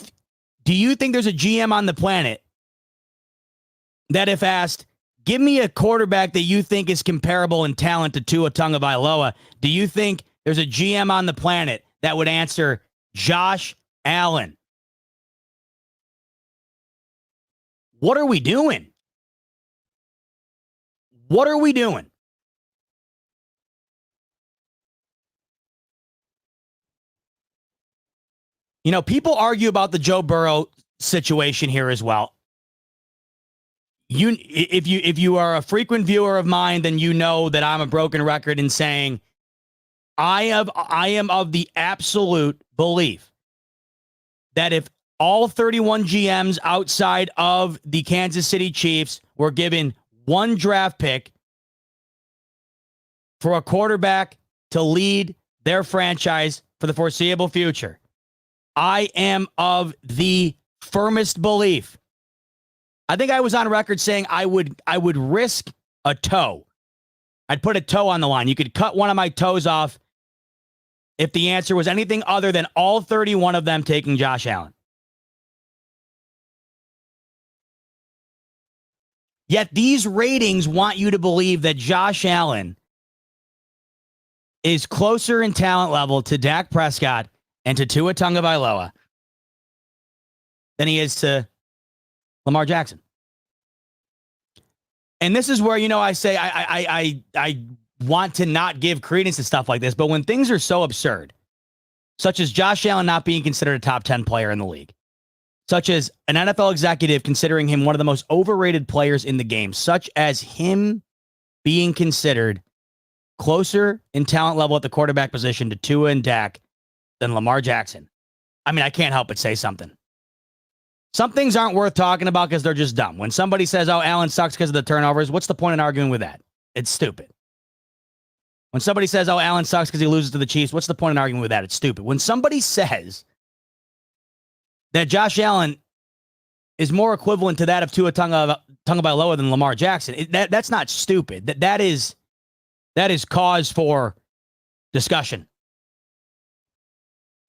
you think there's a GM on the planet that if asked, give me a quarterback that you think is comparable in talent to Tua Tagovailoa, do you think there's a GM on the planet that would answer Josh Allen? What are we doing? What are we doing? You know, people argue about the Joe Burrow situation here as well. If you are a frequent viewer of mine, then you know that I'm a broken record in saying I am of the absolute belief that if all 31 GMs outside of the Kansas City Chiefs were given 1 draft pick for a quarterback to lead their franchise for the foreseeable future, I am of the firmest belief. I think I was on record saying I would risk a toe. I'd put a toe on the line. You could cut one of my toes off if the answer was anything other than all 31 of them taking Josh Allen. Yet these ratings want you to believe that Josh Allen is closer in talent level to Dak Prescott and to Tua Tagovailoa than he is to Lamar Jackson. And this is where, you know, I say I want to not give credence to stuff like this, but when things are so absurd, such as Josh Allen not being considered a top 10 player in the league, such as an NFL executive considering him one of the most overrated players in the game, such as him being considered closer in talent level at the quarterback position to Tua and Dak than Lamar Jackson. I mean, I can't help but say something. Some things aren't worth talking about because they're just dumb. When somebody says, oh, Allen sucks because of the turnovers, what's the point in arguing with that? It's stupid. When somebody says, oh, Allen sucks because he loses to the Chiefs, what's the point in arguing with that? It's stupid. When somebody says that Josh Allen is more equivalent to that of Tua Tagovailoa than Lamar Jackson. That's not stupid. That is cause for discussion.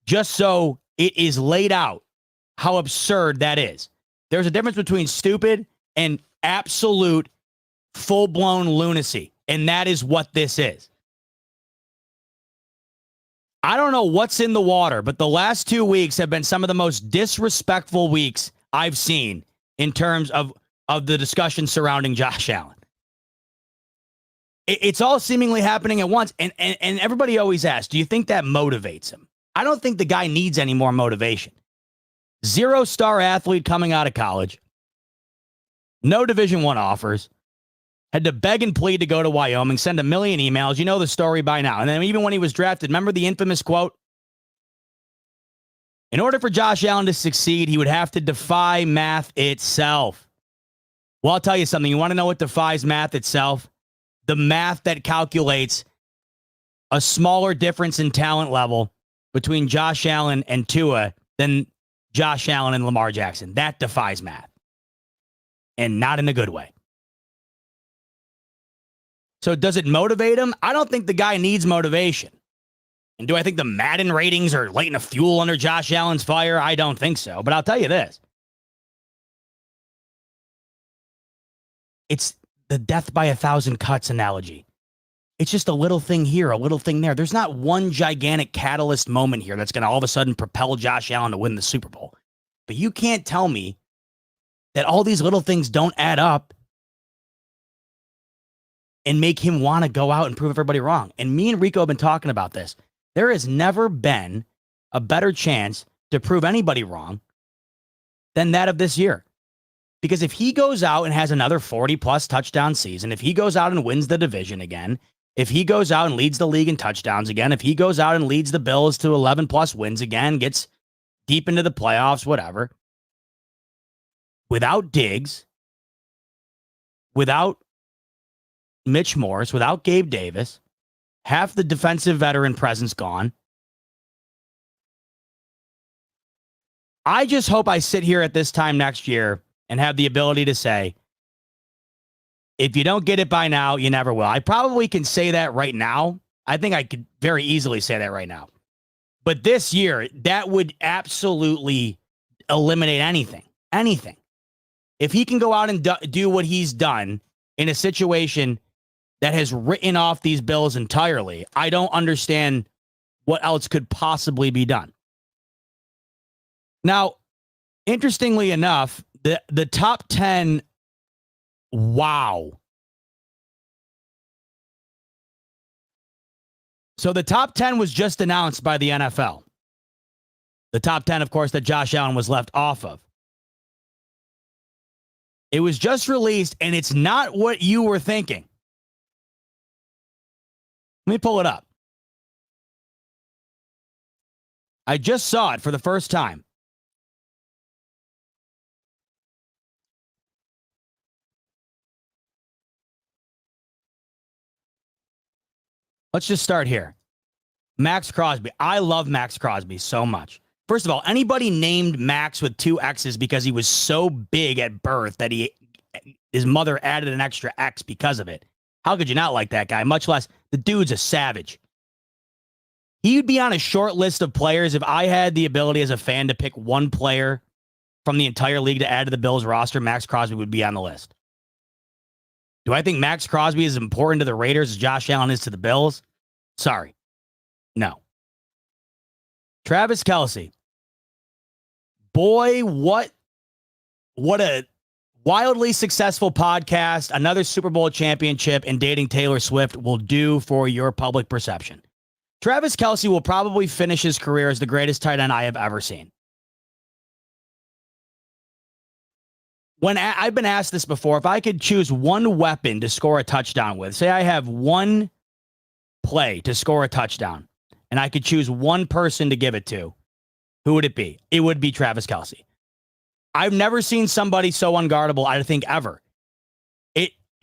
Just so it is laid out how absurd that is. There's a difference between stupid and absolute full-blown lunacy, and that is what this is. I don't know what's in the water, but the last 2 weeks have been some of the most disrespectful weeks I've seen in terms of the discussion surrounding Josh Allen. It's all seemingly happening at once, and everybody always asks, do you think that motivates him? I don't think the guy needs any more motivation. 0-star athlete coming out of college, no Division I offers, had to beg and plead to go to Wyoming, send a million emails. You know the story by now. And then even when he was drafted, remember the infamous quote? In order for Josh Allen to succeed, he would have to defy math itself. Well, I'll tell you something. You want to know what defies math itself? The math that calculates a smaller difference in talent level between Josh Allen and Tua than Josh Allen and Lamar Jackson. That defies math. And not in a good way. So does it motivate him? I don't think the guy needs motivation. And do I think the Madden ratings are lighting a fuel under Josh Allen's fire? I don't think so. But I'll tell you this. It's the death by 1,000 cuts analogy. It's just a little thing here, a little thing there. There's not one gigantic catalyst moment here that's going to all of a sudden propel Josh Allen to win the Super Bowl. But you can't tell me that all these little things don't add up and make him want to go out and prove everybody wrong. And me and Rico have been talking about this. There has never been a better chance to prove anybody wrong than that of this year. Because if he goes out and has another 40-plus touchdown season, if he goes out and wins the division again, if he goes out and leads the league in touchdowns again, if he goes out and leads the Bills to 11-plus wins again, gets deep into the playoffs, whatever, without Diggs, without Mitch Morse, without Gabe Davis, half the defensive veteran presence gone. I just hope I sit here at this time next year and have the ability to say, if you don't get it by now, you never will. I probably can say that right now. I think I could very easily say that right now. But this year, that would absolutely eliminate anything. Anything. If he can go out and do what he's done in a situation that has written off these Bills entirely, I don't understand what else could possibly be done. Now, interestingly enough, the top 10, wow. So the top 10 was just announced by the NFL. The top 10, of course, that Josh Allen was left off of. It was just released, and it's not what you were thinking. Let me pull it up. I just saw it for the first time. Let's just start here. Max Crosby. I love Max Crosby so much. First of all, anybody named Max with 2 X's because he was so big at birth that his mother added an extra X because of it. How could you not like that guy? Much less, the dude's a savage. He'd be on a short list of players if I had the ability as a fan to pick one player from the entire league to add to the Bills roster. Max Crosby would be on the list. Do I think Max Crosby is important to the Raiders as Josh Allen is to the Bills? Sorry. No. Travis Kelce. Boy, what a wildly successful podcast, another Super Bowl championship, and dating Taylor Swift will do for your public perception. Travis Kelce will probably finish his career as the greatest tight end I have ever seen. When I've been asked this before, if I could choose one weapon to score a touchdown with, say I have one play to score a touchdown, and I could choose one person to give it to, who would it be? It would be Travis Kelce. I've never seen somebody so unguardable, I think, ever.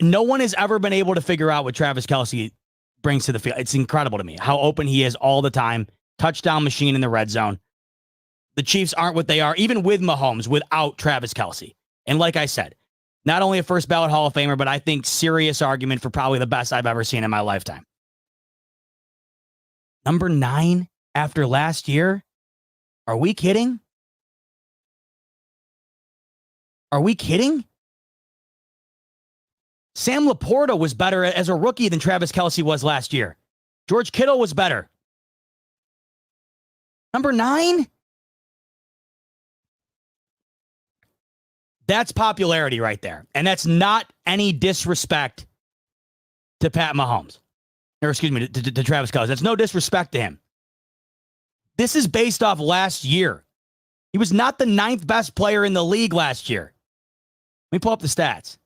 No one has ever been able to figure out what Travis Kelce brings to the field. It's incredible to me how open he is all the time. Touchdown machine in the red zone. The Chiefs aren't what they are, even with Mahomes, without Travis Kelce. And like I said, not only a first ballot Hall of Famer, but I think serious argument for probably the best I've ever seen in my lifetime. Number 9 after last year? Are we kidding? Are we kidding? Sam Laporta was better as a rookie than Travis Kelce was last year. George Kittle was better. Number 9? That's popularity right there. And that's not any disrespect to Pat Mahomes. Or excuse me, to Travis Kelce. That's no disrespect to him. This is based off last year. He was not the 9th best player in the league last year. Let me pull up the stats.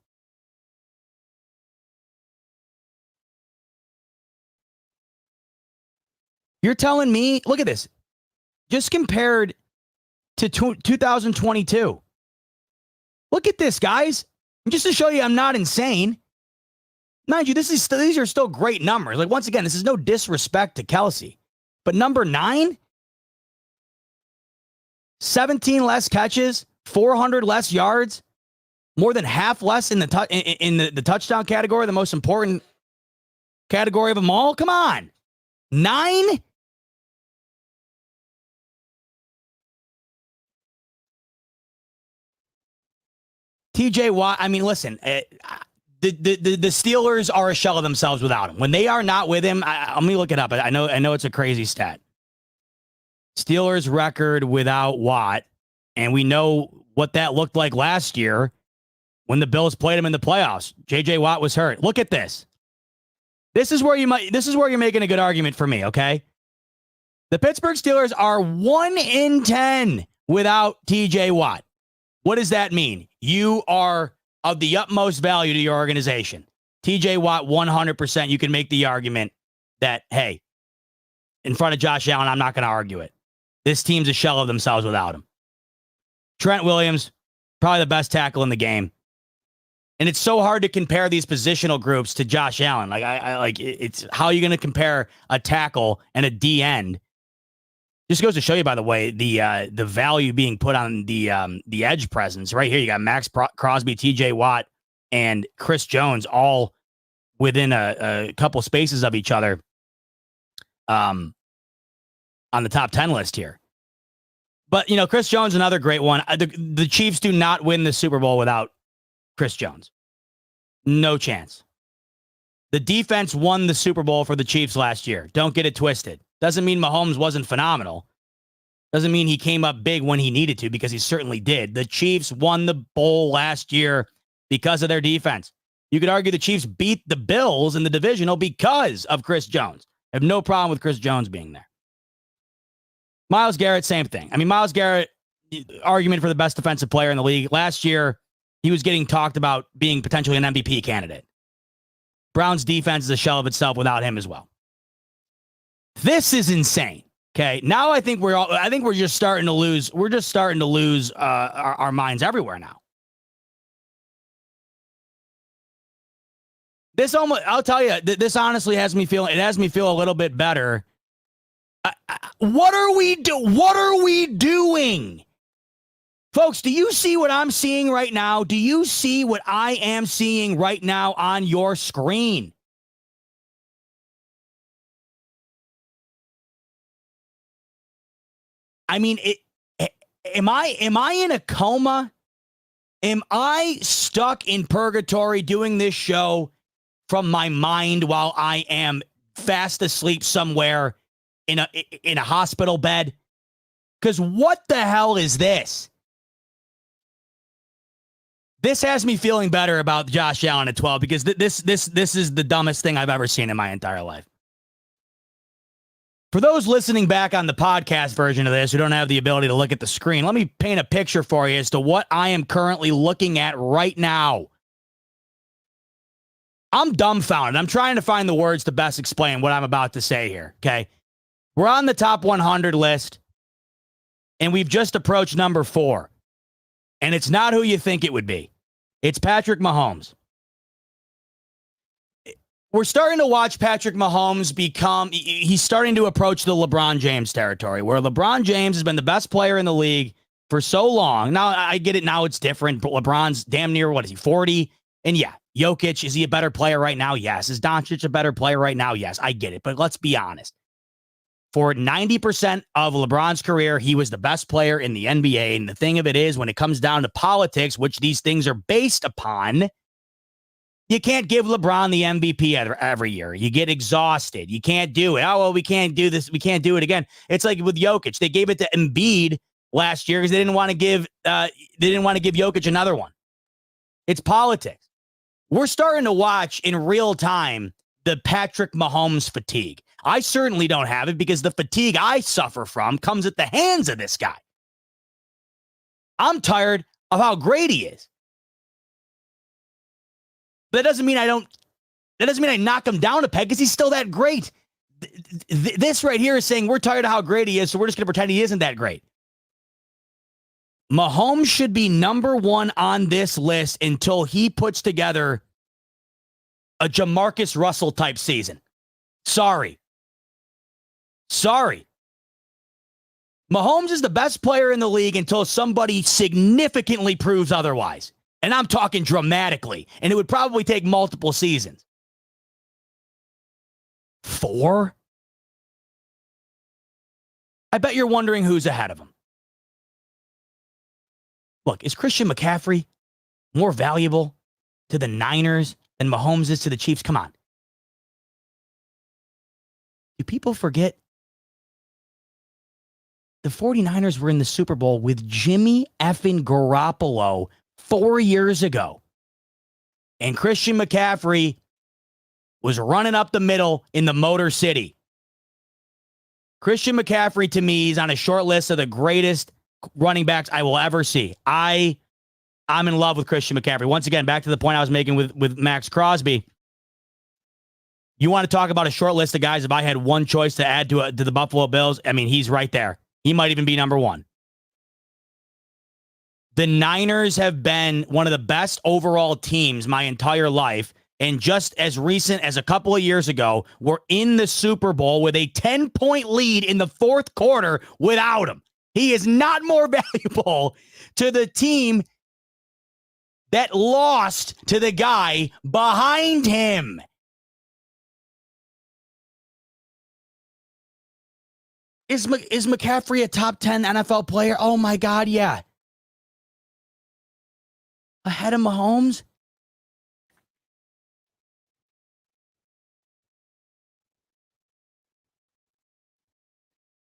You're telling me, look at this. Just compared to 2022. Look at this, guys. Just to show you I'm not insane. Mind you, these are still great numbers. Like, once again, this is no disrespect to Kelce. But number 9, 17 less catches, 400 less yards, more than half less in the touchdown category, the most important category of them all. Come on. 9? TJ Watt, I mean, listen, the Steelers are a shell of themselves without him. When they are not with him, let me look it up. I know it's a crazy stat. Steelers record without Watt, and we know what that looked like last year when the Bills played him in the playoffs. JJ Watt was hurt. Look at this. This is where you're making a good argument for me, okay? The Pittsburgh Steelers are 1-10 without TJ Watt. What does that mean? You are of the utmost value to your organization. TJ Watt, 100%. You can make the argument that, hey, in front of Josh Allen, I'm not going to argue it. This team's a shell of themselves without him. Trent Williams, probably the best tackle in the game. And it's so hard to compare these positional groups to Josh Allen. It's how are you going to compare a tackle and a D end? Just goes to show you, by the way, the value being put on the edge presence. Right here, you got Max Crosby, TJ Watt, and Chris Jones all within a couple spaces of each other on the top 10 list here. But, Chris Jones, another great one. The Chiefs do not win the Super Bowl without Chris Jones. No chance. The defense won the Super Bowl for the Chiefs last year. Don't get it twisted. Doesn't mean Mahomes wasn't phenomenal. Doesn't mean he came up big when he needed to, because he certainly did. The Chiefs won the bowl last year because of their defense. You could argue the Chiefs beat the Bills in the divisional because of Chris Jones. I have no problem with Chris Jones being there. Myles Garrett, same thing. I mean, Myles Garrett, argument for the best defensive player in the league. Last year, he was getting talked about being potentially an MVP candidate. Browns defense is a shell of itself without him as well. This is insane. Okay, now I think we're just starting to lose. We're just starting to lose our minds everywhere now. I'll tell you, this honestly has me feeling. It has me feel a little bit better. What are we doing? Folks, do you see what I'm seeing right now? Do you see what I am seeing right now on your screen? I mean, am I in a coma? Am I stuck in purgatory doing this show from my mind while I am fast asleep somewhere in a hospital bed? Because what the hell is this? This has me feeling better about Josh Allen at 12, because this is the dumbest thing I've ever seen in my entire life. For those listening back on the podcast version of this who don't have the ability to look at the screen, let me paint a picture for you as to what I am currently looking at right now. I'm dumbfounded. I'm trying to find the words to best explain what I'm about to say here, okay? We're on the top 100 list, and we've just approached number 4. And it's not who you think it would be. It's Patrick Mahomes. We're starting to watch Patrick Mahomes he's starting to approach the LeBron James territory, where LeBron James has been the best player in the league for so long. Now, I get it. Now it's different. But LeBron's damn near, what is he, 40? And yeah, Jokic, is he a better player right now? Yes. Is Doncic a better player right now? Yes, I get it. But let's be honest. For 90% of LeBron's career, he was the best player in the NBA. And the thing of it is, when it comes down to politics, which these things are based upon, you can't give LeBron the MVP every year. You get exhausted. You can't do it. Oh, well, we can't do this. We can't do it again. It's like with Jokic. They gave it to Embiid last year because they didn't want to give Jokic another one. It's politics. We're starting to watch in real time the Patrick Mahomes fatigue. I certainly don't have it because the fatigue I suffer from comes at the hands of this guy. I'm tired of how great he is. But that doesn't mean I knock him down a peg because he's still that great. This right here is saying we're tired of how great he is, so we're just going to pretend he isn't that great. Mahomes should be number one on this list until he puts together a Jamarcus Russell type season. Sorry. Mahomes is the best player in the league until somebody significantly proves otherwise. And I'm talking dramatically. And it would probably take multiple seasons. 4? I bet you're wondering who's ahead of him. Look, is Christian McCaffrey more valuable to the Niners than Mahomes is to the Chiefs? Come on. Do people forget the 49ers were in the Super Bowl with Jimmy effing Garoppolo 4 years ago? And Christian McCaffrey was running up the middle in the Motor City. Christian McCaffrey, to me, is on a short list of the greatest running backs I will ever see. I'm in love with Christian McCaffrey. Once again, back to the point I was making with Max Crosby. You want to talk about a short list of guys, if I had one choice to add to the Buffalo Bills, I mean, he's right there. He might even be number one. The Niners have been one of the best overall teams my entire life. And just as recent as a couple of years ago, we're in the Super Bowl with a 10-point lead in the fourth quarter without him. He is not more valuable to the team that lost to the guy behind him. Is McCaffrey a top 10 NFL player? Oh, my God, yeah. Ahead of Mahomes?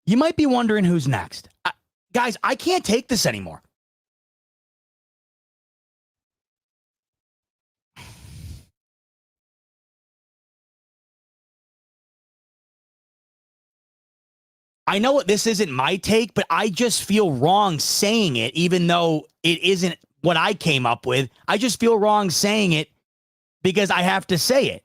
You might be wondering who's next. Guys, I can't take this anymore. I know this isn't my take, but I just feel wrong saying it, even though it isn't what I came up with. I just feel wrong saying it because I have to say it.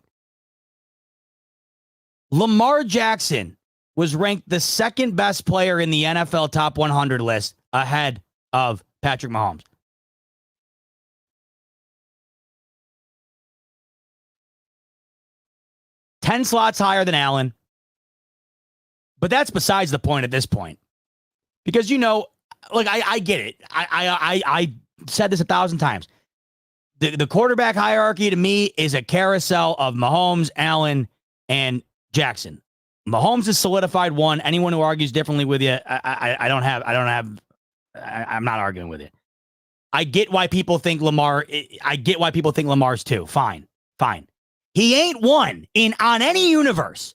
Lamar Jackson was ranked the second best player in the NFL top 100 list ahead of Patrick Mahomes. Ten slots higher than Allen. But that's besides the point at this point. Because, you know, like, I get it. I said this 1,000 times. The quarterback hierarchy to me is a carousel of Mahomes, Allen, and Jackson. Mahomes is solidified one. Anyone who argues differently with you, I'm not arguing with it. I get why people think Lamar's two. Fine. He ain't one on any universe.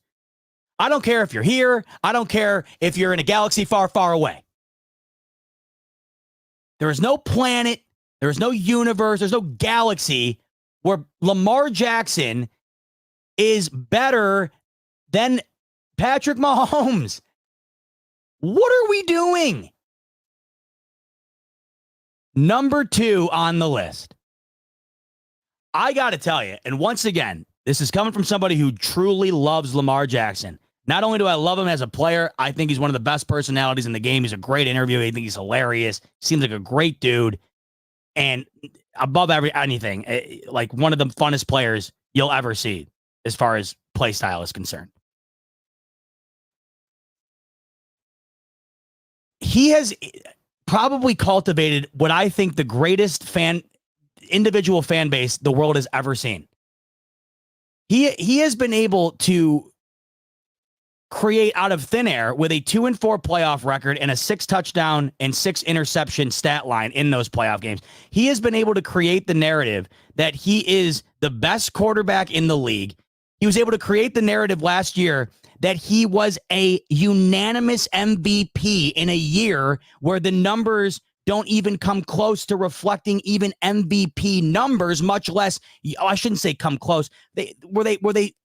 I don't care if you're here. I don't care if you're in a galaxy far, far away. There is no planet. There is no universe. There's no galaxy where Lamar Jackson is better than Patrick Mahomes. What are we doing? Number 2 on the list. I got to tell you, and once again, this is coming from somebody who truly loves Lamar Jackson. Not only do I love him as a player, I think he's one of the best personalities in the game. He's a great interview. I think he's hilarious. Seems like a great dude. And above anything, like one of the funnest players you'll ever see as far as play style is concerned. He has probably cultivated what I think the greatest individual fan base the world has ever seen. He has been able to create out of thin air with a 2-4 playoff record and a 6 touchdown and 6 interception stat line in those playoff games. He has been able to create the narrative that he is the best quarterback in the league. He was able to create the narrative last year that he was a unanimous MVP in a year where the numbers don't even come close to reflecting even MVP numbers, much less, I shouldn't say come close. Were they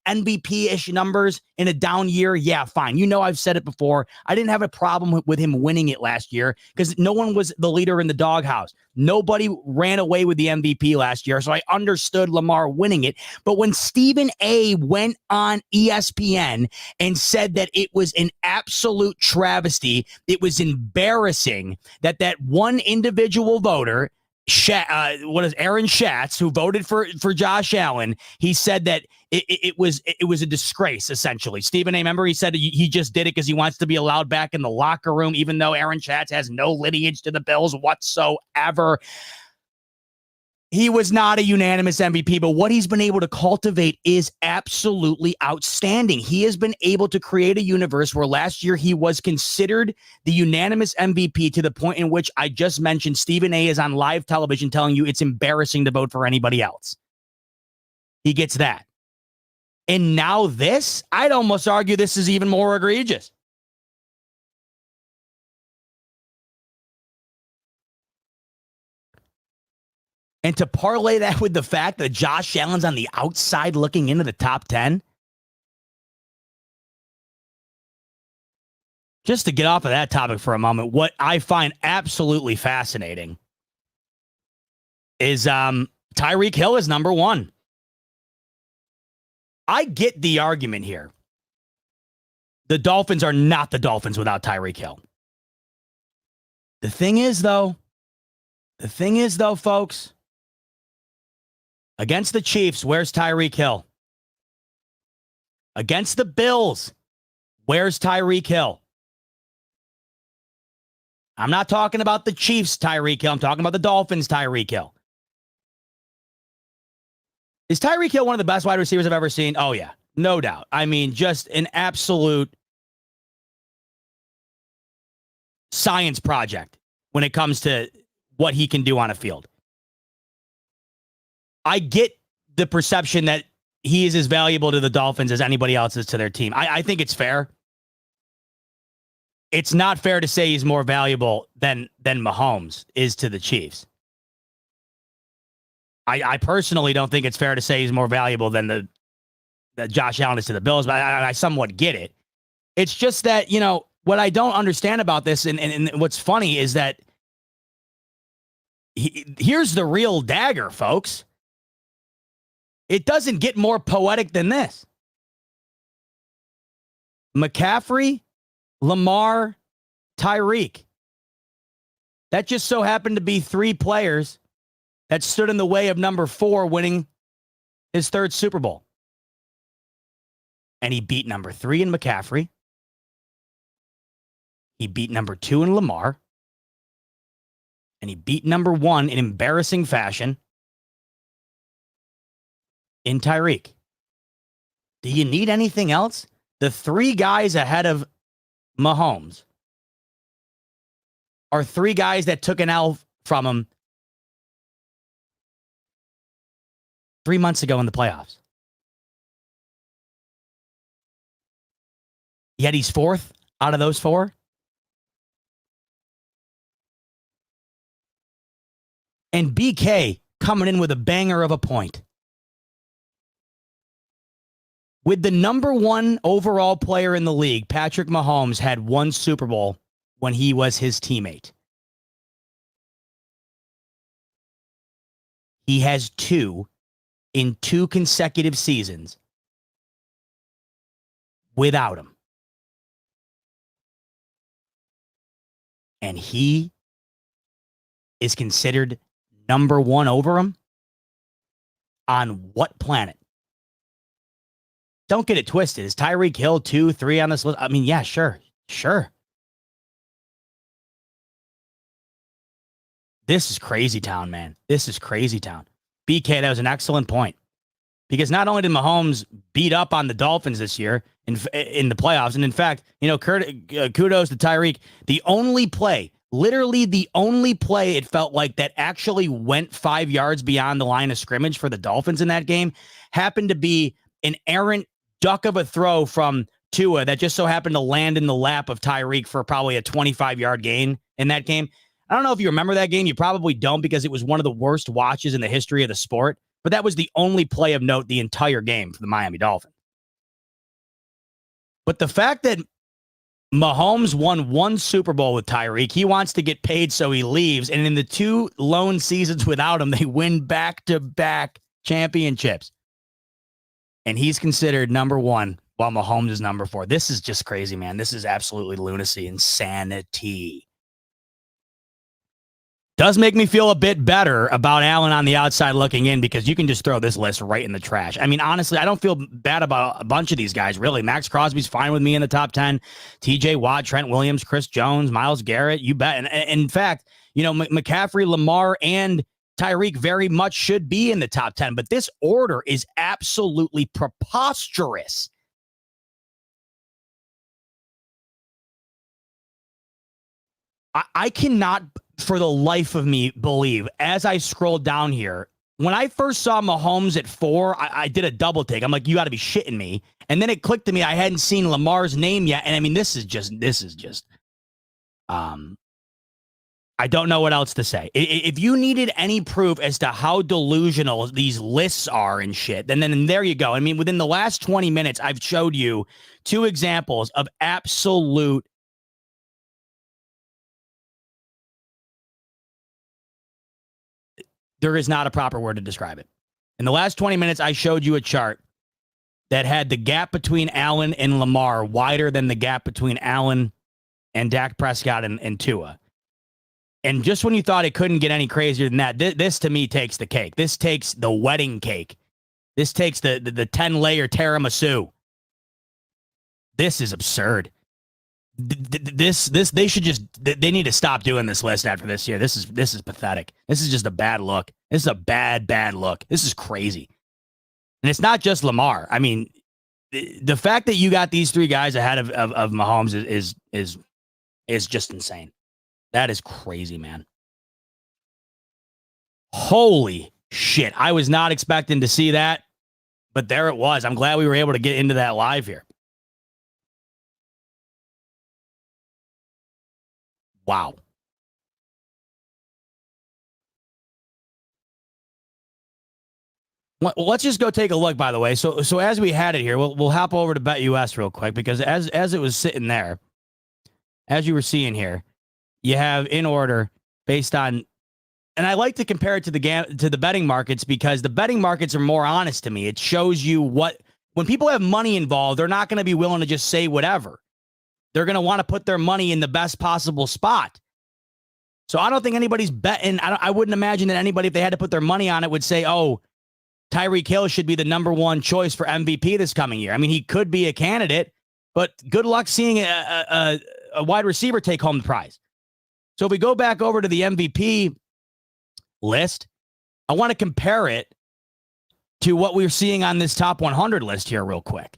MVP-ish numbers in a down year? Yeah, fine. You know, I've said it before. I didn't have a problem with him winning it last year because no one was the leader in the doghouse. Nobody ran away with the MVP last year, so I understood Lamar winning it. But when Stephen A. went on ESPN and said that it was an absolute travesty, it was embarrassing that one individual voter, Aaron Schatz, who voted for Josh Allen, he said that it was a disgrace, essentially. Stephen A., remember, he said he just did it because he wants to be allowed back in the locker room, even though Aaron Schatz has no lineage to the Bills whatsoever. He was not a unanimous MVP, but what he's been able to cultivate is absolutely outstanding. He has been able to create a universe where last year he was considered the unanimous MVP to the point in which I just mentioned Stephen A. is on live television telling you it's embarrassing to vote for anybody else. He gets that. And now this, I'd almost argue this is even more egregious. And to parlay that with the fact that Josh Allen's on the outside looking into the top 10. Just to get off of that topic for a moment, what I find absolutely fascinating is Tyreek Hill is number 1. I get the argument here. The Dolphins are not the Dolphins without Tyreek Hill. The thing is, though, folks, against the Chiefs, where's Tyreek Hill? Against the Bills, where's Tyreek Hill? I'm not talking about the Chiefs' Tyreek Hill. I'm talking about the Dolphins' Tyreek Hill. Is Tyreek Hill one of the best wide receivers I've ever seen? Oh, yeah, no doubt. I mean, just an absolute science project when it comes to what he can do on a field. I get the perception that he is as valuable to the Dolphins as anybody else is to their team. I think it's fair. It's not fair to say he's more valuable than Mahomes is to the Chiefs. I personally don't think it's fair to say he's more valuable than that Josh Allen is to the Bills, but I somewhat get it. It's just that, you know, what I don't understand about this, and what's funny is that here's the real dagger, folks. It doesn't get more poetic than this. McCaffrey, Lamar, Tyreek. That just so happened to be 3 players that stood in the way of number 4 winning his 3rd Super Bowl. And he beat number 3 in McCaffrey. He beat number 2 in Lamar. And he beat number 1 in embarrassing fashion in Tyreek. Do you need anything else? The 3 guys ahead of Mahomes are 3 guys that took an L from him 3 months ago in the playoffs. Yet he's 4th out of those 4. And BK coming in with a banger of a point. With the number 1 overall player in the league, Patrick Mahomes had 1 Super Bowl when he was his teammate. He has 2 in 2 consecutive seasons without him. And he is considered number 1 over him? On what planet? Don't get it twisted. Is Tyreek Hill 2, 3 on this list? I mean, yeah, sure. This is crazy town, man. This is crazy town. BK, that was an excellent point. Because not only did Mahomes beat up on the Dolphins this year in the playoffs, and in fact, kudos to Tyreek. The only play, literally the only play it felt like that actually went 5 yards beyond the line of scrimmage for the Dolphins in that game happened to be an errant duck of a throw from Tua that just so happened to land in the lap of Tyreek for probably a 25-yard gain in that game. I don't know if you remember that game. You probably don't because it was one of the worst watches in the history of the sport. But that was the only play of note the entire game for the Miami Dolphins. But the fact that Mahomes won one Super Bowl with Tyreek, he wants to get paid so he leaves. And in the 2 lone seasons without him, they win back-to-back championships. And he's considered number 1 while Mahomes is number 4. This is just crazy, man. This is absolutely lunacy, insanity. Does make me feel a bit better about Allen on the outside looking in because you can just throw this list right in the trash. I mean, honestly, I don't feel bad about a bunch of these guys, really. Max Crosby's fine with me in the top 10. TJ Watt, Trent Williams, Chris Jones, Myles Garrett, you bet. And in fact, McCaffrey, Lamar, and Tyreek very much should be in the top 10. But this order is absolutely preposterous. I cannot, for the life of me, believe, as I scroll down here, when I first saw Mahomes at 4, I did a double take. I'm like, you got to be shitting me. And then it clicked to me. I hadn't seen Lamar's name yet. And I mean, this is just, I don't know what else to say. If you needed any proof as to how delusional these lists are and shit, then there you go. I mean, within the last 20 minutes, I've showed you 2 examples of absolute there is not a proper word to describe it. In the last 20 minutes, I showed you a chart that had the gap between Allen and Lamar wider than the gap between Allen and Dak Prescott and Tua. And just when you thought it couldn't get any crazier than that, this to me takes the cake. This takes the wedding cake. This takes the 10-layer tiramisu. This is absurd. This they should just they need to stop doing this list after this year. This is pathetic. This is just a bad look. This is a bad look. This is crazy. And it's not just Lamar. I mean, the fact that you got these 3 guys ahead of Mahomes is just insane. That is crazy, man. Holy shit. I was not expecting to see that, but there it was. I'm glad we were able to get into that live here. Wow. Well, let's just go take a look, by the way. So as we had it here, we'll hop over to BetUS real quick because as it was sitting there, as you were seeing here, you have in order based on, and I like to compare it to the betting markets because the betting markets are more honest to me. It shows you when people have money involved, they're not going to be willing to just say whatever. They're going to want to put their money in the best possible spot. So I don't think anybody's betting. I wouldn't imagine that anybody, if they had to put their money on it, would say, oh, Tyreek Hill should be the number 1 choice for MVP this coming year. I mean, he could be a candidate, but good luck seeing a wide receiver take home the prize. So if we go back over to the MVP list, I want to compare it to what we're seeing on this top 100 list here real quick.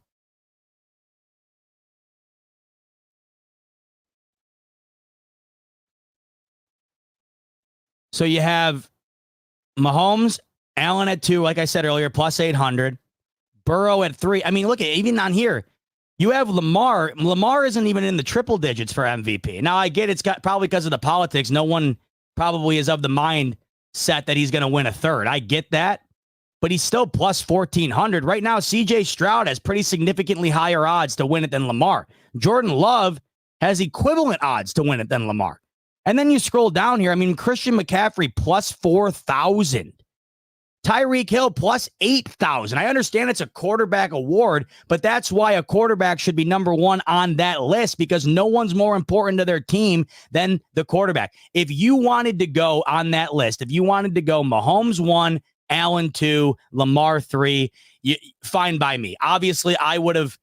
So you have Mahomes, Allen at 2, like I said earlier, plus 800. Burrow at 3. I mean, look, even on here, you have Lamar. Lamar isn't even in the triple digits for MVP. Now, I get it's got probably because of the politics. No one probably is of the mindset that he's going to win a third. I get that. But he's still plus 1,400. Right now, C.J. Stroud has pretty significantly higher odds to win it than Lamar. Jordan Love has equivalent odds to win it than Lamar. And then you scroll down here. I mean, Christian McCaffrey plus 4,000. Tyreek Hill plus 8,000. I understand it's a quarterback award, but that's why a quarterback should be number 1 on that list because no one's more important to their team than the quarterback. If you wanted to go on that list, if you wanted to go Mahomes 1, Allen 2, Lamar 3, fine by me. Obviously, I would have.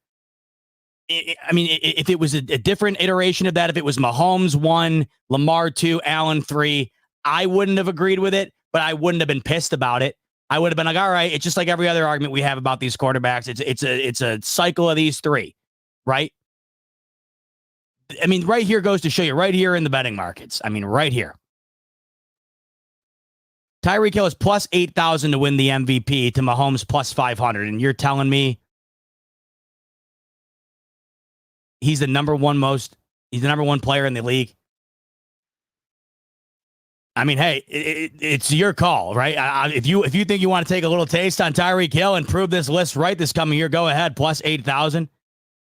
I mean, if it was a different iteration of that, if it was Mahomes 1, Lamar 2, Allen 3, I wouldn't have agreed with it, but I wouldn't have been pissed about it. I would have been like, all right, it's just like every other argument we have about these quarterbacks. It's a cycle of these three, right? I mean, right here goes to show you, right here in the betting markets. I mean, right here. Tyreek Hill is plus 8,000 to win the MVP to Mahomes plus 500. And you're telling me he's the number one player in the league? I mean, hey, it's your call, right? If you think you want to take a little taste on Tyreek Hill and prove this list right this coming year, go ahead. Plus 8,000.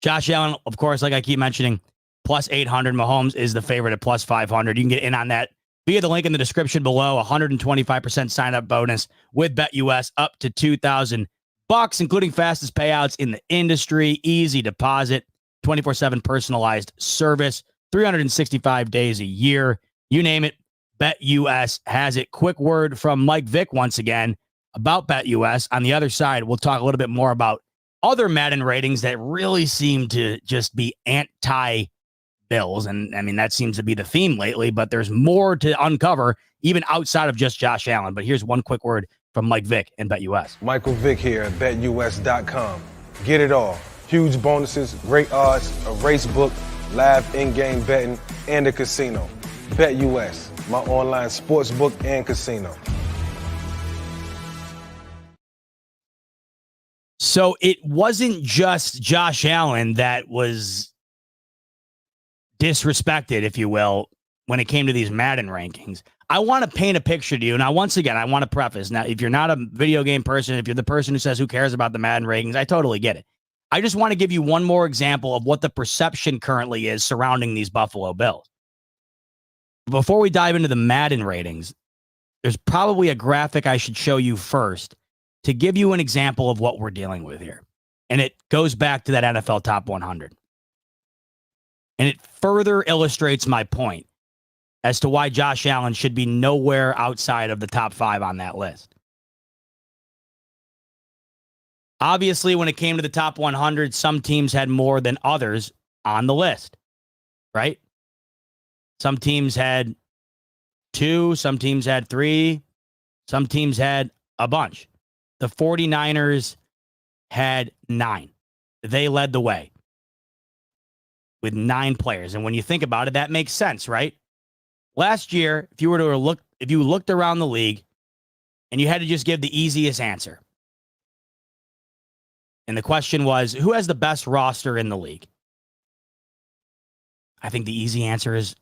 Josh Allen, of course, like I keep mentioning, plus 800. Mahomes is the favorite at plus 500. You can get in on that via the link in the description below. 125% sign-up bonus with BetUS up to $2,000, including fastest payouts in the industry, easy deposit, 24/7 personalized service, 365 days a year. You name it, BetUS has it. Quick word from Mike Vick once again about BetUS. On the other side, we'll talk a little bit more about other Madden ratings that really seem to just be anti-Bills. And I mean, that seems to be the theme lately, but there's more to uncover even outside of just Josh Allen. But here's one quick word from Mike Vick and BetUS. Michael Vick here at BetUS.com. Get it all. Huge bonuses, great odds, a race book, live in-game betting, and a casino. BetUS, my online sports book and casino. So it wasn't just Josh Allen that was disrespected, if you will, when it came to these Madden rankings. I want to paint a picture to you. Now, once again, I want to preface. Now, if you're not a video game person, if you're the person who says who cares about the Madden rankings, I totally get it. I just want to give you one more example of what the perception currently is surrounding these Buffalo Bills. Before we dive into the Madden ratings, there's probably a graphic I should show you first to give you an example of what we're dealing with here. And it goes back to that NFL Top 100. And it further illustrates my point as to why Josh Allen should be nowhere outside of the top 5 on that list. Obviously, when it came to the top 100, some teams had more than others on the list, right? Some teams had 2, some teams had 3, some teams had a bunch. The 49ers had 9. They led the way with 9 players. And when you think about it, that makes sense, right? Last year, if you looked around the league and you had to just give the easiest answer, and the question was, who has the best roster in the league? I think the easy answer is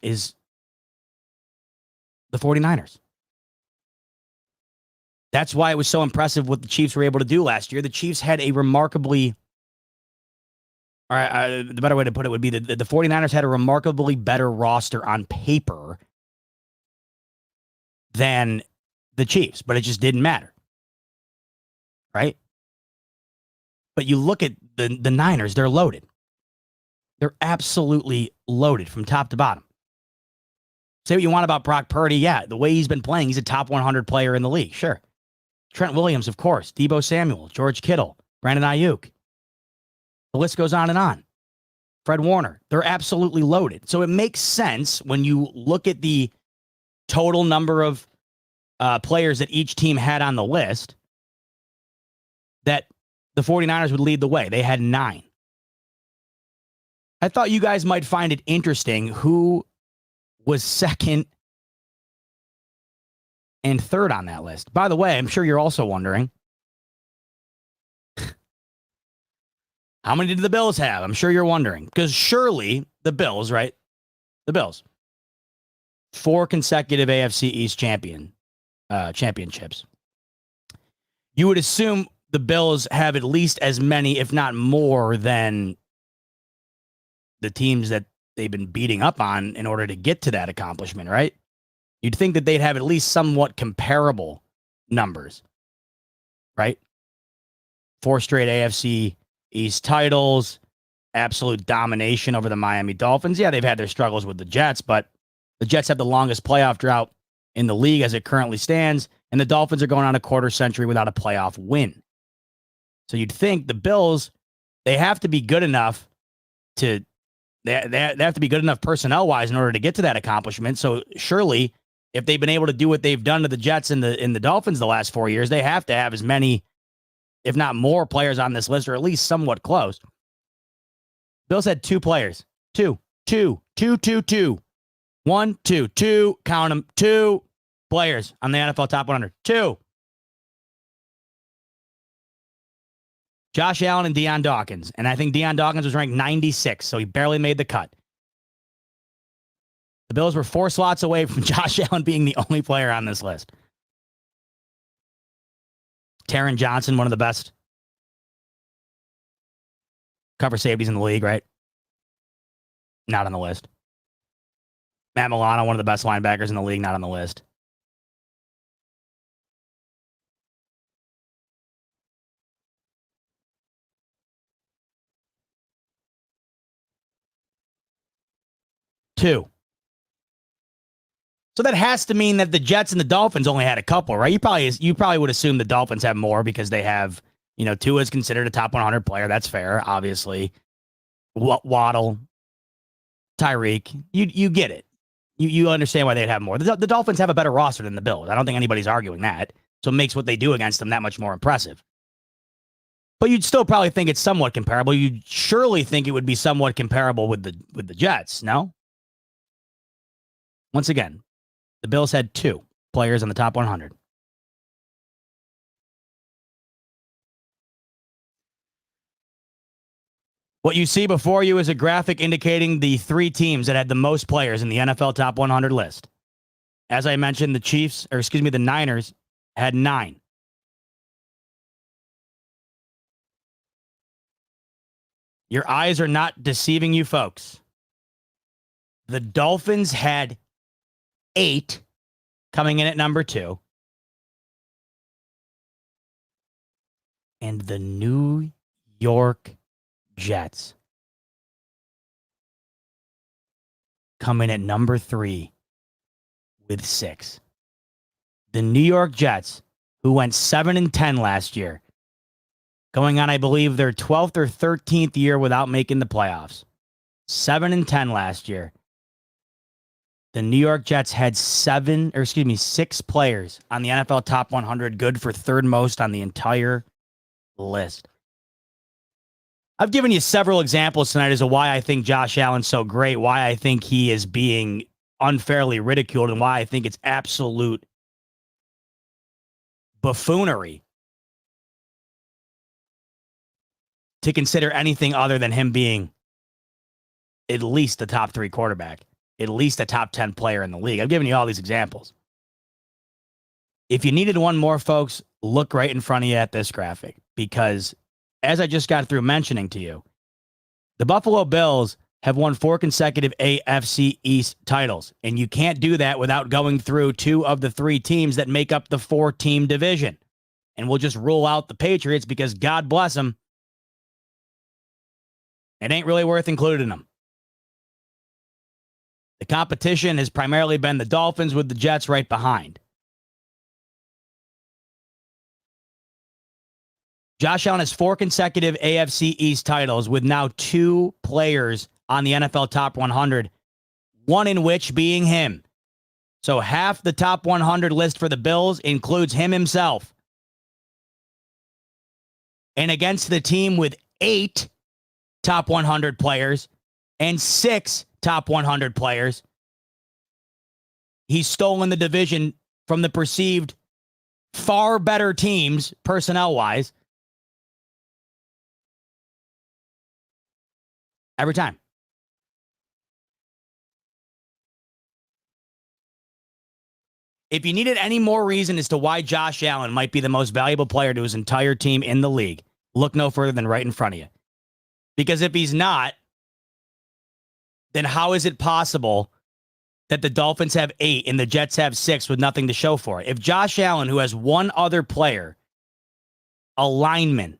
the 49ers. That's why it was so impressive what the Chiefs were able to do last year. The Chiefs had a remarkably, the better way to put it would be the 49ers had a remarkably better roster on paper than the Chiefs, but it just didn't matter. Right? But you look at the Niners, they're loaded. They're absolutely loaded from top to bottom. Say what you want about Brock Purdy. Yeah, the way he's been playing, he's a top 100 player in the league. Sure. Trent Williams, of course. Deebo Samuel, George Kittle, Brandon Ayuk. The list goes on and on. Fred Warner. They're absolutely loaded. So it makes sense when you look at the total number of players that each team had on the list that the 49ers would lead the way. They had 9. I thought you guys might find it interesting who was second and third on that list. By the way, I'm sure you're also wondering, how many did the Bills have? I'm sure you're wondering. Because surely the Bills, right? The Bills. 4 consecutive AFC East championships. You would assume the Bills have at least as many, if not more, than the teams that they've been beating up on in order to get to that accomplishment, right? You'd think that they'd have at least somewhat comparable numbers, right? 4 straight AFC East titles, absolute domination over the Miami Dolphins. Yeah, they've had their struggles with the Jets, but the Jets have the longest playoff drought in the league as it currently stands, and the Dolphins are going on a quarter century without a playoff win. So you'd think the Bills, they have to be good enough to, they have to be good enough personnel-wise in order to get to that accomplishment. So surely If they've been able to do what they've done to the Jets and the Dolphins the last 4 years, they have to have as many, if not more, players on this list, or at least somewhat close. Bills had 2 players. Two. 1, 2, 2. Count them. 2 players on the NFL Top 100. 2. Josh Allen and Deion Dawkins. And I think Deion Dawkins was ranked 96, so he barely made the cut. The Bills were 4 slots away from Josh Allen being the only player on this list. Taron Johnson, one of the best cover safeties in the league, right? Not on the list. Matt Milano, one of the best linebackers in the league, not on the list. Two. So that has to mean that the Jets and the Dolphins only had a couple, right? You probably would assume the Dolphins have more because they have, Tua is considered a top 100 player. That's fair, obviously. Waddle, Tyreek, you get it. You understand why they'd have more. The Dolphins have a better roster than the Bills. I don't think anybody's arguing that. So it makes what they do against them that much more impressive. But you'd still probably think it's somewhat comparable. You'd surely think it would be somewhat comparable with the Jets, no? Once again, the Bills had 2 players on the top 100. What you see before you is a graphic indicating the 3 teams that had the most players in the NFL Top 100 list. As I mentioned, the Niners had 9. Your eyes are not deceiving you, folks. The Dolphins had 8, coming in at number 2. And the New York Jets come in at number 3 with 6. The New York Jets, who went 7-10 last year, going on, I believe, their 12th or 13th year without making the playoffs. 7-10 last year. The New York Jets had 6 players on the NFL Top 100, good for 3rd most on the entire list. I've given you several examples tonight as to why I think Josh Allen's so great, why I think he is being unfairly ridiculed, and why I think it's absolute buffoonery to consider anything other than him being at least the top 3 quarterback, at least a top 10 player in the league. I've given you all these examples. If you needed one more, folks, look right in front of you at this graphic, because as I just got through mentioning to you, the Buffalo Bills have won 4 consecutive AFC East titles, and you can't do that without going through 2 of the 3 teams that make up the 4-team division. And we'll just rule out the Patriots because, God bless them, it ain't really worth including them. The competition has primarily been the Dolphins, with the Jets right behind. Josh Allen has 4 consecutive AFC East titles, with now 2 players on the NFL Top 100, one in which being him. So half the Top 100 list for the Bills includes him himself. And against the team with 8 Top 100 players and 6 Top 100 players, he's stolen the division from the perceived far better teams, personnel-wise, every time. If you needed any more reason as to why Josh Allen might be the most valuable player to his entire team in the league, look no further than right in front of you. Because if he's not, then how is it possible that the Dolphins have 8 and the Jets have 6 with nothing to show for it? If Josh Allen, who has one other player, a lineman,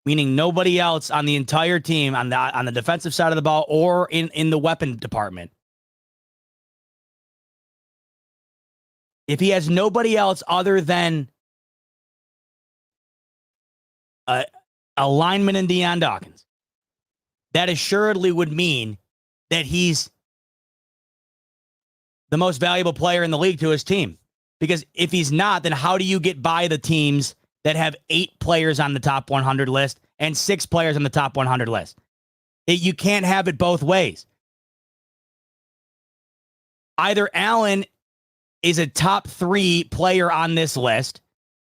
meaning nobody else on the entire team on the defensive side of the ball or in the weapon department, if he has nobody else other than a lineman in Deion Dawkins, that assuredly would mean that he's the most valuable player in the league to his team. Because if he's not, then how do you get by the teams that have 8 players on the top 100 list and 6 players on the top 100 list? You can't have it both ways. Either Allen is a top 3 player on this list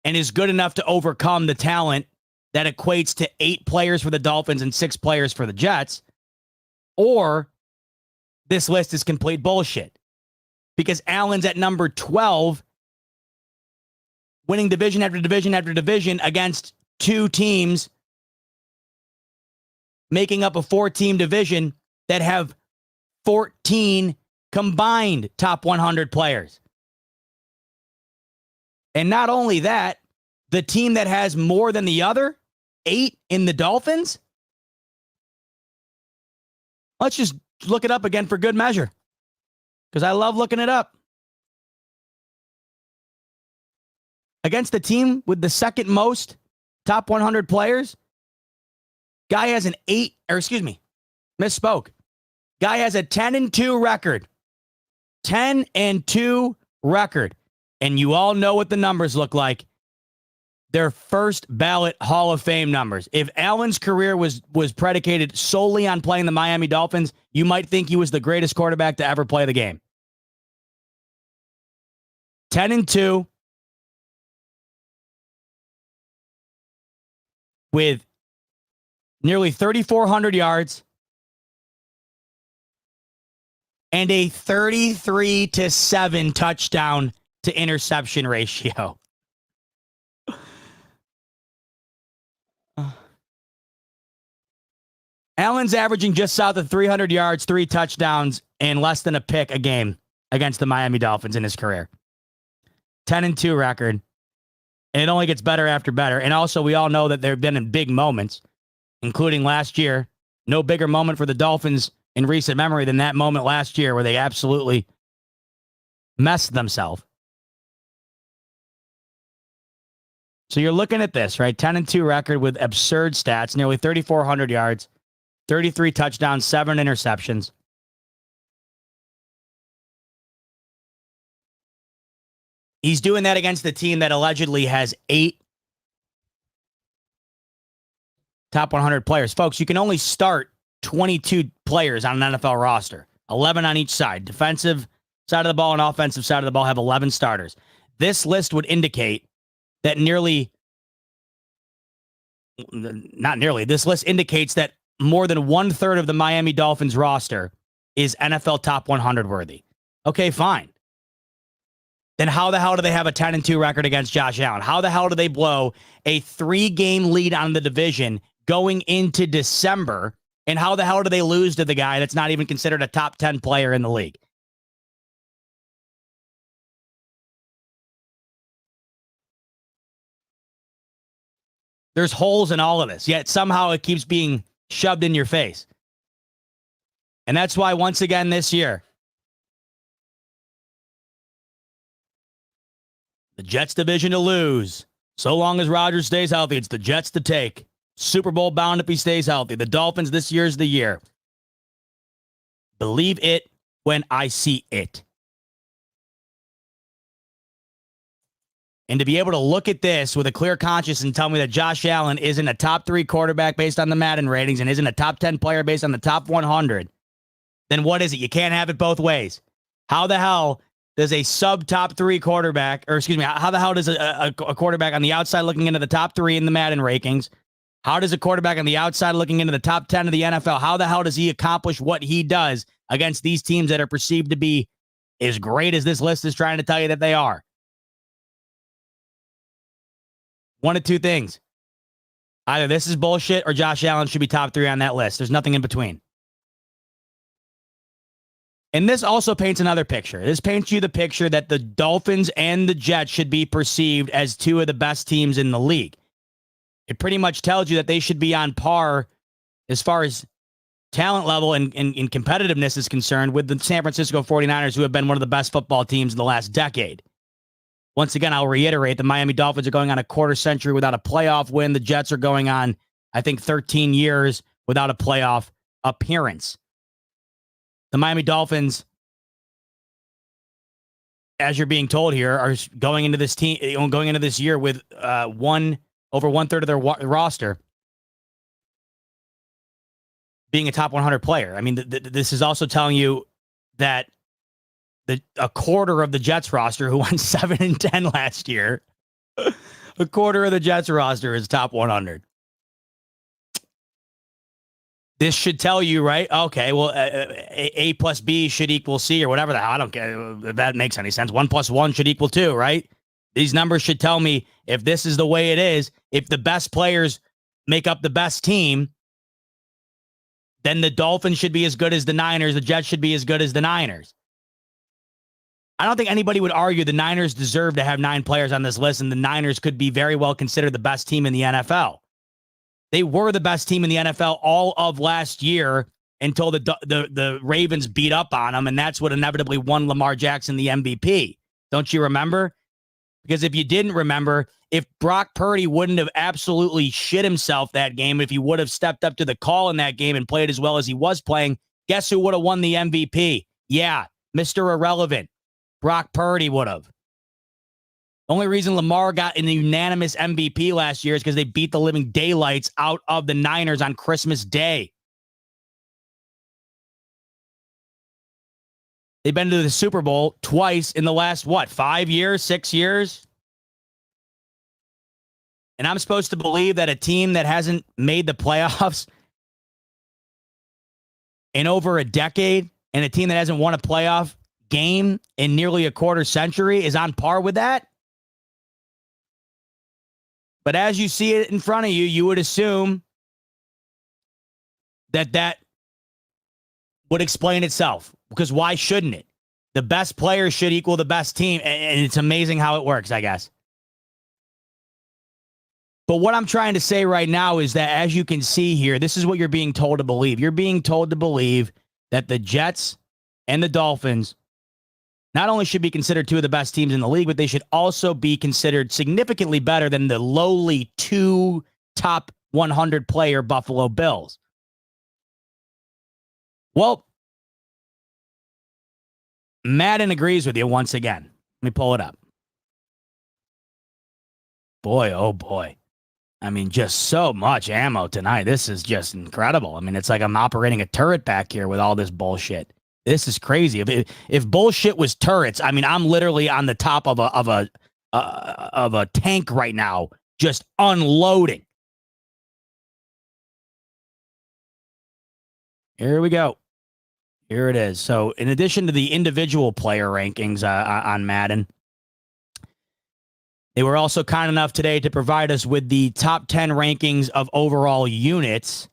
and is good enough to overcome the talent that equates to 8 players for the Dolphins and 6 players for the Jets, or this list is complete bullshit. Because Allen's at number 12, winning division after division after division against 2 teams, making up a 4-team division that have 14 combined top 100 players. And not only that, the team that has more than the other, 8 in the Dolphins, let's just look it up again for good measure, because I love looking it up. Against the team with the second most top 100 players, guy has misspoke. Guy has a 10-2 record. 10-2 record. And you all know what the numbers look like. They're first ballot Hall of Fame numbers. If Allen's career was predicated solely on playing the Miami Dolphins, you might think he was the greatest quarterback to ever play the game. 10-2 with nearly 3,400 yards and a 33-7 touchdown to interception ratio. Allen's averaging just south of 300 yards, 3 touchdowns, and less than a pick a game against the Miami Dolphins in his career. 10-2 record. And it only gets better after better. And also, we all know that there have been in big moments, including last year. No bigger moment for the Dolphins in recent memory than that moment last year where they absolutely messed themselves. So you're looking at this, right? 10-2 record with absurd stats, nearly 3,400 yards, 33 touchdowns, 7 interceptions. He's doing that against the team that allegedly has 8 top 100 players. Folks, you can only start 22 players on an NFL roster, 11 on each side. Defensive side of the ball and offensive side of the ball have 11 starters. This list would indicate that this list indicates that more than 1/3 of the Miami Dolphins roster is NFL top 100 worthy. Okay, fine. Then how the hell do they have a 10-2 record against Josh Allen? How the hell do they blow a 3-game lead on the division going into December? And how the hell do they lose to the guy that's not even considered a top 10 player in the league? There's holes in all of this, yet somehow it keeps being shoved in your face. And that's why, once again this year, the Jets division to lose. So long as Rodgers stays healthy, it's the Jets to take. Super Bowl bound if he stays healthy. The Dolphins, this year's the year. Believe it when I see it. And to be able to look at this with a clear conscience and tell me that Josh Allen isn't a top 3 quarterback based on the Madden ratings and isn't a top 10 player based on the top 100, then what is it? You can't have it both ways. How the hell does a sub-top 3 quarterback, how the hell does a quarterback on the outside looking into the top 3 in the Madden rankings, how does a quarterback on the outside looking into the top 10 of the NFL, how the hell does he accomplish what he does against these teams that are perceived to be as great as this list is trying to tell you that they are? One of two things. Either this is bullshit or Josh Allen should be top 3 on that list. There's nothing in between. And this also paints another picture. This paints you the picture that the Dolphins and the Jets should be perceived as 2 of the best teams in the league. It pretty much tells you that they should be on par as far as talent level and competitiveness is concerned with the San Francisco 49ers, who have been one of the best football teams in the last decade. Once again, I'll reiterate, the Miami Dolphins are going on a quarter century without a playoff win. The Jets are going on, I think, 13 years without a playoff appearance. The Miami Dolphins as you're being told here, are going into this team, going into this year with over 1/3 of their roster being a top 100 player. I mean, this is also telling you that a quarter of the Jets roster who won 7-10 last year, a quarter of the Jets roster is top 100. This should tell you, right? Okay, well, A plus B should equal C or whatever the hell. I don't care if that makes any sense. 1 + 1 should equal 2, right? These numbers should tell me if this is the way it is, if the best players make up the best team, then the Dolphins should be as good as the Niners. The Jets should be as good as the Niners. I don't think anybody would argue the Niners deserve to have 9 players on this list, and the Niners could be very well considered the best team in the NFL. They were the best team in the NFL all of last year until the Ravens beat up on them, and that's what inevitably won Lamar Jackson the MVP. Don't you remember? Because if you didn't remember, if Brock Purdy wouldn't have absolutely shit himself that game, if he would have stepped up to the call in that game and played as well as he was playing, guess who would have won the MVP? Yeah, Mr. Irrelevant. Brock Purdy would have. The only reason Lamar got an unanimous MVP last year is because they beat the living daylights out of the Niners on Christmas Day. They've been to the Super Bowl twice in the last, 5 years, 6 years? And I'm supposed to believe that a team that hasn't made the playoffs in over a decade and a team that hasn't won a playoff game in nearly a quarter century is on par with that? But as you see it in front of you, you would assume that would explain itself. Because why shouldn't it? The best player should equal the best team. And it's amazing how it works, I guess. But what I'm trying to say right now is that, as you can see here, this is what you're being told to believe. You're being told to believe that the Jets and the Dolphins not only should be considered 2 of the best teams in the league, but they should also be considered significantly better than the lowly 2 top 100 player Buffalo Bills. Well, Madden agrees with you once again. Let me pull it up. Boy, oh boy. I mean, just so much ammo tonight. This is just incredible. I mean, it's like I'm operating a turret back here with all this bullshit. This is crazy. If bullshit was turrets, I mean, I'm literally on the top of a tank right now, just unloading. Here we go. Here it is. So, in addition to the individual player rankings on Madden, they were also kind enough today to provide us with the top 10 rankings of overall units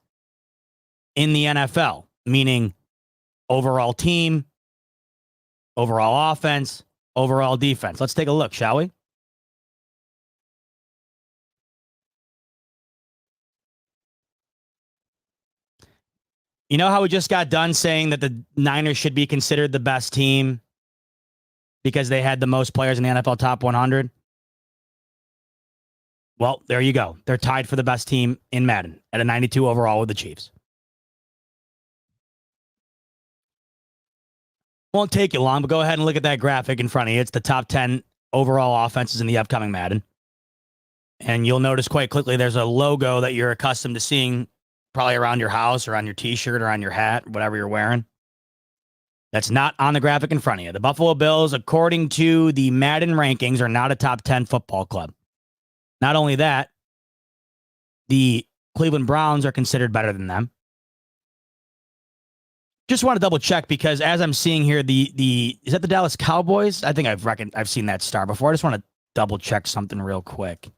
in the NFL, meaning overall team, overall offense, overall defense. Let's take a look, shall we? You know how we just got done saying that the Niners should be considered the best team because they had the most players in the NFL top 100? Well, there you go. They're tied for the best team in Madden at a 92 overall with the Chiefs. Won't take you long, but go ahead and look at that graphic in front of you. It's the top 10 overall offenses in the upcoming Madden. And you'll notice quite quickly there's a logo that you're accustomed to seeing probably around your house or on your t-shirt or on your hat, whatever you're wearing. That's not on the graphic in front of you. The Buffalo Bills, according to the Madden rankings, are not a top 10 football club. Not only that, the Cleveland Browns are considered better than them. Just want to double check because as I'm seeing here, is that the Dallas Cowboys? I think I've seen that star before. I just want to double check something real quick.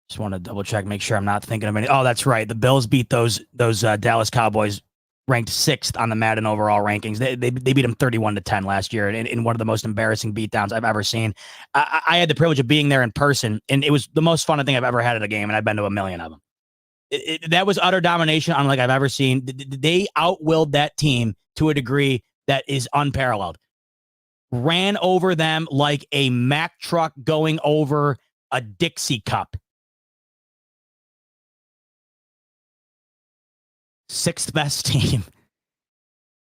Just want to double check, make sure I'm not thinking of any. Oh, that's right. The Bills beat those Dallas Cowboys, ranked 6th on the Madden overall rankings. They beat them 31-10 last year in one of the most embarrassing beatdowns I've ever seen. I had the privilege of being there in person, and it was the most fun thing I've ever had at a game, and I've been to a million of them. That was utter domination unlike I've ever seen. They outwilled that team to a degree that is unparalleled. Ran over them like a Mack truck going over a Dixie cup. 6th best team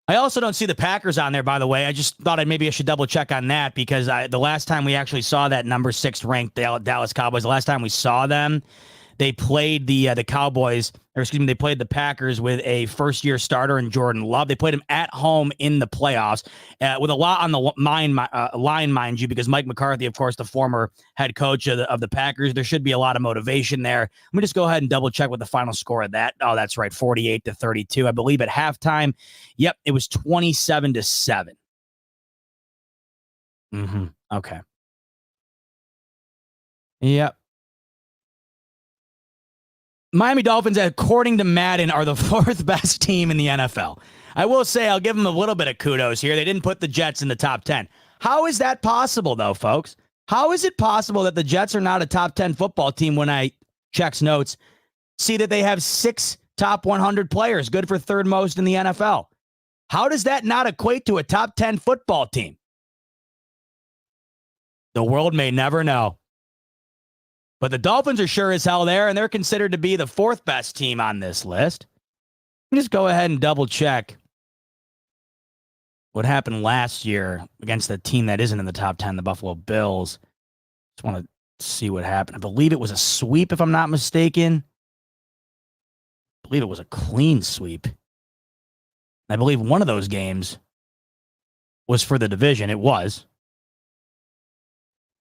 I also don't see the Packers on there, by the way. I just thought maybe I should double check on that because the last time we actually saw that number 6 ranked Dallas Cowboys, the last time we saw them, they played the Cowboys, or excuse me, they played the Packers with a first-year starter in Jordan Love. They played him at home in the playoffs with a lot on the line, mind you, because Mike McCarthy, of course, the former head coach of the Packers. There should be a lot of motivation there. Let me just go ahead and double-check what the final score of that. Oh, that's right, 48-32. I believe at halftime, yep, it was 27-7. Okay. Yep. Miami Dolphins, according to Madden, are the 4th best team in the NFL. I will say I'll give them a little bit of kudos here. They didn't put the Jets in the top 10. How is that possible, though, folks? How is it possible that the Jets are not a top 10 football team when I checks notes, see that they have 6 top 100 players, good for 3rd most in the NFL? How does that not equate to a top 10 football team? The world may never know. But the Dolphins are sure as hell there, and they're considered to be the 4th best team on this list. Let me just go ahead and double check what happened last year against the team that isn't in the top 10, the Buffalo Bills. Just want to see what happened. I believe it was a sweep, if I'm not mistaken. I believe it was a clean sweep. I believe one of those games was for the division. It was.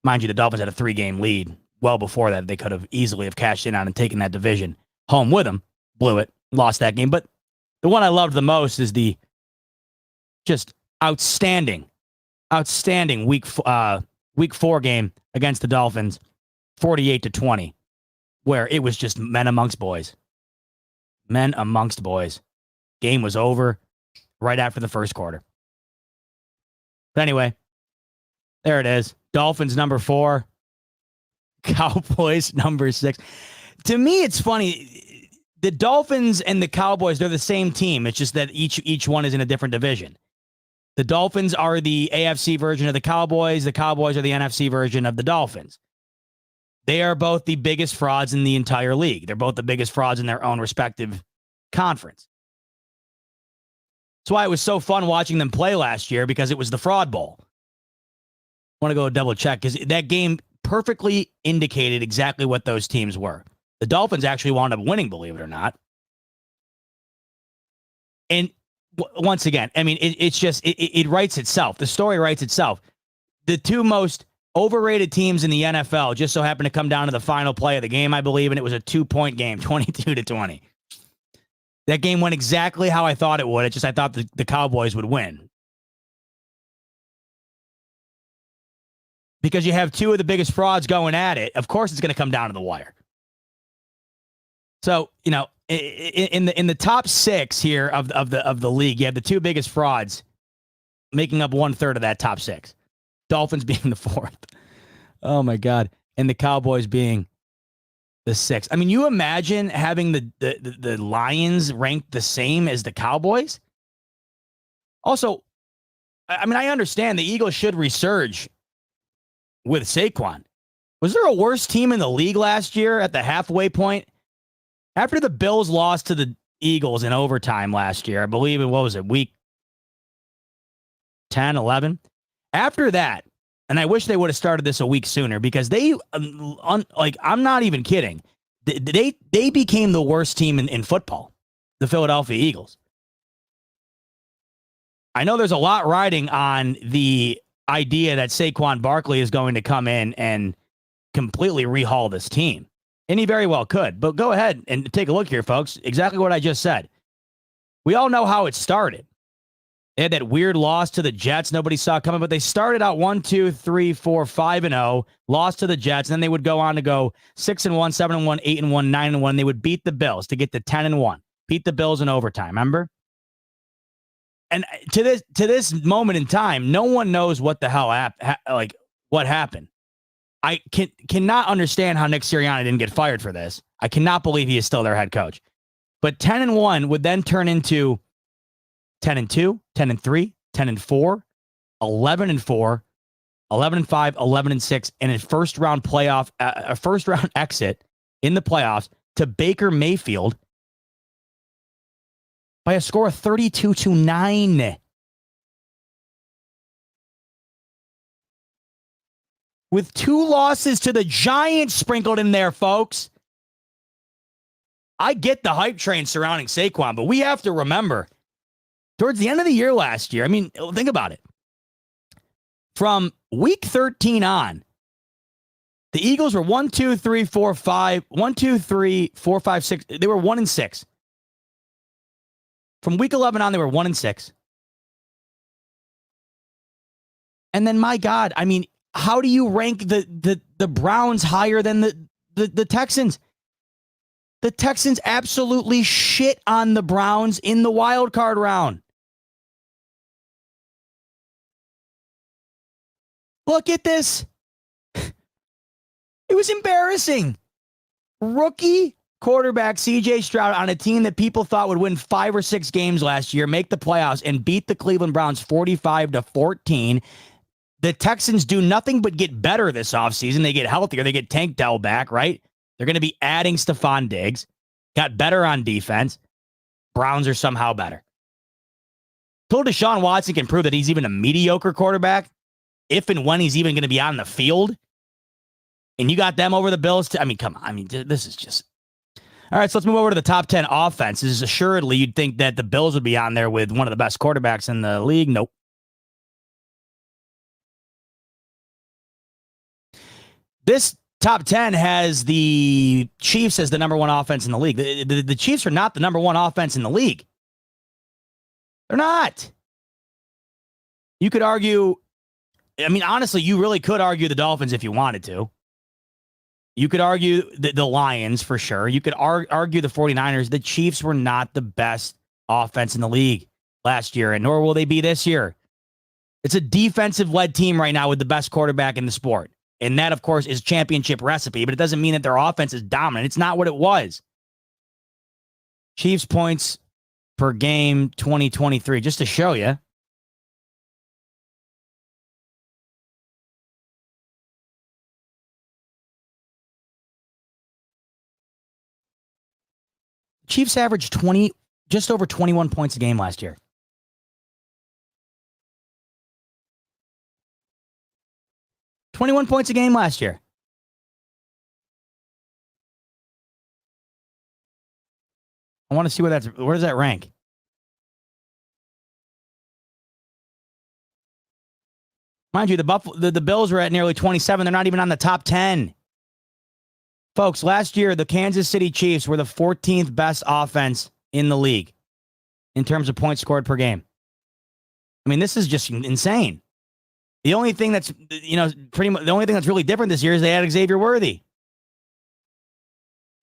Mind you, the Dolphins had a 3-game lead. Well before that, they could have easily have cashed in on and taken that division home with them. Blew it, lost that game. But the one I loved the most is the just outstanding week 4 game against the Dolphins, 48-20, where it was just men amongst boys. Men amongst boys. Game was over right after the first quarter. But anyway, there it is. Dolphins number 4. Cowboys number 6. To me, it's funny. The Dolphins and the Cowboys, they're the same team. It's just that each one is in a different division. The Dolphins are the AFC version of the Cowboys. The Cowboys are the NFC version of the Dolphins. They are both the biggest frauds in the entire league. They're both the biggest frauds in their own respective conference. That's why it was so fun watching them play last year, because it was the Fraud Bowl. I want to go double check because that game perfectly indicated exactly what those teams were. The Dolphins actually wound up winning, believe it or not. And once again, I mean, it's just, it writes itself. The story writes itself. The 2 most overrated teams in the NFL just so happened to come down to the final play of the game, I believe, and it was a 2-point game, 22-20. That game went exactly how I thought it would. It's just I thought the Cowboys would win. Because you have 2 of the biggest frauds going at it, of course it's going to come down to the wire. So, you know, in the top 6 here of the league, you have the 2 biggest frauds making up 1/3 of that top 6. Dolphins being the 4th. Oh my God. And the Cowboys being the 6th. I mean, you imagine having the Lions ranked the same as the Cowboys? Also, I mean, I understand the Eagles should resurge with Saquon. Was there a worse team in the league last year at the halfway point? After the Bills lost to the Eagles in overtime last year, I believe it, what was it, week 10, 11? After that, and I wish they would have started this a week sooner, because they, I'm not even kidding, they became the worst team in football, the Philadelphia Eagles. I know there's a lot riding on the idea that Saquon Barkley is going to come in and completely rehaul this team. And he very well could. But go ahead and take a look here, folks. Exactly what I just said. We all know how it started. They had that weird loss to the Jets nobody saw coming, but they started out 1-2-3-4-5-0, lost to the Jets, and then they would go on to go 6-1, 7-1, 8-1, 9-1. They would beat the Bills to get to 10-1. Beat the Bills in overtime, remember? And to this moment in time, no one knows what the hell what happened. I cannot understand how Nick Sirianni didn't get fired for this. I cannot believe he is still their head coach. But 10-1 would then turn into 10-2, 10-3, 10-4, 11-4, 11-5, 11-6, and a first round exit in the playoffs to Baker Mayfield by a score of 32-9. With 2 losses to the Giants sprinkled in there, folks. I get the hype train surrounding Saquon, but we have to remember, towards the end of the year last year, I mean, think about it. From week 13 on, the Eagles were 1, 2, 3, 4, 5. 1, 2, 3, 4, 5, 6. They were 1-6. From week 11 on, they were 1-6. And then, my God, I mean, how do you rank the Browns higher than the Texans? The Texans absolutely shit on the Browns in the wild card round. Look at this. It was embarrassing. Rookie quarterback CJ Stroud on a team that people thought would win 5 or 6 games last year, make the playoffs, and beat the Cleveland Browns 45-14. The Texans do nothing but get better this offseason. They get healthier. They get Tank Dell back, right? They're going to be adding Stephon Diggs. Got better on defense. Browns are somehow better. Till Deshaun Watson can prove that he's even a mediocre quarterback, if and when he's even going to be on the field, and you got them over the Bills. I mean, come on. I mean, this is just... All right, so let's move over to the top 10 offenses. Assuredly, you'd think that the Bills would be on there with one of the best quarterbacks in the league. Nope. This top 10 has the Chiefs as the number 1 offense in the league. The Chiefs are not the number 1 offense in the league. They're not. You could argue, I mean, honestly, you really could argue the Dolphins if you wanted to. You could argue the Lions for sure. You could argue the 49ers. The Chiefs were not the best offense in the league last year, and nor will they be this year. It's a defensive-led team right now with the best quarterback in the sport. And that, of course, is championship recipe, but it doesn't mean that their offense is dominant. It's not what it was. Chiefs points per game 2023, just to show you. Chiefs averaged just over 21 points a game last year. $21 points a game last year. I want to see where does that rank? Mind you, the Bills were at nearly 27. They're not even on the top 10. Folks, last year, the Kansas City Chiefs were the 14th best offense in the league in terms of points scored per game. I mean, this is just insane. The only thing that's, pretty much the only thing that's really different this year is they had Xavier Worthy.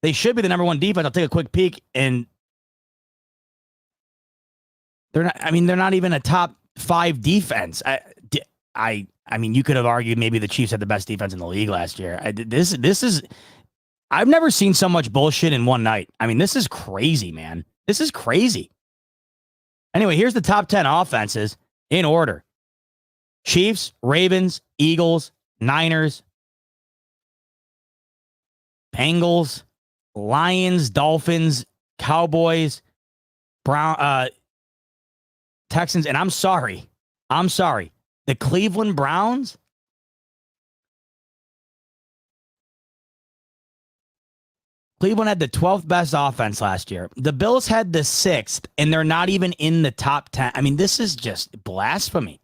They should be the number 1 defense. I'll take a quick peek, and they're not. I mean, they're not even a top 5 defense. I mean, you could have argued maybe the Chiefs had the best defense in the league last year. This is. I've never seen so much bullshit in one night. I mean, this is crazy, man. This is crazy. Anyway, here's the top 10 offenses in order. Chiefs, Ravens, Eagles, Niners, Bengals, Lions, Dolphins, Cowboys, Texans, and I'm sorry. The Cleveland Browns. Cleveland had the 12th best offense last year. The Bills had the 6th, and they're not even in the top 10. I mean, this is just blasphemy.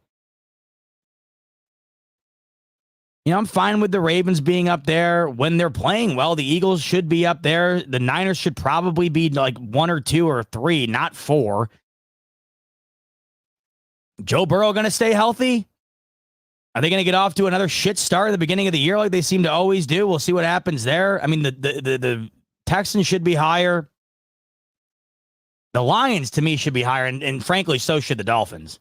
I'm fine with the Ravens being up there when they're playing well. The Eagles should be up there. The Niners should probably be like 1 or 2 or 3, not 4. Joe Burrow going to stay healthy? Are they going to get off to another shit start at the beginning of the year like they seem to always do? We'll see what happens there. I mean, the Texans should be higher. The Lions, to me, should be higher, and frankly, so should the Dolphins.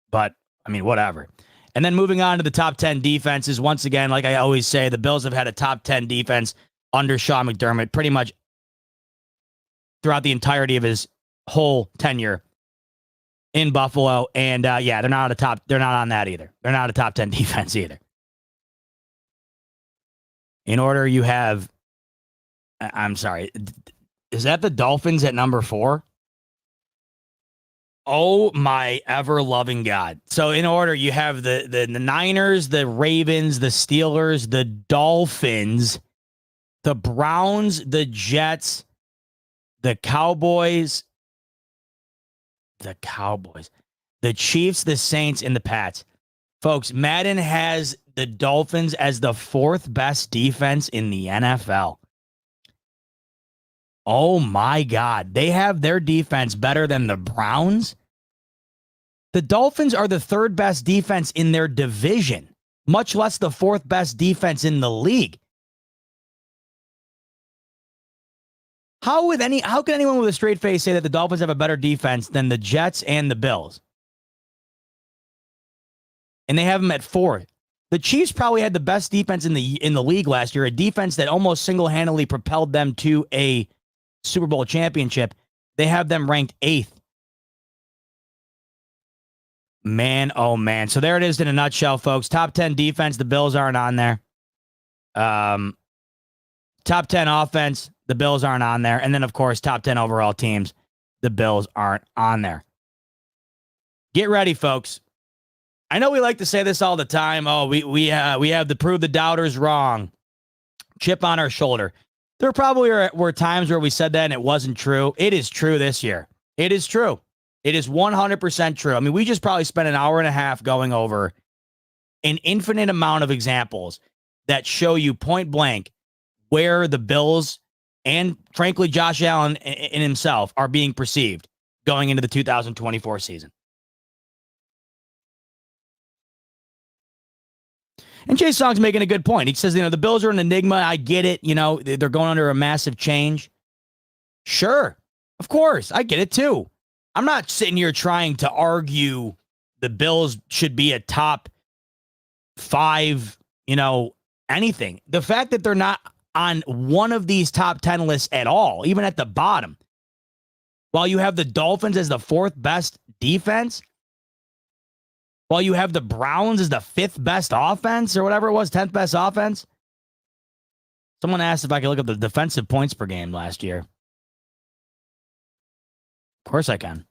But, I mean, whatever. And then moving on to the top 10 defenses, once again, like I always say, the Bills have had a top 10 defense under Sean McDermott pretty much throughout the entirety of his whole tenure in Buffalo. And they're not on that either. They're not a top 10 defense either. In order, you have, I'm sorry, is that the Dolphins at number 4? Oh my ever loving God. So in order, you have the Niners, the Ravens, the Steelers, the Dolphins, the Browns, the Jets, the Cowboys, the Chiefs, the Saints, and the Pats. Folks, Madden has the Dolphins as the fourth best defense in the NFL. Oh my God. They have their defense better than the Browns. The Dolphins are the third best defense in their division, much less the fourth best defense in the league. How can anyone with a straight face say that the Dolphins have a better defense than the Jets and the Bills? And they have them at fourth. The Chiefs probably had the best defense in the league last year, a defense that almost single-handedly propelled them to a Super Bowl championship. They have them ranked eighth. Man, oh man. So there it is in a nutshell, folks. Top 10 defense, the Bills aren't on there. Top 10 offense, the Bills aren't on there. And then, of course, top 10 overall teams, the Bills aren't on there. Get ready, folks. I know we like to say this all the time. Oh, we have to prove the doubters wrong. Chip on our shoulder. There probably were times where we said that and it wasn't true. It is true this year. It is true. It is 100% true. I mean, we just probably spent an hour and a half going over an infinite amount of examples that show you point blank where the Bills and, frankly, Josh Allen in himself are being perceived going into the 2024 season. And Jay Song's making a good point. He says, the Bills are an enigma. I get it. They're going under a massive change. Sure. Of course. I get it, too. I'm not sitting here trying to argue the Bills should be a top 5, anything. The fact that they're not on one of these top 10 lists at all, even at the bottom, while you have the Dolphins as the fourth best defense, while you have the Browns as the fifth best offense or whatever it was, 10th best offense. Someone asked if I could look up the defensive points per game last year. Of course I can.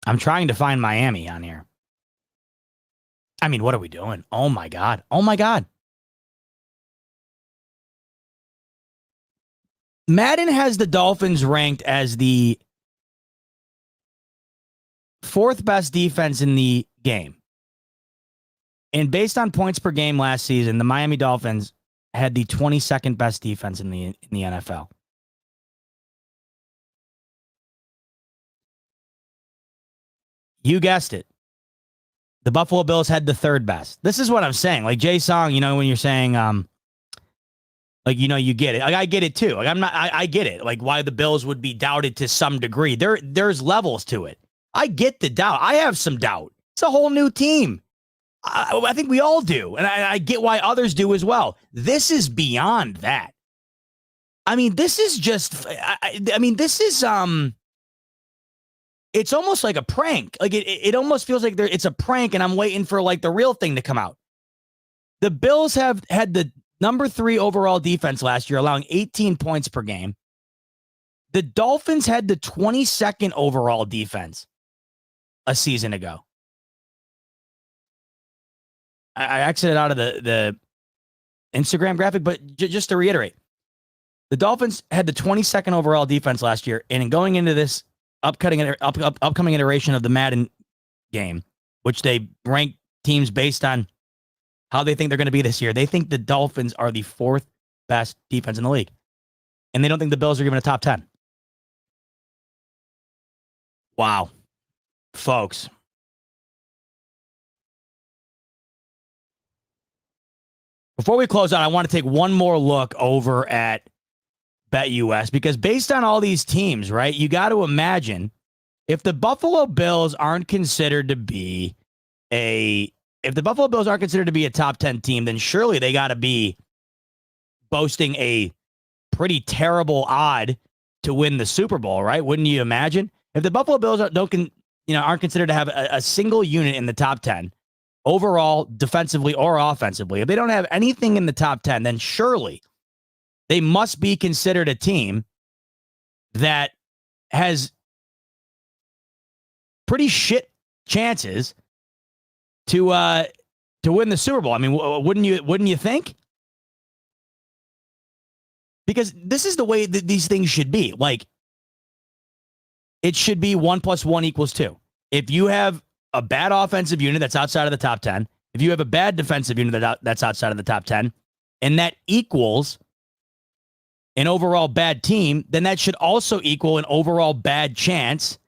I'm trying to find Miami on here. I mean, what are we doing? Oh my God. Oh my God. Madden has the Dolphins ranked as the fourth best defense in the game. And based on points per game last season, the Miami Dolphins had the 22nd best defense in the NFL. You guessed it. The Buffalo Bills had the third best. This is what I'm saying. Like Jay Song, when you're saying, you get it. Like I get it too. Like I get it. Like why the Bills would be doubted to some degree. There's levels to it. I get the doubt. I have some doubt. It's a whole new team. I think we all do. And I get why others do as well. This is beyond that. I mean, this is just, it's almost like a prank. Like it almost feels like it's a prank and I'm waiting for like the real thing to come out. The Bills have had the number 3 overall defense last year, allowing 18 points per game. The Dolphins had the 22nd overall defense a season ago. I exited out of the Instagram graphic, but just to reiterate, the Dolphins had the 22nd overall defense last year, and going into this upcoming iteration of the Madden game, which they rank teams based on how they think they're going to be this year, they think the Dolphins are the fourth best defense in the league, and they don't think the Bills are given a top 10. Wow, folks. Before we close out, I want to take one more look over at BetUS, because based on all these teams, right, you got to imagine if the Buffalo Bills aren't considered to be a top 10 team, then surely they got to be boasting a pretty terrible odd to win the Super Bowl, right? Wouldn't you imagine? If the Buffalo Bills aren't considered to have a single unit in the top 10 overall, defensively or offensively, if they don't have anything in the top 10, then surely they must be considered a team that has pretty shit chances to win the Super Bowl. I mean, wouldn't you think? Because this is the way that these things should be. Like, it should be 1 + 1 = 2. If you have a bad offensive unit that's outside of the top 10, if you have a bad defensive unit that's outside of the top 10, and that equals an overall bad team, then that should also equal an overall bad chance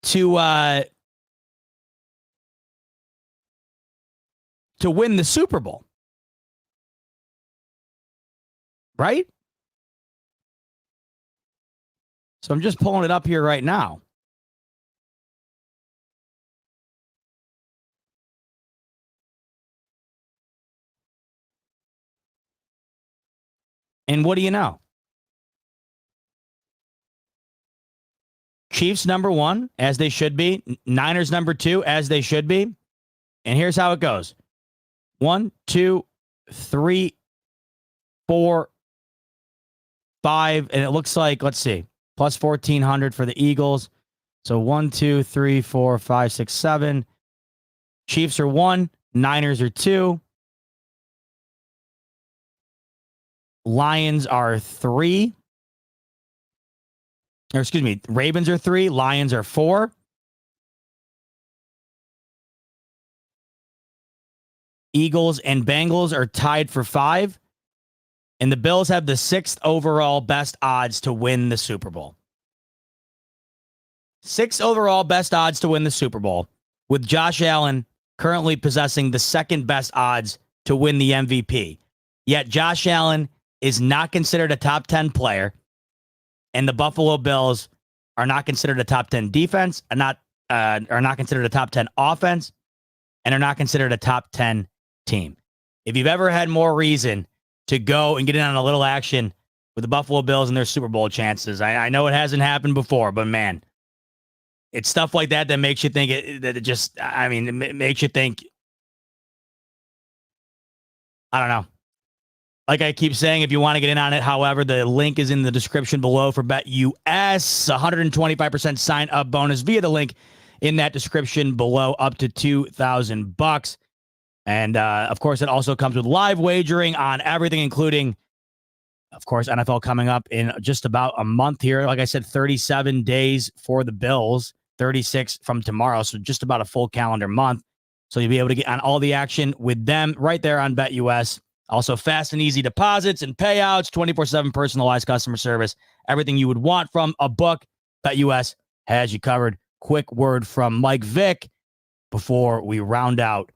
to win the Super Bowl. Right? So I'm just pulling it up here right now. And what do you know? Chiefs number 1, as they should be. Niners number 2, as they should be. And here's how it goes. 1, 2, 3, 4, 5. And it looks like, let's see, plus 1,400 for the Eagles. So 1, 2, 3, 4, 5, 6, 7. Chiefs are 1. Niners are 2. Lions are 3. Or excuse me, Ravens are 3. Lions are 4. Eagles and Bengals are tied for 5. And the Bills have the 6th overall best odds to win the Super Bowl. 6th overall best odds to win the Super Bowl, with Josh Allen currently possessing the 2nd best odds to win the MVP. Yet Josh Allen is not considered a top 10 player, and the Buffalo Bills are not considered a top 10 defense, are not considered a top 10 offense, and are not considered a top 10 team. If you've ever had more reason to go and get in on a little action with the Buffalo Bills and their Super Bowl chances, I know it hasn't happened before, but man, it's stuff like that that makes you think it makes you think, I don't know. Like I keep saying, if you want to get in on it, however, the link is in the description below for BetUS. 125% sign-up bonus via the link in that description below, up to $2,000. And, of course, it also comes with live wagering on everything, including, of course, NFL coming up in just about a month here. Like I said, 37 days for the Bills, 36 from tomorrow, so just about a full calendar month. So you'll be able to get on all the action with them right there on BetUS. Also, fast and easy deposits and payouts, 24/7 personalized customer service, everything you would want from a book. BetUS has you covered. Quick word from Mike Vick before we round out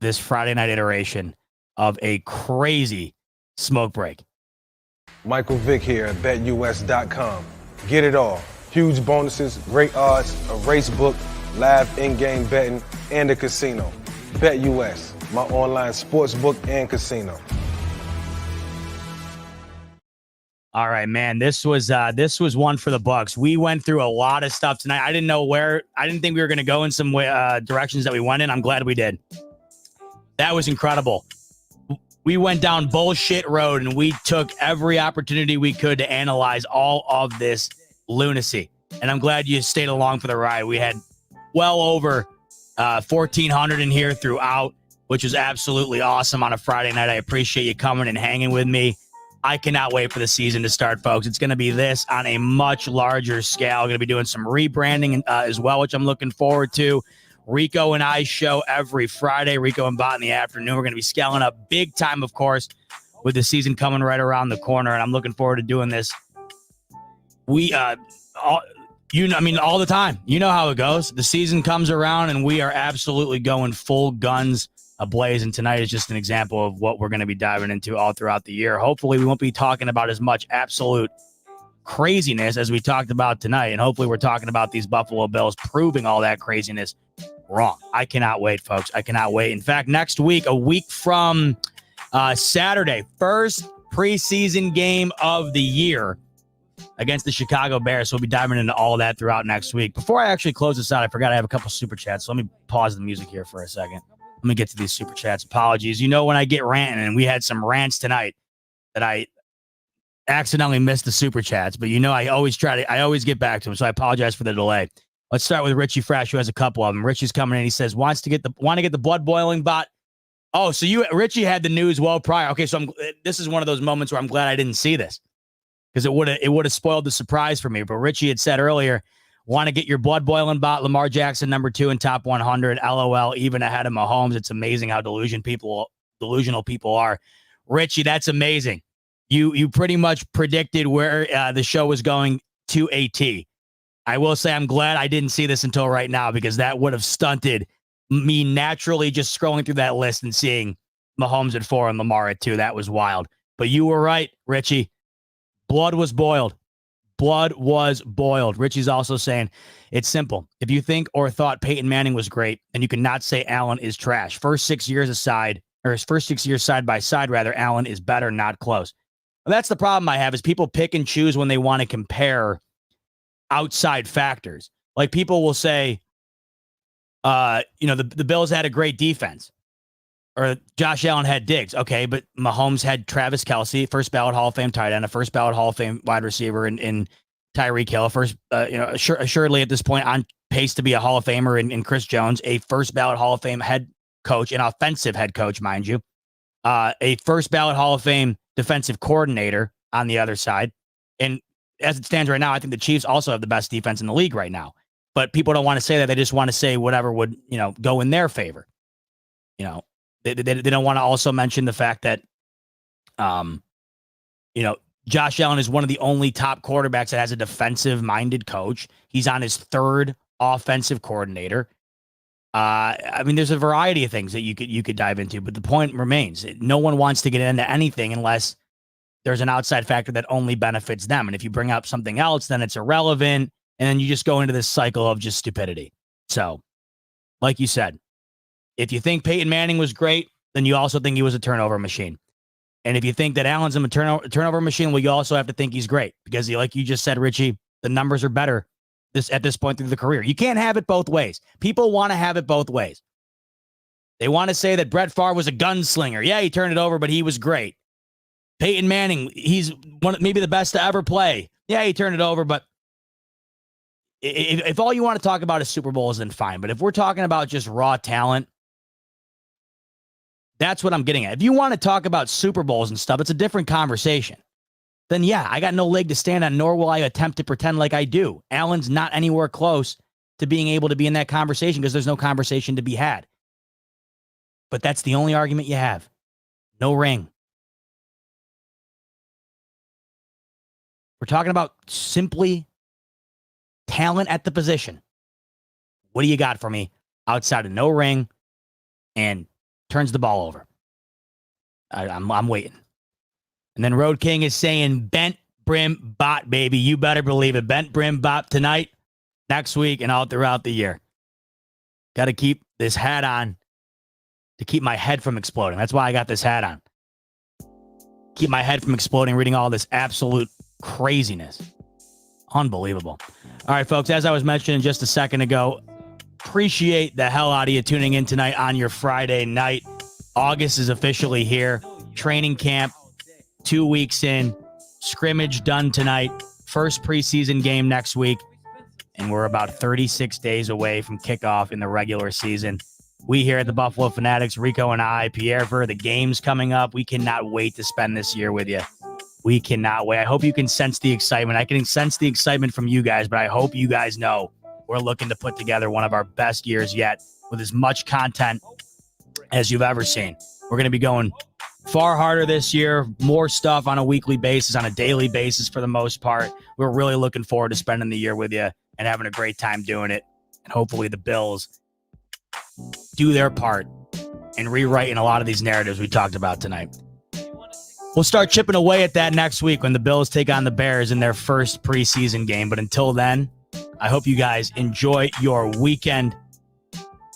this Friday night iteration of a crazy smoke break. Michael Vick here at BetUS.com. Get it all. Huge bonuses, great odds, a race book, live in-game betting, and a casino. BetUS, my online sports book and casino. All right, man. This was one for the Bucks. We went through a lot of stuff tonight. I didn't think we were going to go in some directions that we went in. I'm glad we did. That was incredible. We went down bullshit road, and we took every opportunity we could to analyze all of this lunacy. And I'm glad you stayed along for the ride. We had well over 1,400 in here throughout, which was absolutely awesome on a Friday night. I appreciate you coming and hanging with me. I cannot wait for the season to start, folks. It's going to be this on a much larger scale. I'm going to be doing some rebranding as well, which I'm looking forward to. Rico and I show every Friday. Rico and Bot in the afternoon. We're going to be scaling up big time, of course, with the season coming right around the corner, and I'm looking forward to doing this. All the time. You know how it goes. The season comes around, and we are absolutely going full guns ablaze, and tonight is just an example of what we're going to be diving into all throughout the year. Hopefully, we won't be talking about as much absolute craziness as we talked about tonight, and hopefully we're talking about these Buffalo Bills proving all that craziness wrong. I cannot wait, folks. I cannot wait. In fact, next week, a week from Saturday, first preseason game of the year, against the Chicago Bears. So we'll be diving into all that throughout next week. Before I actually close this out, I forgot I have a couple super chats. So let me pause the music here for a second. Let me get to these super chats. Apologies. You know, when I get ranting, and we had some rants tonight that I accidentally missed the super chats, but you know, I always get back to them. So I apologize for the delay. Let's start with Richie Fresh, who has a couple of them. Richie's coming in. He says, want to get the blood boiling bot. Oh, so Richie had the news well prior. Okay. So this is one of those moments where I'm glad I didn't see this, because it would have spoiled the surprise for me. But Richie had said earlier, want to get your blood boiling bot. Lamar Jackson, number 2 in top 100. LOL, even ahead of Mahomes. It's amazing how delusional people are. Richie, that's amazing. You pretty much predicted where the show was going to a T. I will say I'm glad I didn't see this until right now, because that would have stunted me naturally just scrolling through that list and seeing Mahomes at 4 and Lamar at 2. That was wild. But you were right, Richie. Blood was boiled. Blood was boiled. Richie's also saying it's simple. If you think or thought Peyton Manning was great, then you cannot say Allen is trash. First 6 years side by side, Allen is better, not close. Well, that's the problem I have, is people pick and choose when they want to compare outside factors. Like people will say, the Bills had a great defense, or Josh Allen had Diggs. Okay, but Mahomes had Travis Kelce, first ballot Hall of Fame tight end, a first ballot Hall of Fame wide receiver in Tyreek Hill, assuredly at this point on pace to be a Hall of Famer in Chris Jones, a first ballot Hall of Fame head coach, an offensive head coach, mind you, a first ballot Hall of Fame defensive coordinator on the other side. And as it stands right now, I think the Chiefs also have the best defense in the league right now. But people don't want to say that. They just want to say whatever would, go in their favor. They don't want to also mention the fact that, Josh Allen is one of the only top quarterbacks that has a defensive-minded coach. He's on his 3rd offensive coordinator. There's a variety of things that you could dive into, but the point remains: no one wants to get into anything unless there's an outside factor that only benefits them. And if you bring up something else, then it's irrelevant, and then you just go into this cycle of just stupidity. So, like you said, if you think Peyton Manning was great, then you also think he was a turnover machine. And if you think that Allen's a turnover machine, well, you also have to think he's great, because like you just said, Richie, the numbers are better at this point through the career. You can't have it both ways. People want to have it both ways. They want to say that Brett Favre was a gunslinger. Yeah, he turned it over, but he was great. Peyton Manning, he's maybe the best to ever play. Yeah, he turned it over, but if all you want to talk about is Super Bowls, then fine. But if we're talking about just raw talent, that's what I'm getting at. If you want to talk about Super Bowls and stuff, it's a different conversation. Then yeah, I got no leg to stand on, nor will I attempt to pretend like I do. Allen's not anywhere close to being able to be in that conversation, because there's no conversation to be had. But that's the only argument you have. No ring. We're talking about simply talent at the position. What do you got for me outside of no ring and turns the ball over? I'm waiting. And then Road King is saying bent brim bot, baby. You better believe it. Bent brim bot tonight, next week, and all throughout the year. Got to keep this hat on to keep my head from exploding. That's why I got this hat on. Keep my head from exploding, reading all this absolute craziness. Unbelievable. All right, folks, as I was mentioning just a second ago, appreciate the hell out of you tuning in tonight on your Friday night. August is officially here. Training camp, 2 weeks in. Scrimmage done tonight. First preseason game next week. And we're about 36 days away from kickoff in the regular season. We here at the Buffalo Fanatics, Rico and I, Pierre, for the games coming up. We cannot wait to spend this year with you. We cannot wait. I hope you can sense the excitement. I can sense the excitement from you guys, but I hope you guys know we're looking to put together one of our best years yet with as much content as you've ever seen. We're going to be going far harder this year, more stuff on a weekly basis, on a daily basis for the most part. We're really looking forward to spending the year with you and having a great time doing it. And hopefully the Bills do their part in rewriting a lot of these narratives we talked about tonight. We'll start chipping away at that next week when the Bills take on the Bears in their first preseason game. But until then, I hope you guys enjoy your weekend,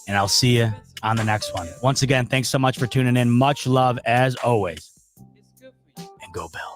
and I'll see you on the next one. Once again, thanks so much for tuning in. Much love as always, and go Bills.